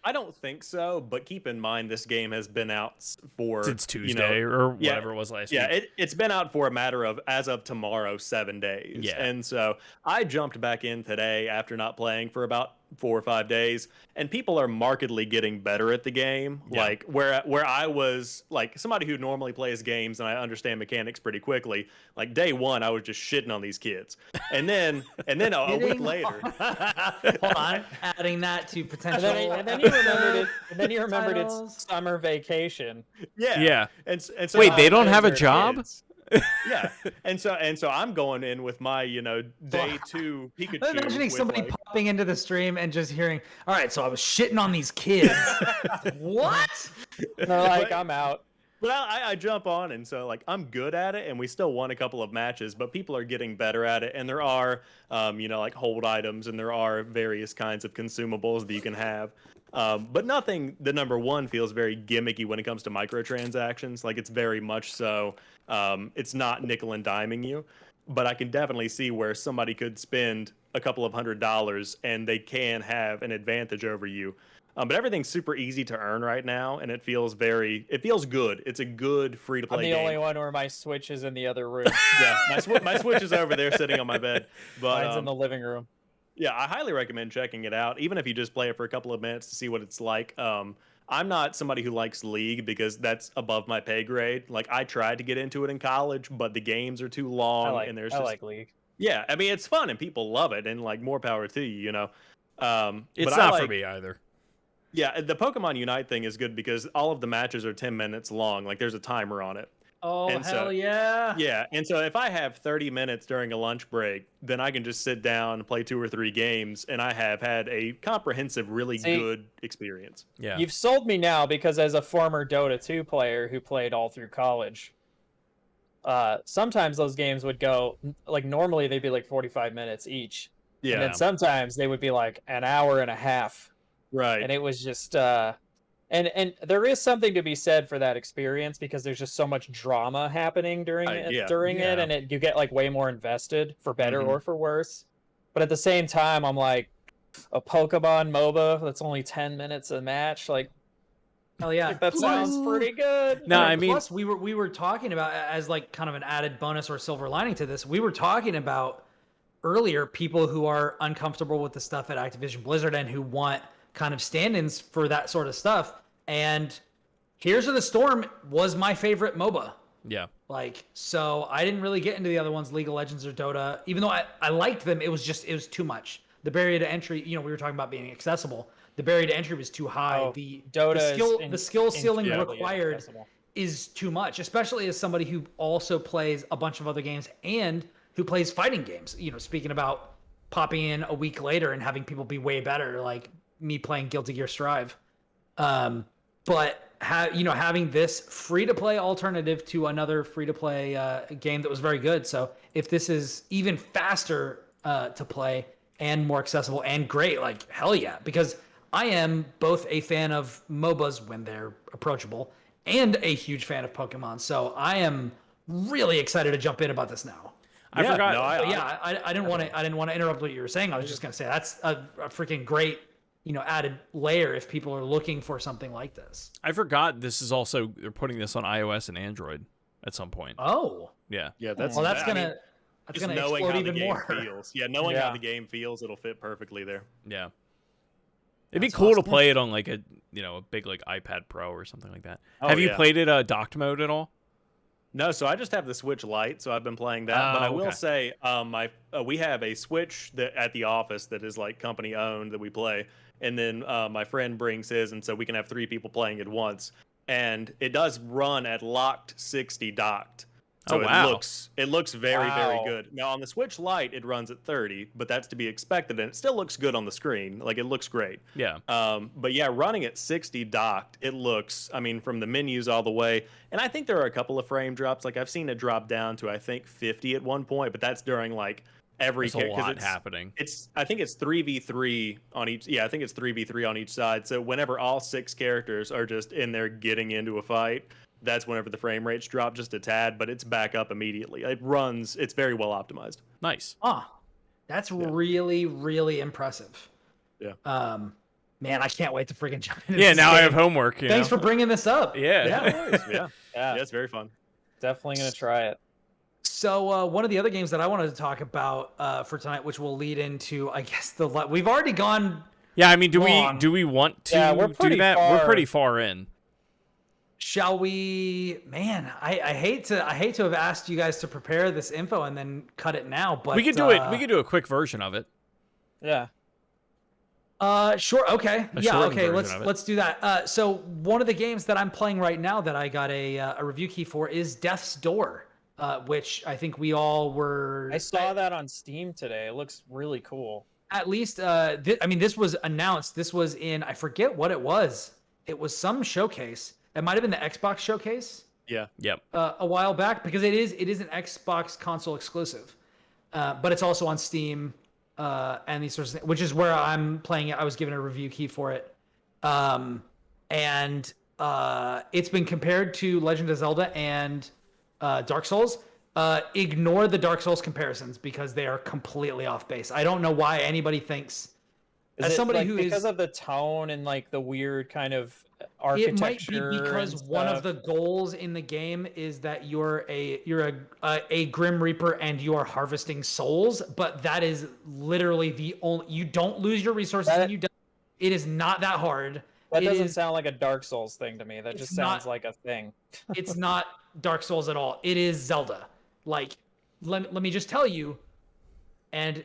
Speaker 4: I don't think so, but keep in mind this game has been out for
Speaker 3: since Tuesday or
Speaker 4: yeah,
Speaker 3: whatever it was last
Speaker 4: Yeah,
Speaker 3: week.
Speaker 4: it's been out for a matter of, as of tomorrow, 7 days.
Speaker 3: Yeah.
Speaker 4: And so I jumped back in today after not playing for about 4 or 5 days, and people are markedly getting better at the game.
Speaker 3: Yeah.
Speaker 4: Like where I was like somebody who normally plays games and I understand mechanics pretty quickly. Like day one, I was just shitting on these kids, and then a week later,
Speaker 1: Hold on, adding that to potential.
Speaker 2: And then you remembered it. And then you remembered
Speaker 1: titles.
Speaker 2: it's summer vacation.
Speaker 3: Yeah.
Speaker 4: And so
Speaker 3: Wait, they don't have a
Speaker 4: they're
Speaker 3: job?
Speaker 4: kids. Yeah, and so I'm going in with my day 2 Pikachu.
Speaker 1: I'm imagining
Speaker 4: with,
Speaker 1: somebody
Speaker 4: like,
Speaker 1: popping into the stream and just hearing, "All right, so I was shitting on these kids." What?
Speaker 2: And they're like, I'm out.
Speaker 4: But I jump on, and so like I'm good at it, and we still won a couple of matches, but people are getting better at it, and there are like hold items, and there are various kinds of consumables that you can have. But nothing, the number one feels very gimmicky when it comes to microtransactions. Like it's very much so, it's not nickel and diming you, but I can definitely see where somebody could spend a couple of $100 and they can have an advantage over you. But everything's super easy to earn right now, and it feels good. It's a good free-to-play
Speaker 2: I'm the
Speaker 4: game.
Speaker 2: only one where my Switch is in the other room.
Speaker 4: Yeah, my Switch is over there sitting on my bed. But
Speaker 2: Mine's in the living room.
Speaker 4: yeah, I highly recommend checking it out, even if you just play it for a couple of minutes to see what it's like. I'm not somebody who likes League because that's above my pay grade. Like I tried to get into it in college, but the games are too long, and there's
Speaker 2: I
Speaker 4: just
Speaker 2: like League.
Speaker 4: yeah. I mean, it's fun and people love it, and like more power to you,
Speaker 3: It's
Speaker 4: but
Speaker 3: not for me either.
Speaker 4: Yeah, the Pokemon Unite thing is good because all of the matches are 10 minutes long. Like there's a timer on it.
Speaker 1: Oh,
Speaker 4: And so-
Speaker 1: hell yeah.
Speaker 4: Yeah, and so if I have 30 minutes during a lunch break, then I can just sit down and play 2 or 3 games, and I have had a comprehensive, really good experience.
Speaker 3: Yeah.
Speaker 2: You've sold me now because as a former Dota 2 player who played all through college, sometimes those games would go, like normally they'd be like 45 minutes each.
Speaker 4: Yeah,
Speaker 2: And then sometimes they would be like an hour and a half.
Speaker 4: right.
Speaker 2: And it was just and there is something to be said for that experience because there's just so much drama happening during it
Speaker 3: Yeah.
Speaker 2: and you get like way more invested for better
Speaker 4: Mhm.
Speaker 2: or for worse. But at the same time I'm like a Pokemon MOBA that's only 10 minutes a match, like
Speaker 1: Hell yeah.
Speaker 2: that sounds pretty good.
Speaker 3: No, I mean,
Speaker 1: plus we were talking about, as like kind of an added bonus or silver lining to this, we were talking about earlier people who are uncomfortable with the stuff at Activision Blizzard and who want kind of stand-ins for that sort of stuff. And Heroes of the Storm was my favorite MOBA.
Speaker 3: yeah.
Speaker 1: Like, so I didn't really get into the other ones, League of Legends or Dota, even though I liked them. It was too much. The barrier to entry, we were talking about being accessible. The barrier to entry was too high.
Speaker 2: Oh,
Speaker 1: the
Speaker 2: Dota
Speaker 1: the skill ceiling
Speaker 2: incredibly
Speaker 1: required
Speaker 2: inaccessible.
Speaker 1: is too much, especially as somebody who also plays a bunch of other games and who plays fighting games. Speaking about popping in a week later and having people be way better, like me playing Guilty Gear Strive. But having this free-to-play alternative to another free-to-play game that was very good. So if this is even faster to play and more accessible and great, like hell yeah, because I am both a fan of MOBAs when they're approachable and a huge fan of Pokemon. So I am really excited to jump in about this now.
Speaker 3: I forgot.
Speaker 4: No,
Speaker 1: I didn't want to interrupt what you were saying. I was just gonna say that's a freaking great added layer if people are looking for something like this.
Speaker 3: I forgot this is also, they're putting this on iOS and Android at some point.
Speaker 1: Oh,
Speaker 3: Yeah.
Speaker 4: Yeah, that's
Speaker 1: well, that's
Speaker 4: I
Speaker 1: gonna
Speaker 4: mean,
Speaker 1: that's
Speaker 4: just
Speaker 1: gonna
Speaker 4: knowing
Speaker 1: explode
Speaker 4: how the
Speaker 1: even
Speaker 4: game
Speaker 1: more.
Speaker 4: feels. Yeah, knowing
Speaker 2: Yeah.
Speaker 4: how the game feels, it'll fit perfectly there.
Speaker 3: Yeah. It'd be
Speaker 1: That's
Speaker 3: cool
Speaker 1: awesome.
Speaker 3: to play it on like a big like iPad Pro or something like that.
Speaker 4: Oh,
Speaker 3: Have you
Speaker 4: yeah.
Speaker 3: played it docked mode at all?
Speaker 4: No, so I just have the Switch Lite, so I've been playing that. But I will
Speaker 3: okay.
Speaker 4: say, we have a Switch that at the office that is like company owned that we play, and then my friend brings his, and so we can have 3 people playing at once. And it does run at locked 60 docked. So
Speaker 3: Oh, wow.
Speaker 4: it looks very, very
Speaker 2: Wow.
Speaker 4: good. Now on the Switch Lite, it runs at 30, but that's to be expected, and it still looks good on the screen. Like it looks great.
Speaker 3: Yeah.
Speaker 4: But yeah, running at 60 docked, it looks, I mean, from the menus all the way. And I think there are a couple of frame drops. Like I've seen it drop down to, I think, 50 at one point, but that's during like every
Speaker 3: There's a lot
Speaker 4: it's,
Speaker 3: happening.
Speaker 4: I think it's 3v3 on each. Yeah, I think it's 3v3 on each side. So whenever all 6 characters are just in there getting into a fight, that's whenever the frame rates drop just a tad, but it's back up immediately. It's very well optimized.
Speaker 3: Nice.
Speaker 1: That's really, really impressive.
Speaker 4: Yeah.
Speaker 1: Man, I can't wait to freaking jump into
Speaker 3: Yeah,
Speaker 1: this
Speaker 3: now I
Speaker 1: game.
Speaker 3: have homework.
Speaker 1: Thanks for bringing this up.
Speaker 3: Yeah.
Speaker 4: Yeah,
Speaker 2: Yeah,
Speaker 4: yeah, it's very fun.
Speaker 2: definitely gonna try it.
Speaker 1: So one of the other games that I wanted to talk about for tonight, which will lead into, I guess, we've already gone
Speaker 3: Yeah, I mean, do
Speaker 1: long.
Speaker 3: we want to
Speaker 2: Yeah, we're
Speaker 3: do
Speaker 2: pretty
Speaker 3: that? We're
Speaker 2: far-
Speaker 3: pretty far in.
Speaker 1: Shall we? Man, I hate to have asked you guys to prepare this info and then cut it now, but
Speaker 3: We could do it. We could do a quick version of it.
Speaker 2: Yeah.
Speaker 1: Sure. Okay.
Speaker 3: A
Speaker 1: Yeah.
Speaker 3: shortened
Speaker 1: Okay.
Speaker 3: version of it.
Speaker 1: Let's do that. So one of the games that I'm playing right now that I got a review key for is Death's Door, which I think we all were.
Speaker 2: I saw that on Steam today. It looks really cool.
Speaker 1: At least, I mean, this was announced. This was in, I forget what it was. It was some showcase. It might have been the Xbox showcase.
Speaker 4: Yeah.
Speaker 3: Yep.
Speaker 1: A while back, because it is an Xbox console exclusive, but it's also on Steam and these sorts of things, which is where I'm playing it. I was given a review key for it, and it's been compared to Legend of Zelda and Dark Souls. Ignore the Dark Souls comparisons because they are completely off base. I don't know why anybody thinks.
Speaker 2: Is
Speaker 1: As
Speaker 2: it
Speaker 1: somebody
Speaker 2: like
Speaker 1: who
Speaker 2: because
Speaker 1: is,
Speaker 2: of the tone and like the weird kind of
Speaker 1: it
Speaker 2: architecture?
Speaker 1: might be because
Speaker 2: and
Speaker 1: one of
Speaker 2: stuff?
Speaker 1: the goals in the game is that you're a Grim Reaper and you are harvesting souls, but that is literally the only. You don't lose your resources and you die. It is not that hard.
Speaker 2: That
Speaker 1: It
Speaker 2: doesn't
Speaker 1: is-
Speaker 2: sound like a Dark Souls thing to me. That
Speaker 1: It's
Speaker 2: just sounds
Speaker 1: not-
Speaker 2: like a thing.
Speaker 1: It's not Dark Souls at all. It is Zelda. Like, let me just tell you, and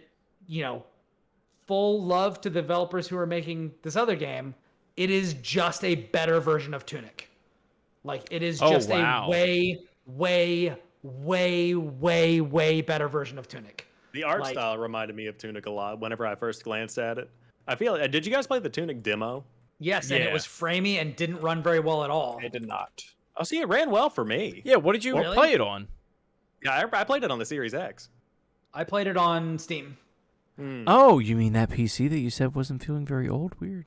Speaker 1: full love to the developers who are making this other game. It is just a better version of Tunic. Like, it is just
Speaker 3: wow.
Speaker 1: a way, way, way, way, way better version of Tunic.
Speaker 4: The art
Speaker 1: Like-
Speaker 4: style reminded me of Tunic a lot whenever I first glanced at it. I feel. Did you guys play the Tunic demo?
Speaker 1: Yes, and
Speaker 3: Yeah.
Speaker 1: it was framey and didn't run very well at all.
Speaker 2: I did not.
Speaker 4: Oh, see, it ran well for me.
Speaker 3: Yeah. What did you
Speaker 1: Really?
Speaker 3: play it on?
Speaker 4: Yeah, I played it on the Series X.
Speaker 1: I played it on Steam.
Speaker 3: Oh, you mean that PC that you said wasn't feeling very old? Weird.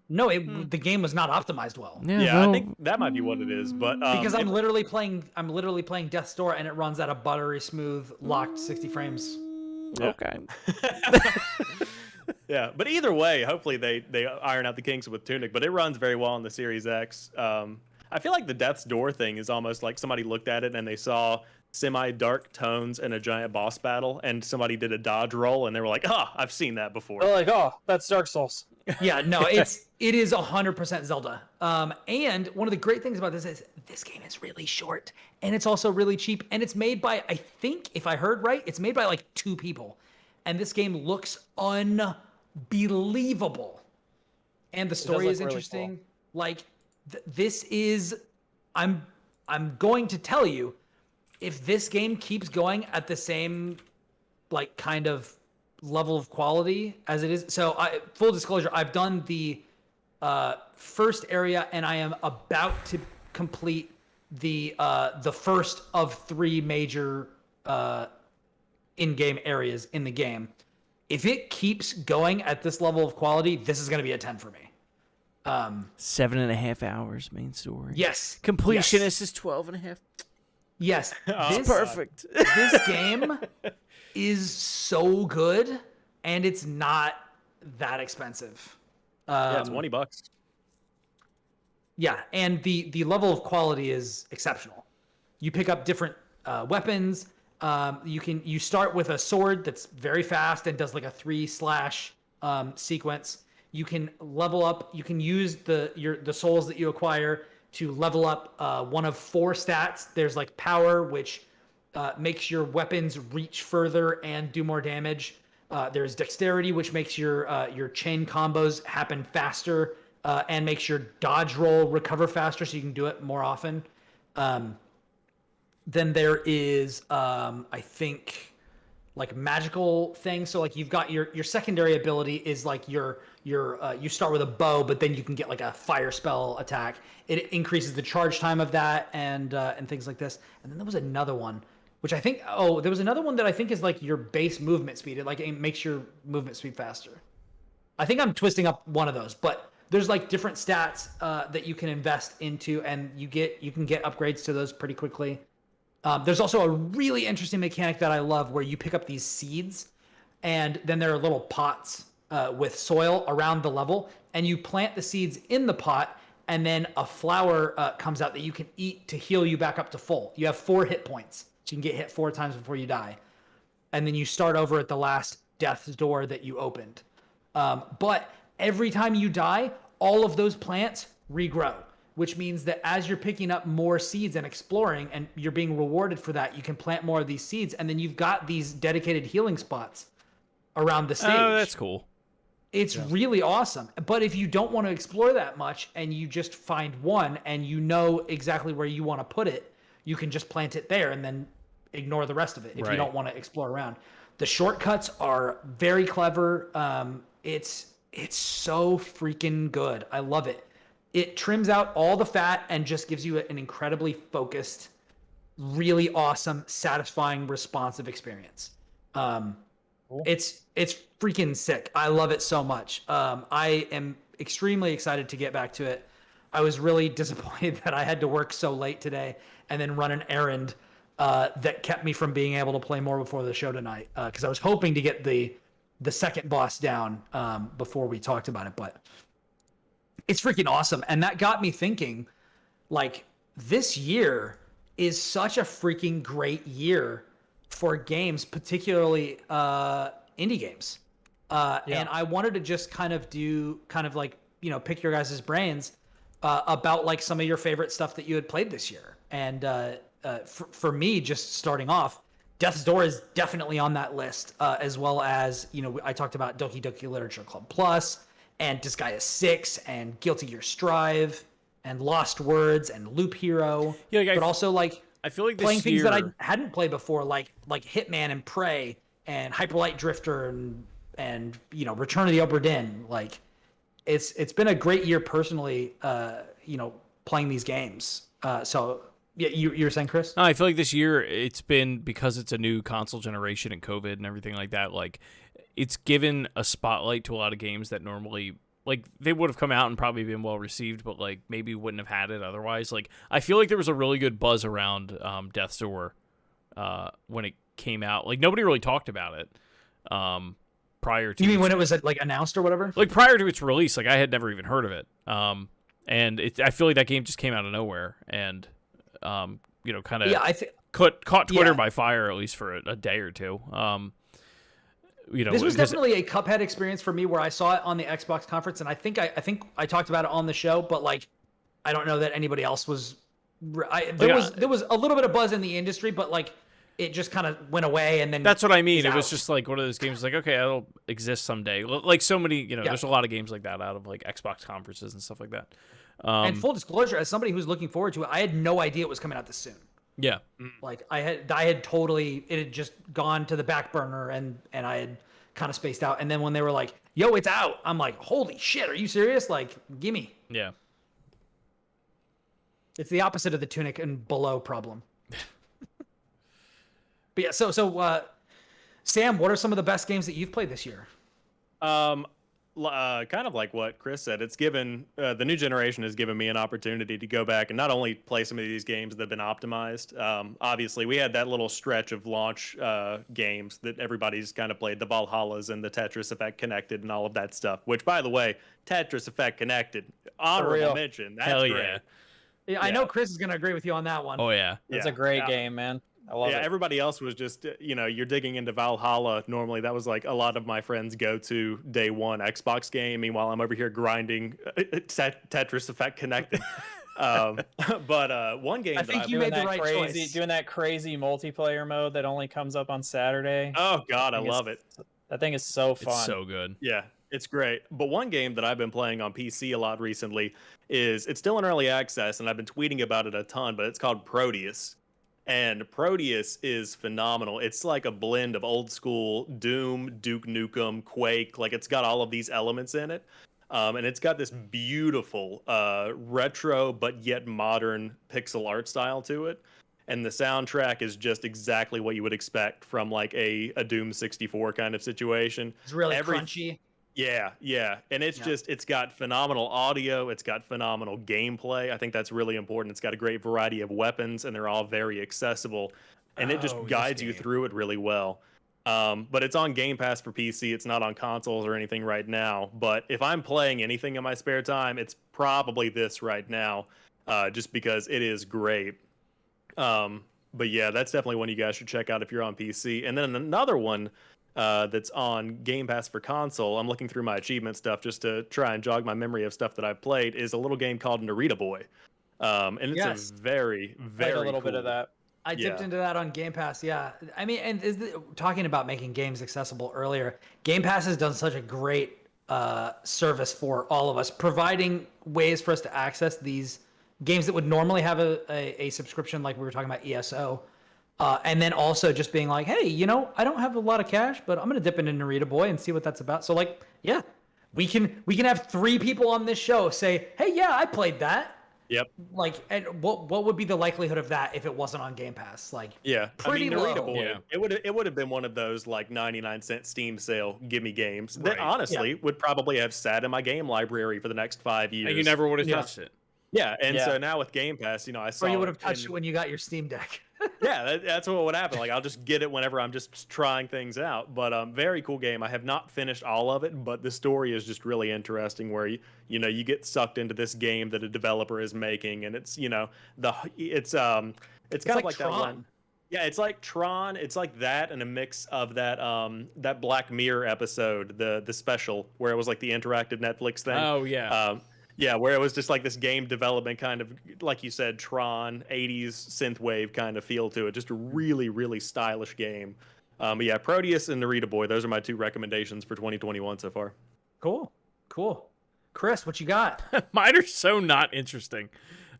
Speaker 1: No, the game was not optimized well.
Speaker 4: Yeah,
Speaker 3: well,
Speaker 4: I think that might be what it is. But
Speaker 1: Because I'm
Speaker 4: it-
Speaker 1: literally playing Death's Door and it runs at a buttery smooth locked 60 frames.
Speaker 3: Okay.
Speaker 4: yeah, but either way, hopefully they iron out the kinks with Tunic. But it runs very well on the Series X. I feel like the Death's Door thing is almost like somebody looked at it and they saw semi-dark tones in a giant boss battle, and somebody did a dodge roll, and they were like, "Ah, I've seen that before."
Speaker 2: They're like, oh, that's Dark Souls.
Speaker 1: Yeah, no, it is 100% Zelda. And one of the great things about this is this game is really short and it's also really cheap, and it's made by, I think if I heard right, it's made by like 2 people, and this game looks unbelievable. And the story
Speaker 2: look
Speaker 1: is
Speaker 2: really
Speaker 1: interesting.
Speaker 2: cool.
Speaker 1: Like this is, I'm going to tell you, if this game keeps going at the same like kind of level of quality as it is. So full disclosure, I've done the first area and I am about to complete the first of 3 major in-game areas in the game. If it keeps going at this level of quality, this is going to be a 10 for me.
Speaker 3: 7.5 hours main story.
Speaker 1: Yes.
Speaker 3: Completionist is 12.5.
Speaker 1: Yes. This,
Speaker 3: Perfect.
Speaker 1: this game is so good, and it's not that expensive.
Speaker 4: Yeah, it's $20.
Speaker 1: Yeah, and the level of quality is exceptional. You pick up different weapons. You start with a sword that's very fast and does like a 3// sequence. You can level up. You can use the souls that you acquire to level up one of 4 stats. There's like power, which makes your weapons reach further and do more damage. There's dexterity, which makes your chain combos happen faster and makes your dodge roll recover faster, so you can do it more often. Then there is, I think, like magical things. So like you've got your secondary ability is like you start with a bow, but then you can get like a fire spell attack. It increases the charge time of that and things like this. And then there was another one, which I think, there was another one that I think is like your base movement speed. It makes your movement speed faster. I think I'm twisting up one of those, but there's like different stats that you can invest into, and you can get upgrades to those pretty quickly. There's also a really interesting mechanic that I love where you pick up these seeds, and then there are little pots with soil around the level, and you plant the seeds in the pot, and then a flower comes out that you can eat to heal you back up to full. You have 4 hit points, so you can get hit 4 times before you die. And then you start over at the last Death's Door that you opened. But every time you die, all of those plants regrow, which means that as you're picking up more seeds and exploring and you're being rewarded for that, you can plant more of these seeds, and then you've got these dedicated healing spots around the stage.
Speaker 3: Oh, that's cool.
Speaker 1: It's really awesome. But if you don't want to explore that much and you just find one and you know exactly where you want to put it, you can just plant it there and then ignore the rest of it if you don't want to explore around. The shortcuts are very clever. It's so freaking good. I love it. It trims out all the fat and just gives you an incredibly focused, really awesome, satisfying, responsive experience. Cool. It's freaking sick. I love it so much. I am extremely excited to get back to it. I was really disappointed that I had to work so late today and then run an errand that kept me from being able to play more before the show tonight, because I was hoping to get the second boss down before we talked about it. But it's freaking awesome. And that got me thinking, like, this year is such a freaking great year for games, particularly indie games. And I wanted to just kind of pick your guys' brains about like some of your favorite stuff that you had played this year. And for me, just starting off, Death's Door is definitely on that list, as well as, I talked about Doki Doki Literature Club Plus and Disgaea 6 and Guilty Gear Strive and Lost Words and Loop Hero. Yeah, but also like
Speaker 3: I feel like
Speaker 1: playing things that I hadn't played before, like Hitman and Prey and Hyperlight Drifter and Return of the Obra Dinn. Like it's been a great year personally, playing these games. So yeah, you were saying, Chris?
Speaker 3: No, I feel like this year it's been, because it's a new console generation and COVID and everything like that, like it's given a spotlight to a lot of games that normally, like, they would have come out and probably been well received, but like maybe wouldn't have had it otherwise. Like, I feel like there was a really good buzz around Death's Door when it came out. Like, nobody really talked about it prior to.
Speaker 1: You mean when it was like announced or whatever?
Speaker 3: Like prior to its release, like I had never even heard of it. And I feel like that game just came out of nowhere and kind of caught Twitter by fire, at least for a day or two.
Speaker 1: This was definitely a Cuphead experience for me, where I saw it on the Xbox conference, and I think I talked about it on the show, but like I don't know that anybody else was. There was a little bit of buzz in the industry, but like it just kind of went away, and then
Speaker 3: that's what I mean. It was just like one of those games, like, okay, it'll exist someday. Like so many, there's a lot of games like that out of like Xbox conferences and stuff like that.
Speaker 1: And full disclosure, as somebody who's looking forward to it, I had no idea it was coming out this soon.
Speaker 3: Yeah.
Speaker 1: Like I had totally, it had just gone to the back burner, and I had kind of spaced out. And then when they were like, yo, it's out, I'm like, holy shit, are you serious? Like, gimme.
Speaker 3: Yeah.
Speaker 1: It's the opposite of the Tunic and Below problem. But yeah, so Sam, what are some of the best games that you've played this year?
Speaker 4: Kind of like what Chris said, it's given the new generation has given me an opportunity to go back and not only play some of these games that have been optimized. Obviously, we had that little stretch of launch games that everybody's kind of played, the Valhallas and the Tetris Effect Connected and all of that stuff. Which, by the way, Tetris Effect Connected, honorable mention. That's
Speaker 3: Hell
Speaker 4: great.
Speaker 1: Yeah, I know Chris is going to agree with you on that one.
Speaker 3: Oh yeah,
Speaker 2: it's a great game, man. I love it.
Speaker 4: Everybody else was just, you're digging into Valhalla. Normally, that was like a lot of my friends' go-to day one Xbox game. Meanwhile, I'm over here grinding Tetris Effect Connected. But one game
Speaker 1: I think you made the right choice.
Speaker 2: Doing that crazy multiplayer mode that only comes up on Saturday.
Speaker 4: Oh God, I love it.
Speaker 2: That thing is so fun.
Speaker 3: It's so good.
Speaker 4: Yeah, it's great. But one game that I've been playing on PC a lot recently it's still in early access, and I've been tweeting about it a ton. But it's called Proteus. And Proteus is phenomenal. It's like a blend of old school Doom, Duke Nukem, Quake. Like, it's got all of these elements in it. And it's got this beautiful retro but yet modern pixel art style to it. And the soundtrack is just exactly what you would expect from like a Doom 64 kind of situation.
Speaker 1: It's really crunchy.
Speaker 4: Yeah. And it's got phenomenal audio. It's got phenomenal gameplay. I think that's really important. It's got a great variety of weapons, and they're all very accessible. And it just guides you through it really well. But it's on Game Pass for PC. It's not on consoles or anything right now. But if I'm playing anything in my spare time, it's probably this right now, just because it is great. But yeah, that's definitely one you guys should check out if you're on PC. And then another one that's on Game Pass for console. I'm looking through my achievement stuff just to try and jog my memory of stuff that I've played. Is a little game called Narita Boy, and it's
Speaker 1: Yes.
Speaker 4: a very
Speaker 2: Played
Speaker 4: very
Speaker 2: a little bit of
Speaker 4: cool-
Speaker 2: that.
Speaker 1: I dipped
Speaker 4: Yeah.
Speaker 1: into that on Game Pass. Yeah, I mean, and talking about making games accessible earlier, Game Pass has done such a great service for all of us, providing ways for us to access these games that would normally have a subscription, like we were talking about ESO, and then also just being like, hey, you know, I don't have a lot of cash, but I'm gonna dip into Narita Boy and see what that's about. So like, yeah, we can have 3 people on this show say, hey, yeah, I played that.
Speaker 4: Yep.
Speaker 1: Like, and what would be the likelihood of that if it wasn't on Game Pass? Like,
Speaker 4: Yeah,
Speaker 1: pretty
Speaker 4: I mean, Narita
Speaker 1: low.
Speaker 4: Boy.
Speaker 3: Yeah.
Speaker 4: It would have been one of those like 99-cent Steam sale gimme games that
Speaker 3: Right.
Speaker 4: honestly would probably have sat in my game library for the next 5 years.
Speaker 3: And you never would have
Speaker 1: Yeah.
Speaker 3: touched it.
Speaker 4: Yeah, and
Speaker 2: Yeah.
Speaker 4: so now with Game Pass, you know, I saw.
Speaker 1: or you would
Speaker 4: it
Speaker 1: have touched it
Speaker 4: and-
Speaker 1: when you got your Steam Deck.
Speaker 4: Yeah, that's what would happen. Like I'll just get it whenever I'm just trying things out. But very cool game. I have not finished all of it, but the story is just really interesting. Where you get sucked into this game that a developer is making, and it's it's kind of like that
Speaker 1: Tron.
Speaker 4: one. Yeah, it's like Tron. It's like that, and a mix of that Black Mirror episode, the special where it was like the interactive Netflix thing.
Speaker 3: Oh yeah.
Speaker 4: Yeah, where it was just like this game development kind of, like you said, Tron, 80s synthwave kind of feel to it. Just a really, really stylish game. But yeah, Proteus and Narita Boy, those are my 2 recommendations for 2021 so far.
Speaker 1: Cool. Chris, what you got?
Speaker 3: Mine are so not interesting.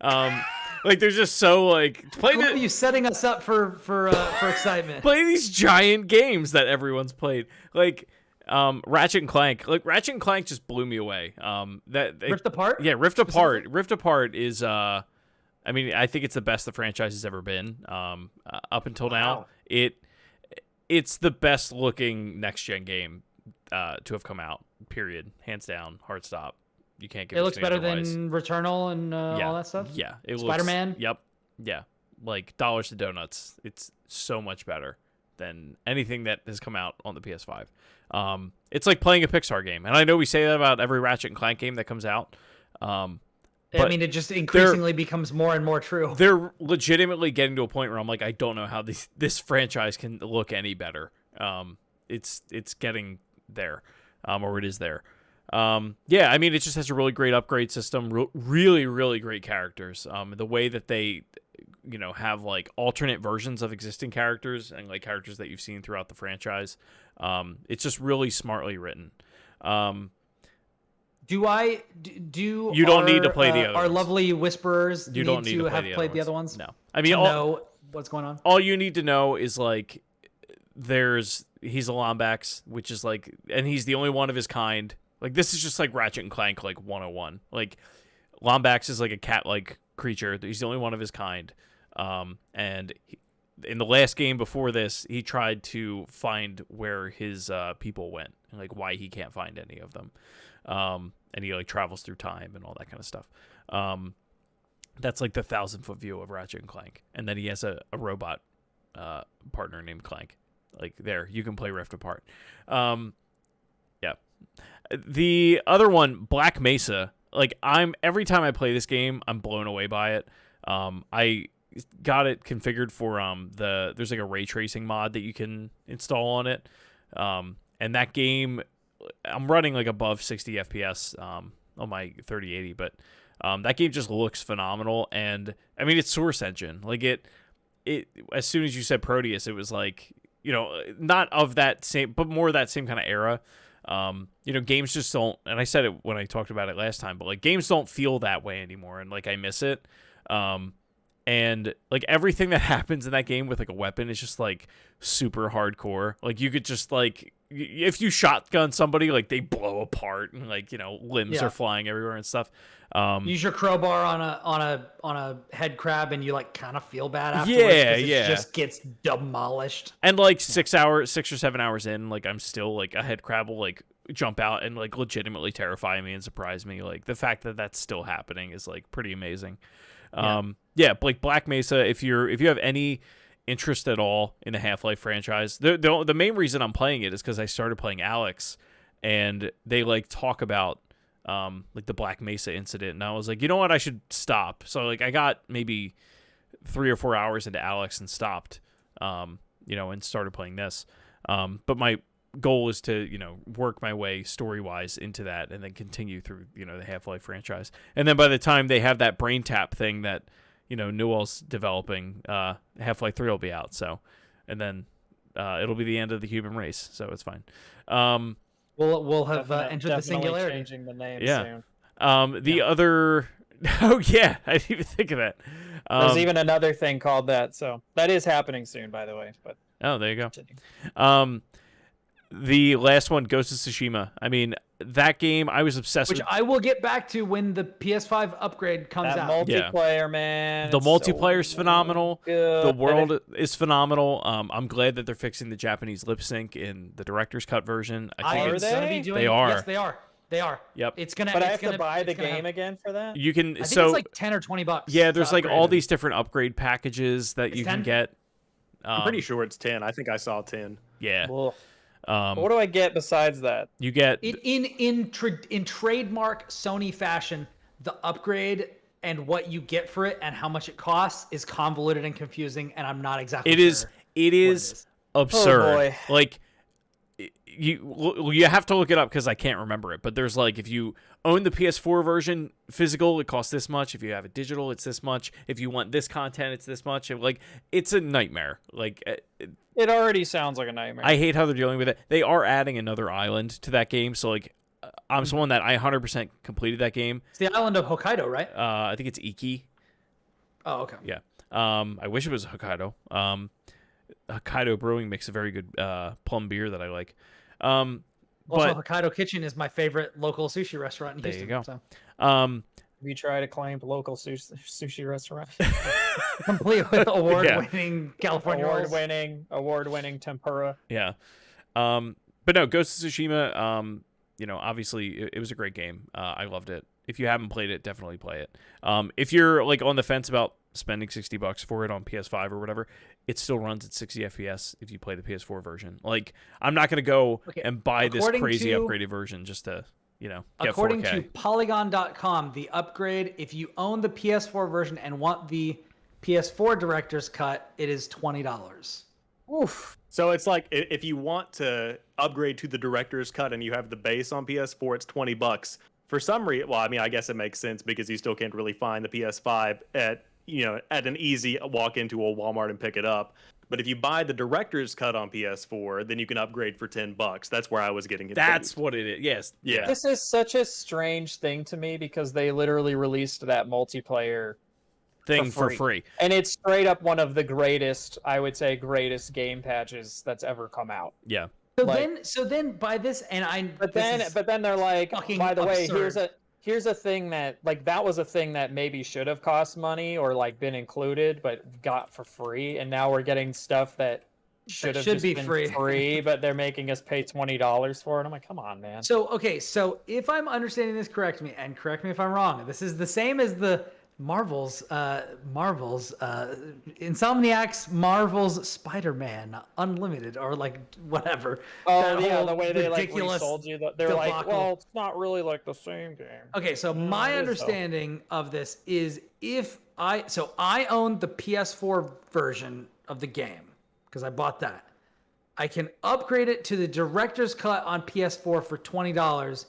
Speaker 3: Like they're just so like
Speaker 1: Look at you setting us up for excitement.
Speaker 3: play these giant games that everyone's played. Like Ratchet and Clank. Like Ratchet and Clank just blew me away.
Speaker 1: Rift Apart?
Speaker 3: Yeah, Rift Apart. Rift Apart is I mean, I think it's the best the franchise has ever been. Up until now.
Speaker 1: Wow.
Speaker 3: It's the best looking next gen game to have come out. Period. Hands down. Hard stop. You can't get
Speaker 1: It looks better
Speaker 3: otherwise.
Speaker 1: than Returnal and all that stuff?
Speaker 3: Yeah. It
Speaker 1: Spider-Man?
Speaker 3: looks, yep. Yeah. Like dollars to donuts. It's so much better than anything that has come out on the PS5. It's like playing a Pixar game. And I know we say that about every Ratchet and Clank game that comes out.
Speaker 1: I
Speaker 3: But
Speaker 1: mean, it just increasingly becomes more and more true.
Speaker 3: they're legitimately getting to a point where I'm like, I don't know how this franchise can look any better. It's getting there, or it is there. Yeah, I mean, it just has a really great upgrade system, really, really great characters. The way that they, have like alternate versions of existing characters and like characters that you've seen throughout the franchise. It's just really smartly written.
Speaker 1: Do
Speaker 3: You don't need to play the other
Speaker 1: our
Speaker 3: ones.
Speaker 1: lovely whisperers
Speaker 3: You don't need to play
Speaker 1: have
Speaker 3: the
Speaker 1: played
Speaker 3: other
Speaker 1: the other ones?
Speaker 3: No, I mean,
Speaker 1: To know what's going on?
Speaker 3: all you need to know is like he's a Lombax, which is like, and he's the only one of his kind. Like this is just like Ratchet and Clank like 101. Like Lombax is like a cat-like creature. He's the only one of his kind. And in the last game before this, he tried to find where his people went and like why he can't find any of them. And he like travels through time and all that kind of stuff. That's like the 1,000-foot view of Ratchet and Clank. And then he has a robot partner named Clank. Like there, you can play Rift Apart. Yeah. The other one, Black Mesa. Like every time I play this game, I'm blown away by it. I got it configured for there's like a ray tracing mod that you can install on it. And that game, I'm running like above 60 FPS on my 3080, but that game just looks phenomenal. And I mean, it's Source Engine. Like it as soon as you said Proteus, it was like, not of that same, but more of that same kind of era. Games just don't, and I said it when I talked about it last time, but like games don't feel that way anymore, and like I miss it. And like everything that happens in that game with like a weapon is just like super hardcore. Like you could just like, if you shotgun somebody, like they blow apart and like, limbs are flying everywhere and stuff.
Speaker 1: Use your crowbar on a head crab and you like kind of feel bad afterwards.
Speaker 3: Yeah,
Speaker 1: 'cause it
Speaker 3: yeah.
Speaker 1: just gets demolished.
Speaker 3: And like 6 or 7 hours in, like I'm still like a head crab will like jump out and like legitimately terrify me and surprise me. Like the fact that that's still happening is like pretty amazing. Yeah, like Black Mesa, if you have any interest at all in the Half-Life franchise, the main reason I'm playing it is because I started playing Alex, and they like talk about like the Black Mesa incident, and I was like, you know what, I should stop. So like I got maybe 3 or 4 hours into Alex and stopped, and started playing this. But goal is to, work my way story-wise into that and then continue through, the Half-Life franchise. And then by the time they have that brain tap thing that, Newell's developing, Half-Life 3 will be out. So, and then it'll be the end of the human race. So it's fine.
Speaker 1: We'll have entered the singularity.
Speaker 2: Changing the name
Speaker 3: Yeah.
Speaker 2: soon.
Speaker 3: The other... Oh, yeah. I didn't even think of that.
Speaker 2: There's even another thing called that. So that is happening soon, by the way. But
Speaker 3: oh, there you go. The last one, Ghost of Tsushima. I mean, that game, I was obsessed with.
Speaker 1: Which I will get back to when the PS5 upgrade comes
Speaker 2: that
Speaker 1: out.
Speaker 2: multiplayer, man.
Speaker 3: The
Speaker 2: it's
Speaker 3: multiplayer's phenomenal.
Speaker 2: good.
Speaker 3: The world is phenomenal. I'm glad that they're fixing the Japanese lip sync in the director's cut version. I think
Speaker 2: Are
Speaker 3: it's,
Speaker 2: they?
Speaker 3: They are.
Speaker 1: Yes, they are. They are.
Speaker 3: Yep.
Speaker 1: It's gonna.
Speaker 2: But I
Speaker 1: it's
Speaker 2: have
Speaker 1: gonna,
Speaker 2: to buy the
Speaker 1: it's gonna
Speaker 2: game
Speaker 1: have,
Speaker 2: again for that.
Speaker 3: You can.
Speaker 1: I think
Speaker 3: So
Speaker 1: it's like $10 or $20.
Speaker 3: yeah, there's
Speaker 1: to
Speaker 3: like all
Speaker 1: upgrade
Speaker 3: these different upgrade packages that you
Speaker 1: 10?
Speaker 3: can get.
Speaker 4: I'm pretty sure it's 10. I think I saw 10.
Speaker 3: Yeah.
Speaker 2: Ugh. What do I get besides that?
Speaker 3: You get.
Speaker 1: In trademark Sony fashion, the upgrade and what you get for it and how much it costs is convoluted and confusing, and I'm not exactly.
Speaker 3: It is.
Speaker 1: sure
Speaker 3: It is absurd.
Speaker 2: Oh, boy.
Speaker 3: Like. You have to look it up because I can't remember it. But there's like, if you own the PS4 version physical, it costs this much. If you have it digital, it's this much. If you want this content, it's this much. Like, it's a nightmare. Like,
Speaker 2: It already sounds like a nightmare.
Speaker 3: I hate how they're dealing with it. They are adding another island to that game. So like, I'm someone that I 100% completed that game.
Speaker 1: It's the island of Hokkaido, right?
Speaker 3: I think it's Iki.
Speaker 1: Oh, okay.
Speaker 3: Yeah. I wish it was Hokkaido. Hokkaido Brewing makes a very good plum beer that I like.
Speaker 1: Also,
Speaker 3: But
Speaker 1: Hokkaido Kitchen is my favorite local sushi restaurant in
Speaker 3: there
Speaker 1: Houston.
Speaker 3: you go.
Speaker 1: So.
Speaker 2: Have you tried Acclaimed local sushi restaurant?
Speaker 1: Complete with award-winning California rolls.
Speaker 2: award-winning tempura.
Speaker 3: Yeah. But no, Ghost of Tsushima, obviously it was a great game. I loved it. If you haven't played it, definitely play it. If you're like on the fence about spending $60 for it on PS5 or whatever, it still runs at 60 FPS if you play the PS4 version. Like, I'm not going to go and buy this crazy upgraded version just to, get
Speaker 1: According
Speaker 3: 4K.
Speaker 1: to Polygon.com, the upgrade, if you own the PS4 version and want the PS4 director's cut, it is $20.
Speaker 2: Oof.
Speaker 4: So it's like if you want to upgrade to the director's cut and you have the base on PS4, it's $20. For some reason, well, I mean, I guess it makes sense because you still can't really find the PS5 at an easy walk into a Walmart and pick it up. But if you buy the director's cut on PS4, then you can upgrade for $10. That's where I was getting it.
Speaker 3: That's what it is. Yes.
Speaker 4: Yeah.
Speaker 2: This is such a strange thing to me because they literally released that multiplayer
Speaker 3: Thing for free.
Speaker 2: And it's straight up one of the greatest, I would say, greatest game patches that's ever come out.
Speaker 3: Yeah.
Speaker 1: So then by this, and I.
Speaker 2: But then they're like, by the way, here's a thing that, like, that was a thing that maybe should have cost money or like been included but got for free, and now we're getting stuff that should be been free but they're making us pay $20 for it. I'm like, come on, man.
Speaker 1: So if I'm understanding this correct me if I'm wrong, this is the same as the Insomniac's Marvel's Spider-Man Unlimited, or like whatever.
Speaker 2: Oh yeah, the way they like resold you. They're
Speaker 1: debacle.
Speaker 2: like, well, it's not really like the same game.
Speaker 1: Okay, so my understanding of this is I owned the PS4 version of the game because I bought that. I can upgrade it to the director's cut on PS4 for $20,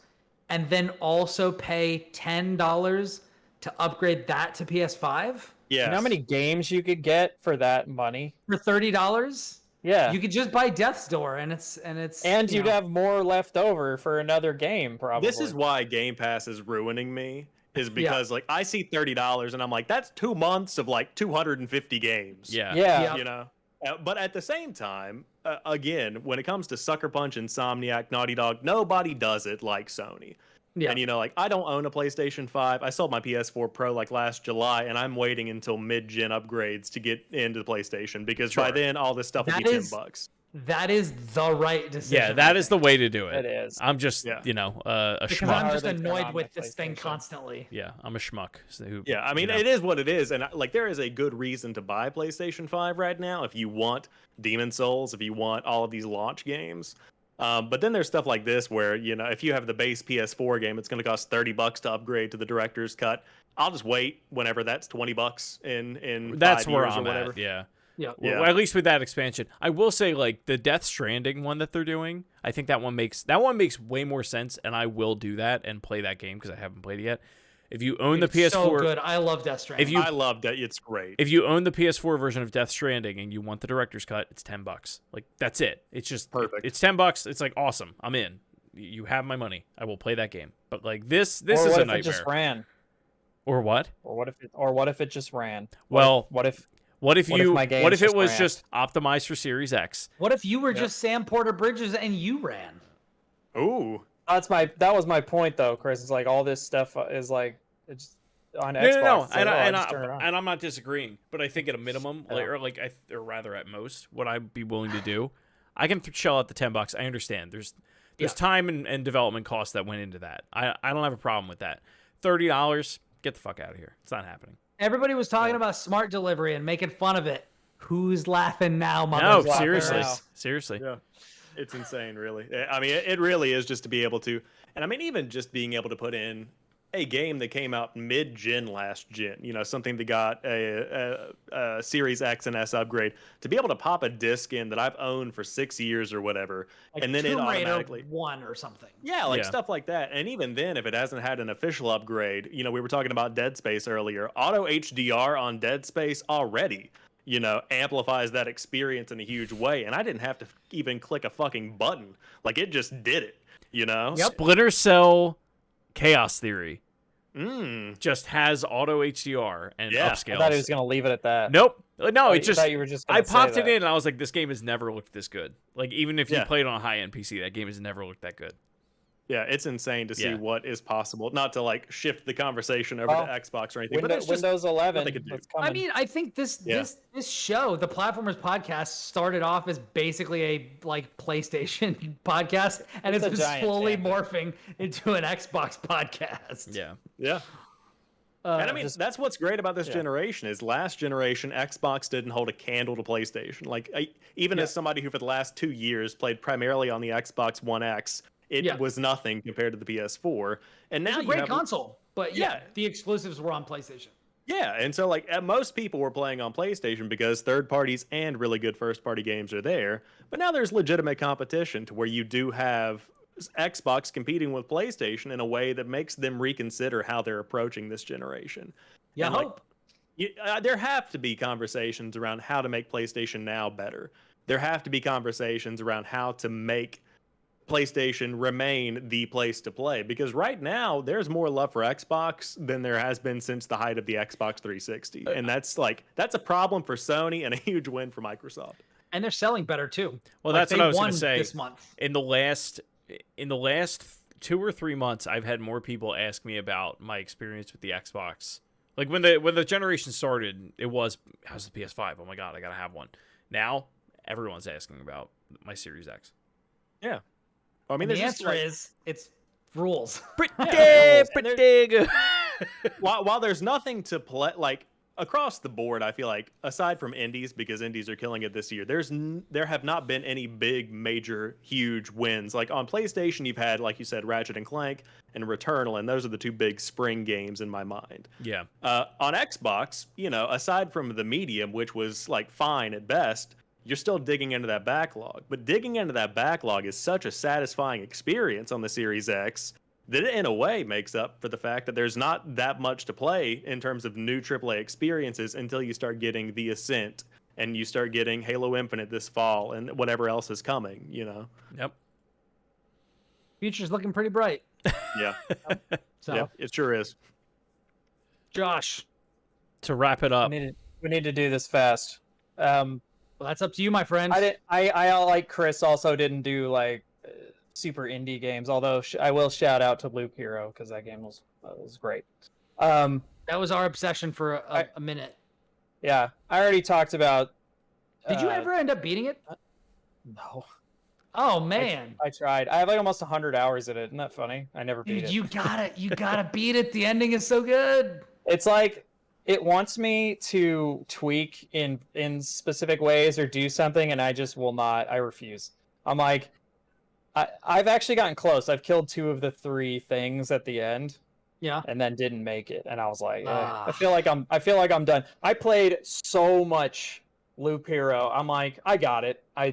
Speaker 1: and then also pay $10 to upgrade that to PS5?
Speaker 4: Yeah.
Speaker 2: You know how many games you could get for that money?
Speaker 1: For $30?
Speaker 2: Yeah.
Speaker 1: You could just buy Death's Door and
Speaker 2: you'd have more left over for another game, probably.
Speaker 4: This is why Game Pass is ruining me, is because like I see $30 and I'm like, that's 2 months of like 250 games.
Speaker 3: Yeah.
Speaker 2: Yeah.
Speaker 4: But at the same time, again, when it comes to Sucker Punch, Insomniac, Naughty Dog, nobody does it like Sony.
Speaker 1: Yeah.
Speaker 4: And like, I don't own a PlayStation 5. I sold my PS4 Pro like last July, and I'm waiting until mid-gen upgrades to get into the PlayStation because by then all this stuff will be $10.
Speaker 1: That is the right decision.
Speaker 3: Yeah, that is the way to do it.
Speaker 2: It is.
Speaker 3: I'm just, a
Speaker 1: because
Speaker 3: schmuck.
Speaker 1: I'm just
Speaker 2: Harder to
Speaker 1: annoyed
Speaker 2: turn
Speaker 1: with
Speaker 2: on the
Speaker 1: this thing
Speaker 2: PlayStation.
Speaker 1: constantly.
Speaker 3: Yeah, I'm a schmuck.
Speaker 4: Yeah, I mean, it is what it is. And like, there is a good reason to buy PlayStation 5 right now if you want Demon Souls, if you want all of these launch games. But then there's stuff like this where, if you have the base PS4 game, it's going to cost $30 to upgrade to the director's cut. I'll just wait whenever that's $20 in
Speaker 3: That's
Speaker 4: 5
Speaker 3: where
Speaker 4: years
Speaker 3: I'm
Speaker 4: or whatever.
Speaker 3: at. Yeah.
Speaker 1: Yeah.
Speaker 3: Well, at least with that expansion. I will say, like, the Death Stranding one that they're doing, I think that one makes way more sense, and I will do that and play that game because I haven't played it yet. If you own the PS4,
Speaker 1: so good. I love Death Stranding.
Speaker 4: I love that. It's great.
Speaker 3: if you own the PS4 version of Death Stranding and you want the director's cut, it's $10. Like, that's it. It's just
Speaker 4: Perfect.
Speaker 3: It's $10. It's like awesome. I'm in. You have my money. I will play that game. But like this
Speaker 2: Or
Speaker 3: is
Speaker 2: what
Speaker 3: a
Speaker 2: if
Speaker 3: nightmare.
Speaker 2: it just ran?
Speaker 3: Or what?
Speaker 2: Or what if it just ran?
Speaker 3: Well,
Speaker 2: what if
Speaker 3: What if
Speaker 2: my games
Speaker 3: it
Speaker 2: just
Speaker 3: was
Speaker 2: ran?
Speaker 3: just optimized for Series X?
Speaker 1: What if you were just Sam Porter Bridges and you ran?
Speaker 4: Ooh.
Speaker 2: that was my point though, Chris. It's like all this stuff is like it's on
Speaker 3: No,
Speaker 2: Xbox.
Speaker 3: no, no.
Speaker 2: It's like,
Speaker 3: And I'm not disagreeing, but I think at a minimum, or rather at most, what I'd be willing to do, I can shell out the $10. I understand. There's time and development costs that went into that. I don't have a problem with that. $30, get the fuck out of here. It's not happening.
Speaker 1: Everybody was talking about smart delivery and making fun of it. Who's laughing now,
Speaker 3: No,
Speaker 1: motherfuckers?
Speaker 3: seriously,
Speaker 2: Wow.
Speaker 3: seriously.
Speaker 4: Yeah. It's insane, really. I mean, it really is just to be able to, and I mean, even just being able to put in a game that came out mid-gen last gen, something that got a Series X and S upgrade, to be able to pop a disc in that I've owned for 6 years or whatever,
Speaker 1: Like
Speaker 4: and then it
Speaker 1: Tomb Raider
Speaker 4: automatically
Speaker 1: 1 or something.
Speaker 4: Yeah, stuff like that. And even then, if it hasn't had an official upgrade, we were talking about Dead Space earlier. Auto HDR on Dead Space already, amplifies that experience in a huge way. And I didn't have to even click a fucking button. Like, it just did it,
Speaker 1: Yep.
Speaker 3: Splinter Cell Chaos Theory
Speaker 4: Mm.
Speaker 3: just has auto HDR and
Speaker 4: Yeah.
Speaker 3: upscales.
Speaker 2: I thought he was gonna leave it at that.
Speaker 3: Nope. No,
Speaker 2: I
Speaker 3: it just.
Speaker 2: thought you were just
Speaker 3: I
Speaker 2: gonna say
Speaker 3: popped it
Speaker 2: that.
Speaker 3: in and I was like, this game has never looked this good. Like, even if you
Speaker 4: Yeah.
Speaker 3: played on a high-end PC, that game has never looked that good.
Speaker 4: Yeah, it's insane to see
Speaker 3: Yeah.
Speaker 4: what is possible. Not to, like, shift the conversation over
Speaker 2: Well,
Speaker 4: to Xbox or anything, but it's just
Speaker 2: Windows 11.
Speaker 4: they could do.
Speaker 2: That's coming.
Speaker 1: I mean, I think this show, the Platformers podcast, started off as basically a PlayStation podcast, and
Speaker 2: It's
Speaker 1: it's
Speaker 2: a
Speaker 1: been
Speaker 2: giant
Speaker 1: slowly
Speaker 2: tangent.
Speaker 1: morphing into an Xbox podcast.
Speaker 3: Yeah.
Speaker 4: Yeah. And I mean,
Speaker 2: just-
Speaker 4: that's what's great about this
Speaker 2: yeah.
Speaker 4: generation is last generation, Xbox didn't hold a candle to PlayStation. Like, even as somebody who for the last 2 years played primarily on the Xbox One X, it was nothing compared to the PS4. And now
Speaker 1: It's a
Speaker 4: you
Speaker 1: great
Speaker 4: have
Speaker 1: console, but the exclusives were on PlayStation.
Speaker 4: Yeah, and so most people were playing on PlayStation because third parties and really good first party games are there. But now there's legitimate competition to where you do have Xbox competing with PlayStation in a way that makes them reconsider how they're approaching this generation.
Speaker 1: Yeah,
Speaker 4: And,
Speaker 1: hope.
Speaker 4: There have to be conversations around how to make PlayStation Now better. There have to be conversations around how to make PlayStation remain the place to play, because right now there's more love for Xbox than there has been since the height of the Xbox 360, and that's a problem for Sony and a huge win for Microsoft.
Speaker 1: And they're selling better too.
Speaker 3: Well,
Speaker 1: Like,
Speaker 3: that's
Speaker 1: they
Speaker 3: what I was
Speaker 1: won
Speaker 3: going to say.
Speaker 1: this month.
Speaker 3: In the last 2 or 3 months, I've had more people ask me about my experience with the Xbox. Like, when the generation started, it was, how's the PS5? Oh my god, I gotta have one. Now everyone's asking about my Series X.
Speaker 4: Yeah, I mean,
Speaker 1: And the
Speaker 4: there's just,
Speaker 1: answer is it's rules.
Speaker 3: Pretty
Speaker 4: rules.
Speaker 3: good.
Speaker 4: while there's nothing to play across the board, I feel like aside from indies, because indies are killing it this year, there have not been any big major huge wins. Like on PlayStation, you've had, like you said, Ratchet and Clank and Returnal, and those are the two big spring games in my mind.
Speaker 3: Yeah.
Speaker 4: On Xbox, aside from the medium, which was fine at best, you're still digging into that backlog. But digging into that backlog is such a satisfying experience on the Series X that it, in a way, makes up for the fact that there's not that much to play in terms of new AAA experiences until you start getting The Ascent and you start getting Halo Infinite this fall and whatever else is coming,
Speaker 3: Yep.
Speaker 1: Future's looking pretty bright.
Speaker 4: Yeah.
Speaker 1: So,
Speaker 4: Yeah, it sure is.
Speaker 1: Josh,
Speaker 3: To wrap it up,
Speaker 2: we need to do this fast.
Speaker 1: well, that's up to you, my friend.
Speaker 2: I like Chris also didn't do super indie games, although I will shout out to Loop Hero because that game was great.
Speaker 1: That was our obsession for a minute.
Speaker 2: Yeah, I already talked about.
Speaker 1: Did you ever end up beating it?
Speaker 2: No,
Speaker 1: Oh man,
Speaker 2: I tried. I have almost 100 hours in it. Isn't that funny? I never beat
Speaker 1: dude,
Speaker 2: it.
Speaker 1: you gotta beat it. The ending is so good.
Speaker 2: It's like it wants me to tweak in specific ways or do something, and I just will not. I refuse. I'm like, I've actually gotten close. I've killed 2 of the 3 things at the end,
Speaker 1: Yeah.
Speaker 2: and then didn't make it. And I was like,
Speaker 1: Ah.
Speaker 2: I feel like I'm done. I played so much Loop Hero. I'm like, I got it. I'm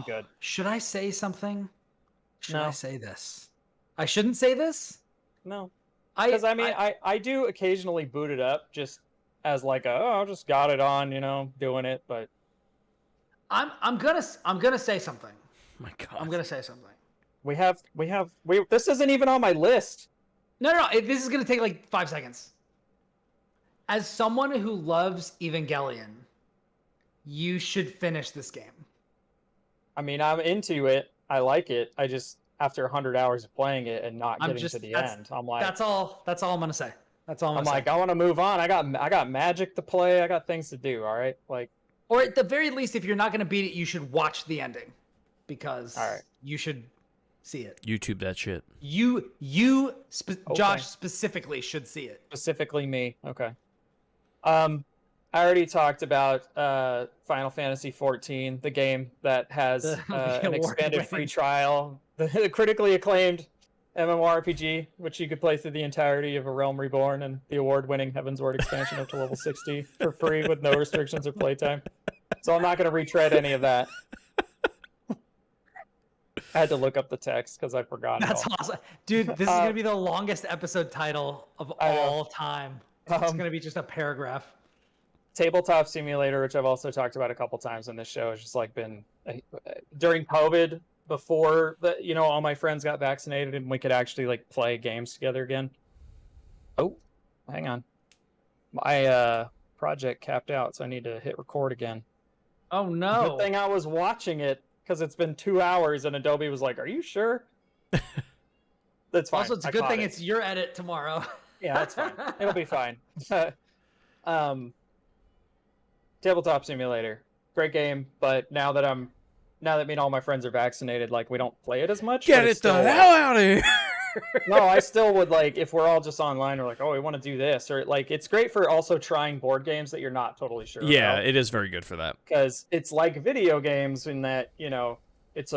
Speaker 2: good.
Speaker 1: Should I say something? Should
Speaker 2: No.
Speaker 1: I say this? I shouldn't say this.
Speaker 2: No, because I do occasionally boot it up just as like I just got it on, doing it. But
Speaker 1: I'm gonna say something.
Speaker 3: Oh my God.
Speaker 1: I'm gonna say something.
Speaker 2: we this isn't even on my list.
Speaker 1: No. This is gonna take like 5 seconds. As someone who loves Evangelion, you should finish this game.
Speaker 2: I mean, I'm into it. I like it. I just after 100 hours of playing it and not getting to the end, I'm like,
Speaker 1: that's all I'm gonna say. That's all
Speaker 2: I'm like, I want to move on. I got Magic to play. I got things to do. All right, like,
Speaker 1: or at the very least, if you're not gonna beat it, you should watch the ending, because you should see it.
Speaker 3: YouTube that shit.
Speaker 1: Josh specifically should see it.
Speaker 2: Specifically me. Okay. I already talked about Final Fantasy XIV, the game that has an expanded free trial, the critically acclaimed MMORPG, which you could play through the entirety of A Realm Reborn, and the award-winning Heavensward expansion up to level 60 for free with no restrictions or playtime. So I'm not going to retread any of that. I had to look up the text because I forgot.
Speaker 1: That's awesome. Dude, this is going to be the longest episode title of all time. It's going to be just a paragraph.
Speaker 2: Tabletop Simulator, which I've also talked about a couple times in this show, has just like been during COVID, before all my friends got vaccinated and we could actually like play games together again. Oh, hang on. My project capped out, so I need to hit record again.
Speaker 1: Oh no.
Speaker 2: Good thing I was watching it, because it's been 2 hours and Adobe was like, "Are you sure?" That's fine.
Speaker 1: Also, it's a good thing it's your edit tomorrow.
Speaker 2: Yeah, that's fine. It'll be fine. Tabletop Simulator, great game, but now that me and all my friends are vaccinated, like, we don't play it as much.
Speaker 3: Get it the hell out of here.
Speaker 2: No, I still would, like, if we're all just online, we're like, oh, we want to do this, or like, it's great for also trying board games that you're not totally sure
Speaker 3: Yeah,
Speaker 2: about.
Speaker 3: it is very good for that.
Speaker 2: Because it's like video games in that, it's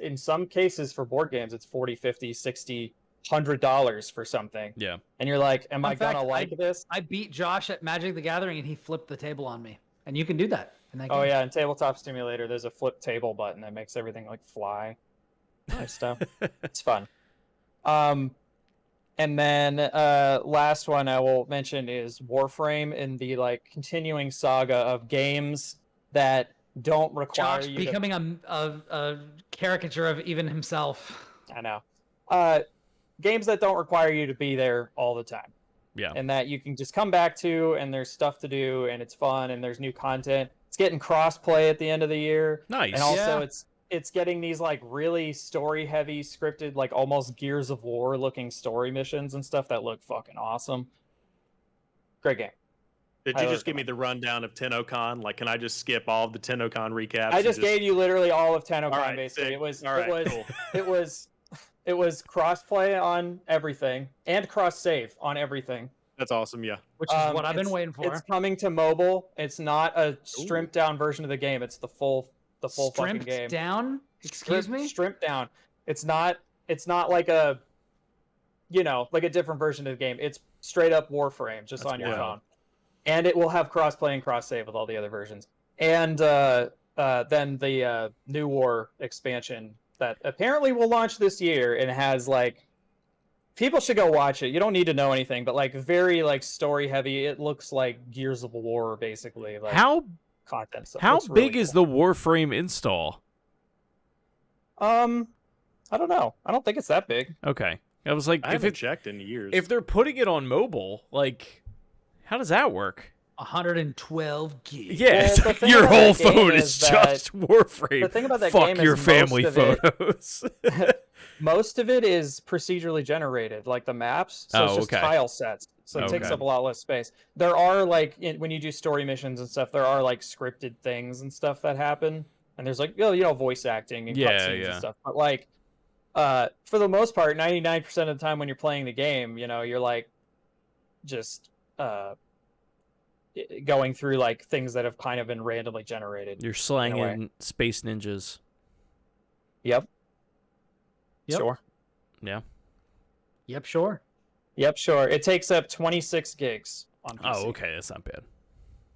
Speaker 2: in some cases for board games, it's $40, $50, $60, $100 for something.
Speaker 3: Yeah.
Speaker 2: And you're like, am I gonna like this?
Speaker 1: I beat Josh at Magic the Gathering and he flipped the table on me. And you can do that in that game.
Speaker 2: Oh yeah, in Tabletop Simulator, there's a flip table button that makes everything like fly. Nice stuff. It's fun. And then last one I will mention is Warframe, in the like continuing saga of games that don't require
Speaker 1: Josh
Speaker 2: you
Speaker 1: becoming a caricature of even himself.
Speaker 2: I know. Games that don't require you to be there all the time.
Speaker 3: Yeah.
Speaker 2: And that you can just come back to, and there's stuff to do, and it's fun, and there's new content. It's getting cross-play at the end of the year.
Speaker 3: Nice.
Speaker 2: And also it's getting these like really story-heavy, scripted, like almost Gears of War looking story missions and stuff that look fucking awesome. Great game.
Speaker 4: Did you just give me the rundown of TennoCon? Like, can I just skip all of the TennoCon recaps?
Speaker 2: I just gave you literally all of TennoCon,
Speaker 4: right,
Speaker 2: basically.
Speaker 4: sick.
Speaker 2: It was cross-play on everything and cross-save on everything.
Speaker 4: That's awesome, yeah.
Speaker 1: Which is what I've been waiting for.
Speaker 2: It's coming to mobile. It's not a stripped down version of the game. It's the full fucking game.
Speaker 1: Stripped down? Excuse me?
Speaker 2: Stripped down. It's not like a like a different version of the game. It's straight up Warframe just on your phone. And it will have cross-play and cross-save with all the other versions. And then the New War expansion that apparently will launch this year, and has like, people should go watch it. You don't need to know anything, but like very like story heavy. It looks like Gears of War basically. Like,
Speaker 3: how
Speaker 2: content stuff.
Speaker 3: How
Speaker 2: really
Speaker 3: big is the Warframe install?
Speaker 2: I don't know. I don't think it's that big.
Speaker 3: Okay. I was like,
Speaker 4: I haven't checked in years.
Speaker 3: If they're putting it on mobile, like, how does that work?
Speaker 1: 112 gigs.
Speaker 3: Yeah,
Speaker 2: Well,
Speaker 3: your whole phone is just Warframe.
Speaker 2: The thing about that
Speaker 3: Fuck
Speaker 2: game
Speaker 3: your
Speaker 2: is
Speaker 3: family photos.
Speaker 2: Most of it is procedurally generated, like the maps. So it's just tile sets. So it takes up a lot less space. There are like when you do story missions and stuff, there are like scripted things and stuff that happen, and there's like voice acting and cutscenes and stuff. But like for the most part, 99% of the time when you're playing the game, you're like just going through like things that have kind of been randomly generated.
Speaker 3: You're slanging space ninjas.
Speaker 2: Yep. Sure.
Speaker 3: Yeah.
Speaker 1: Yep, sure.
Speaker 2: Yep, sure. It takes up 26 gigs on PC.
Speaker 3: Oh, okay. That's not bad.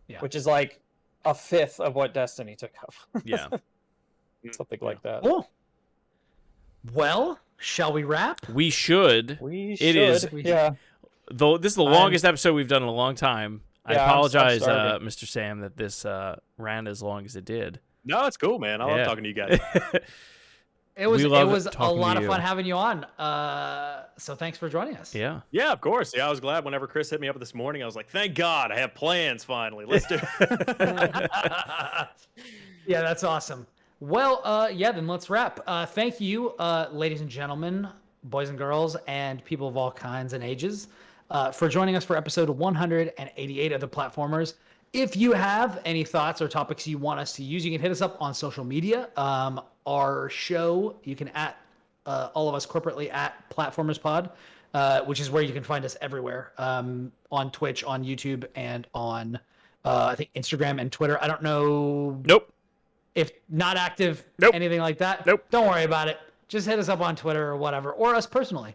Speaker 1: Yeah.
Speaker 2: Which is like a fifth of what Destiny took up.
Speaker 3: Yeah.
Speaker 2: Something like that.
Speaker 1: Cool. Well, shall we wrap?
Speaker 3: We should.
Speaker 2: We
Speaker 3: It
Speaker 2: should.
Speaker 3: is.
Speaker 2: Yeah.
Speaker 3: Though this is the longest episode we've done in a long time. I
Speaker 2: Yeah, I'm
Speaker 3: apologize,
Speaker 2: starving.
Speaker 3: Mr. Sam, that this ran as long as it did.
Speaker 4: No, it's cool, man. I love
Speaker 3: Yeah.
Speaker 4: talking to you guys.
Speaker 1: It was
Speaker 3: We love
Speaker 1: a
Speaker 3: talking
Speaker 1: lot
Speaker 3: to
Speaker 1: of
Speaker 3: you.
Speaker 1: fun having you on. So thanks for joining us.
Speaker 3: Yeah.
Speaker 4: Yeah, of course. Yeah, I was glad whenever Chris hit me up this morning. I was like, thank God, I have plans finally. Let's do it.
Speaker 1: Yeah, that's awesome. Well, yeah, then let's wrap. Thank you, ladies and gentlemen, boys and girls, and people of all kinds and ages, for joining us for episode 188 of The Platformers. If you have any thoughts or topics you want us to use, you can hit us up on social media. Our show, you can all of us corporately at PlatformersPod, which is where you can find us everywhere, on Twitch, on YouTube, and on, I think, Instagram and Twitter. I don't know.
Speaker 3: Nope.
Speaker 1: If not active,
Speaker 3: Nope.
Speaker 1: anything like that,
Speaker 3: Nope.
Speaker 1: Don't worry about it. Just hit us up on Twitter or whatever, or us personally.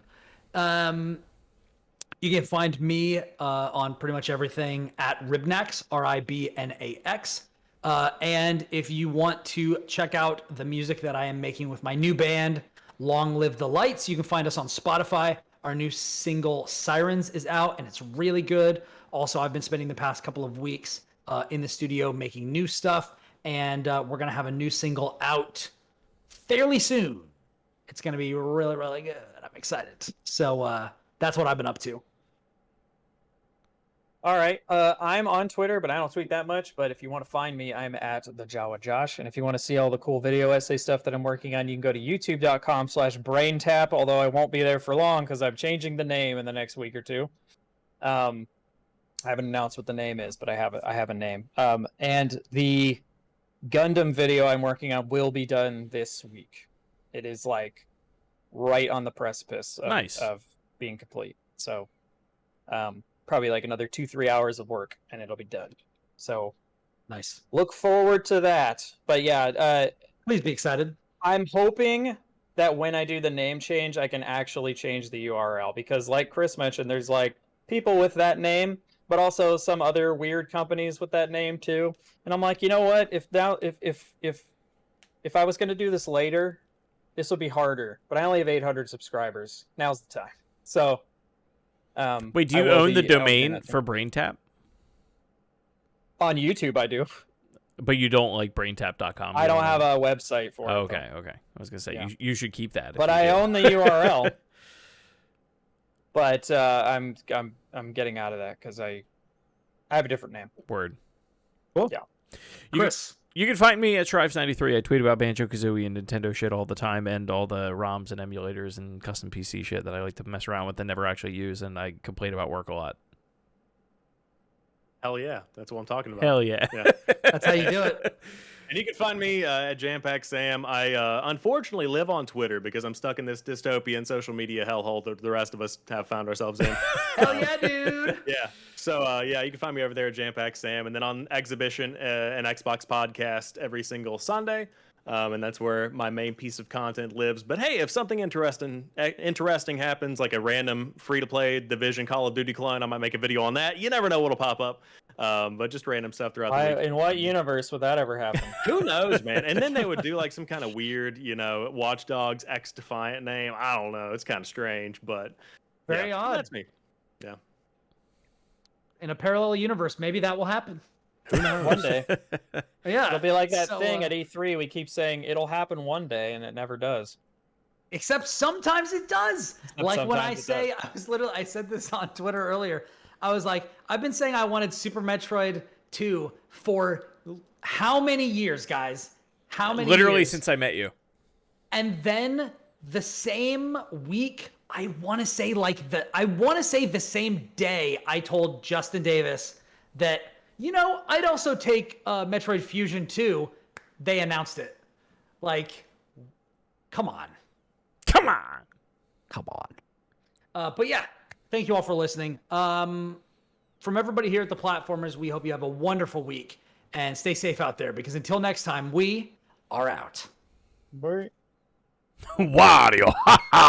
Speaker 1: You can find me on pretty much everything at Ribnax, Ribnax. And if you want to check out the music that I am making with my new band, Long Live the Lights, you can find us on Spotify. Our new single, Sirens, is out, and it's really good. Also, I've been spending the past couple of weeks in the studio making new stuff, and we're going to have a new single out fairly soon. It's going to be really, really good. I'm excited. So that's what I've been up to.
Speaker 2: All right. I'm on Twitter, but I don't tweet that much. But if you want to find me, I'm at the Jawa Josh. And if you want to see all the cool video essay stuff that I'm working on, you can go to youtube.com/braintap. Although I won't be there for long because I'm changing the name in the next week or two. I haven't announced what the name is, but I have a name. And the Gundam video I'm working on will be done this week. It is like right on the precipice of being complete. So, probably like another 2-3 hours of work and it'll be done. So
Speaker 1: Nice.
Speaker 2: look forward to that. But yeah,
Speaker 1: Please be excited.
Speaker 2: I'm hoping that when I do the name change, I can actually change the URL because like Chris mentioned, there's like people with that name, but also some other weird companies with that name too. And I'm like, you know what? If I was going to do this later, this would be harder, but I only have 800 subscribers. Now's the time. So,
Speaker 3: Wait, do
Speaker 2: I
Speaker 3: you
Speaker 2: will
Speaker 3: own the
Speaker 2: be owning
Speaker 3: domain
Speaker 2: that
Speaker 3: for
Speaker 2: thing.
Speaker 3: BrainTap?
Speaker 2: On YouTube, I do.
Speaker 3: But you don't like braintap.com?
Speaker 2: I don't have a website for it.
Speaker 3: Oh,
Speaker 2: though.
Speaker 3: okay. I was gonna say
Speaker 2: Yeah.
Speaker 3: you should keep that. if
Speaker 2: But
Speaker 3: you
Speaker 2: I
Speaker 3: do.
Speaker 2: own the URL. But I'm getting out of that because I have a different name.
Speaker 3: Word.
Speaker 1: Cool.
Speaker 2: Yeah.
Speaker 1: Chris.
Speaker 3: You can find me at Shrives93. I tweet about Banjo-Kazooie and Nintendo shit all the time, and all the ROMs and emulators and custom PC shit that I like to mess around with and never actually use, and I complain about work a lot.
Speaker 4: Hell yeah. That's what I'm talking about.
Speaker 3: Hell yeah.
Speaker 4: Yeah.
Speaker 1: That's how you do it.
Speaker 4: And you can find me at JampackSam. I unfortunately live on Twitter because I'm stuck in this dystopian social media hellhole that the rest of us have found ourselves in.
Speaker 1: Hell yeah, dude.
Speaker 4: Yeah. So, yeah, you can find me over there at JampackSam. And then on Xhibition, an Xbox podcast every single Sunday. And that's where my main piece of content lives. But hey, if something interesting happens, like a random free-to-play Division Call of Duty clone, I might make a video on that. You never know what'll pop up. But just random stuff throughout the week.
Speaker 2: In what universe would that ever happen?
Speaker 4: Who knows, man? And then they would do like some kind of weird, Watch Dogs X Defiant name. I don't know. It's kind of strange, but
Speaker 1: Very
Speaker 4: yeah,
Speaker 1: odd.
Speaker 4: That's me. Yeah.
Speaker 1: In a parallel universe, maybe that will happen.
Speaker 4: Who knows?
Speaker 2: One day.
Speaker 1: Yeah.
Speaker 2: It'll be like that
Speaker 1: So,
Speaker 2: thing at E3. We keep saying it'll happen one day, and it never does.
Speaker 1: Except sometimes it does. Like when I
Speaker 2: sometimes it
Speaker 1: say, I said this on Twitter earlier. I was like, I've been saying I wanted Super Metroid 2 for how many years, guys? How many
Speaker 3: Literally
Speaker 1: years?
Speaker 3: since I met you.
Speaker 1: And then the same week, I want to say the same day I told Justin Davis that, I'd also take Metroid Fusion 2. They announced it. Like, come on.
Speaker 3: Come on.
Speaker 1: But yeah, thank you all for listening. From everybody here at the Platformers, we hope you have a wonderful week and stay safe out there because until next time, we are out.
Speaker 2: Bye.
Speaker 3: Wario.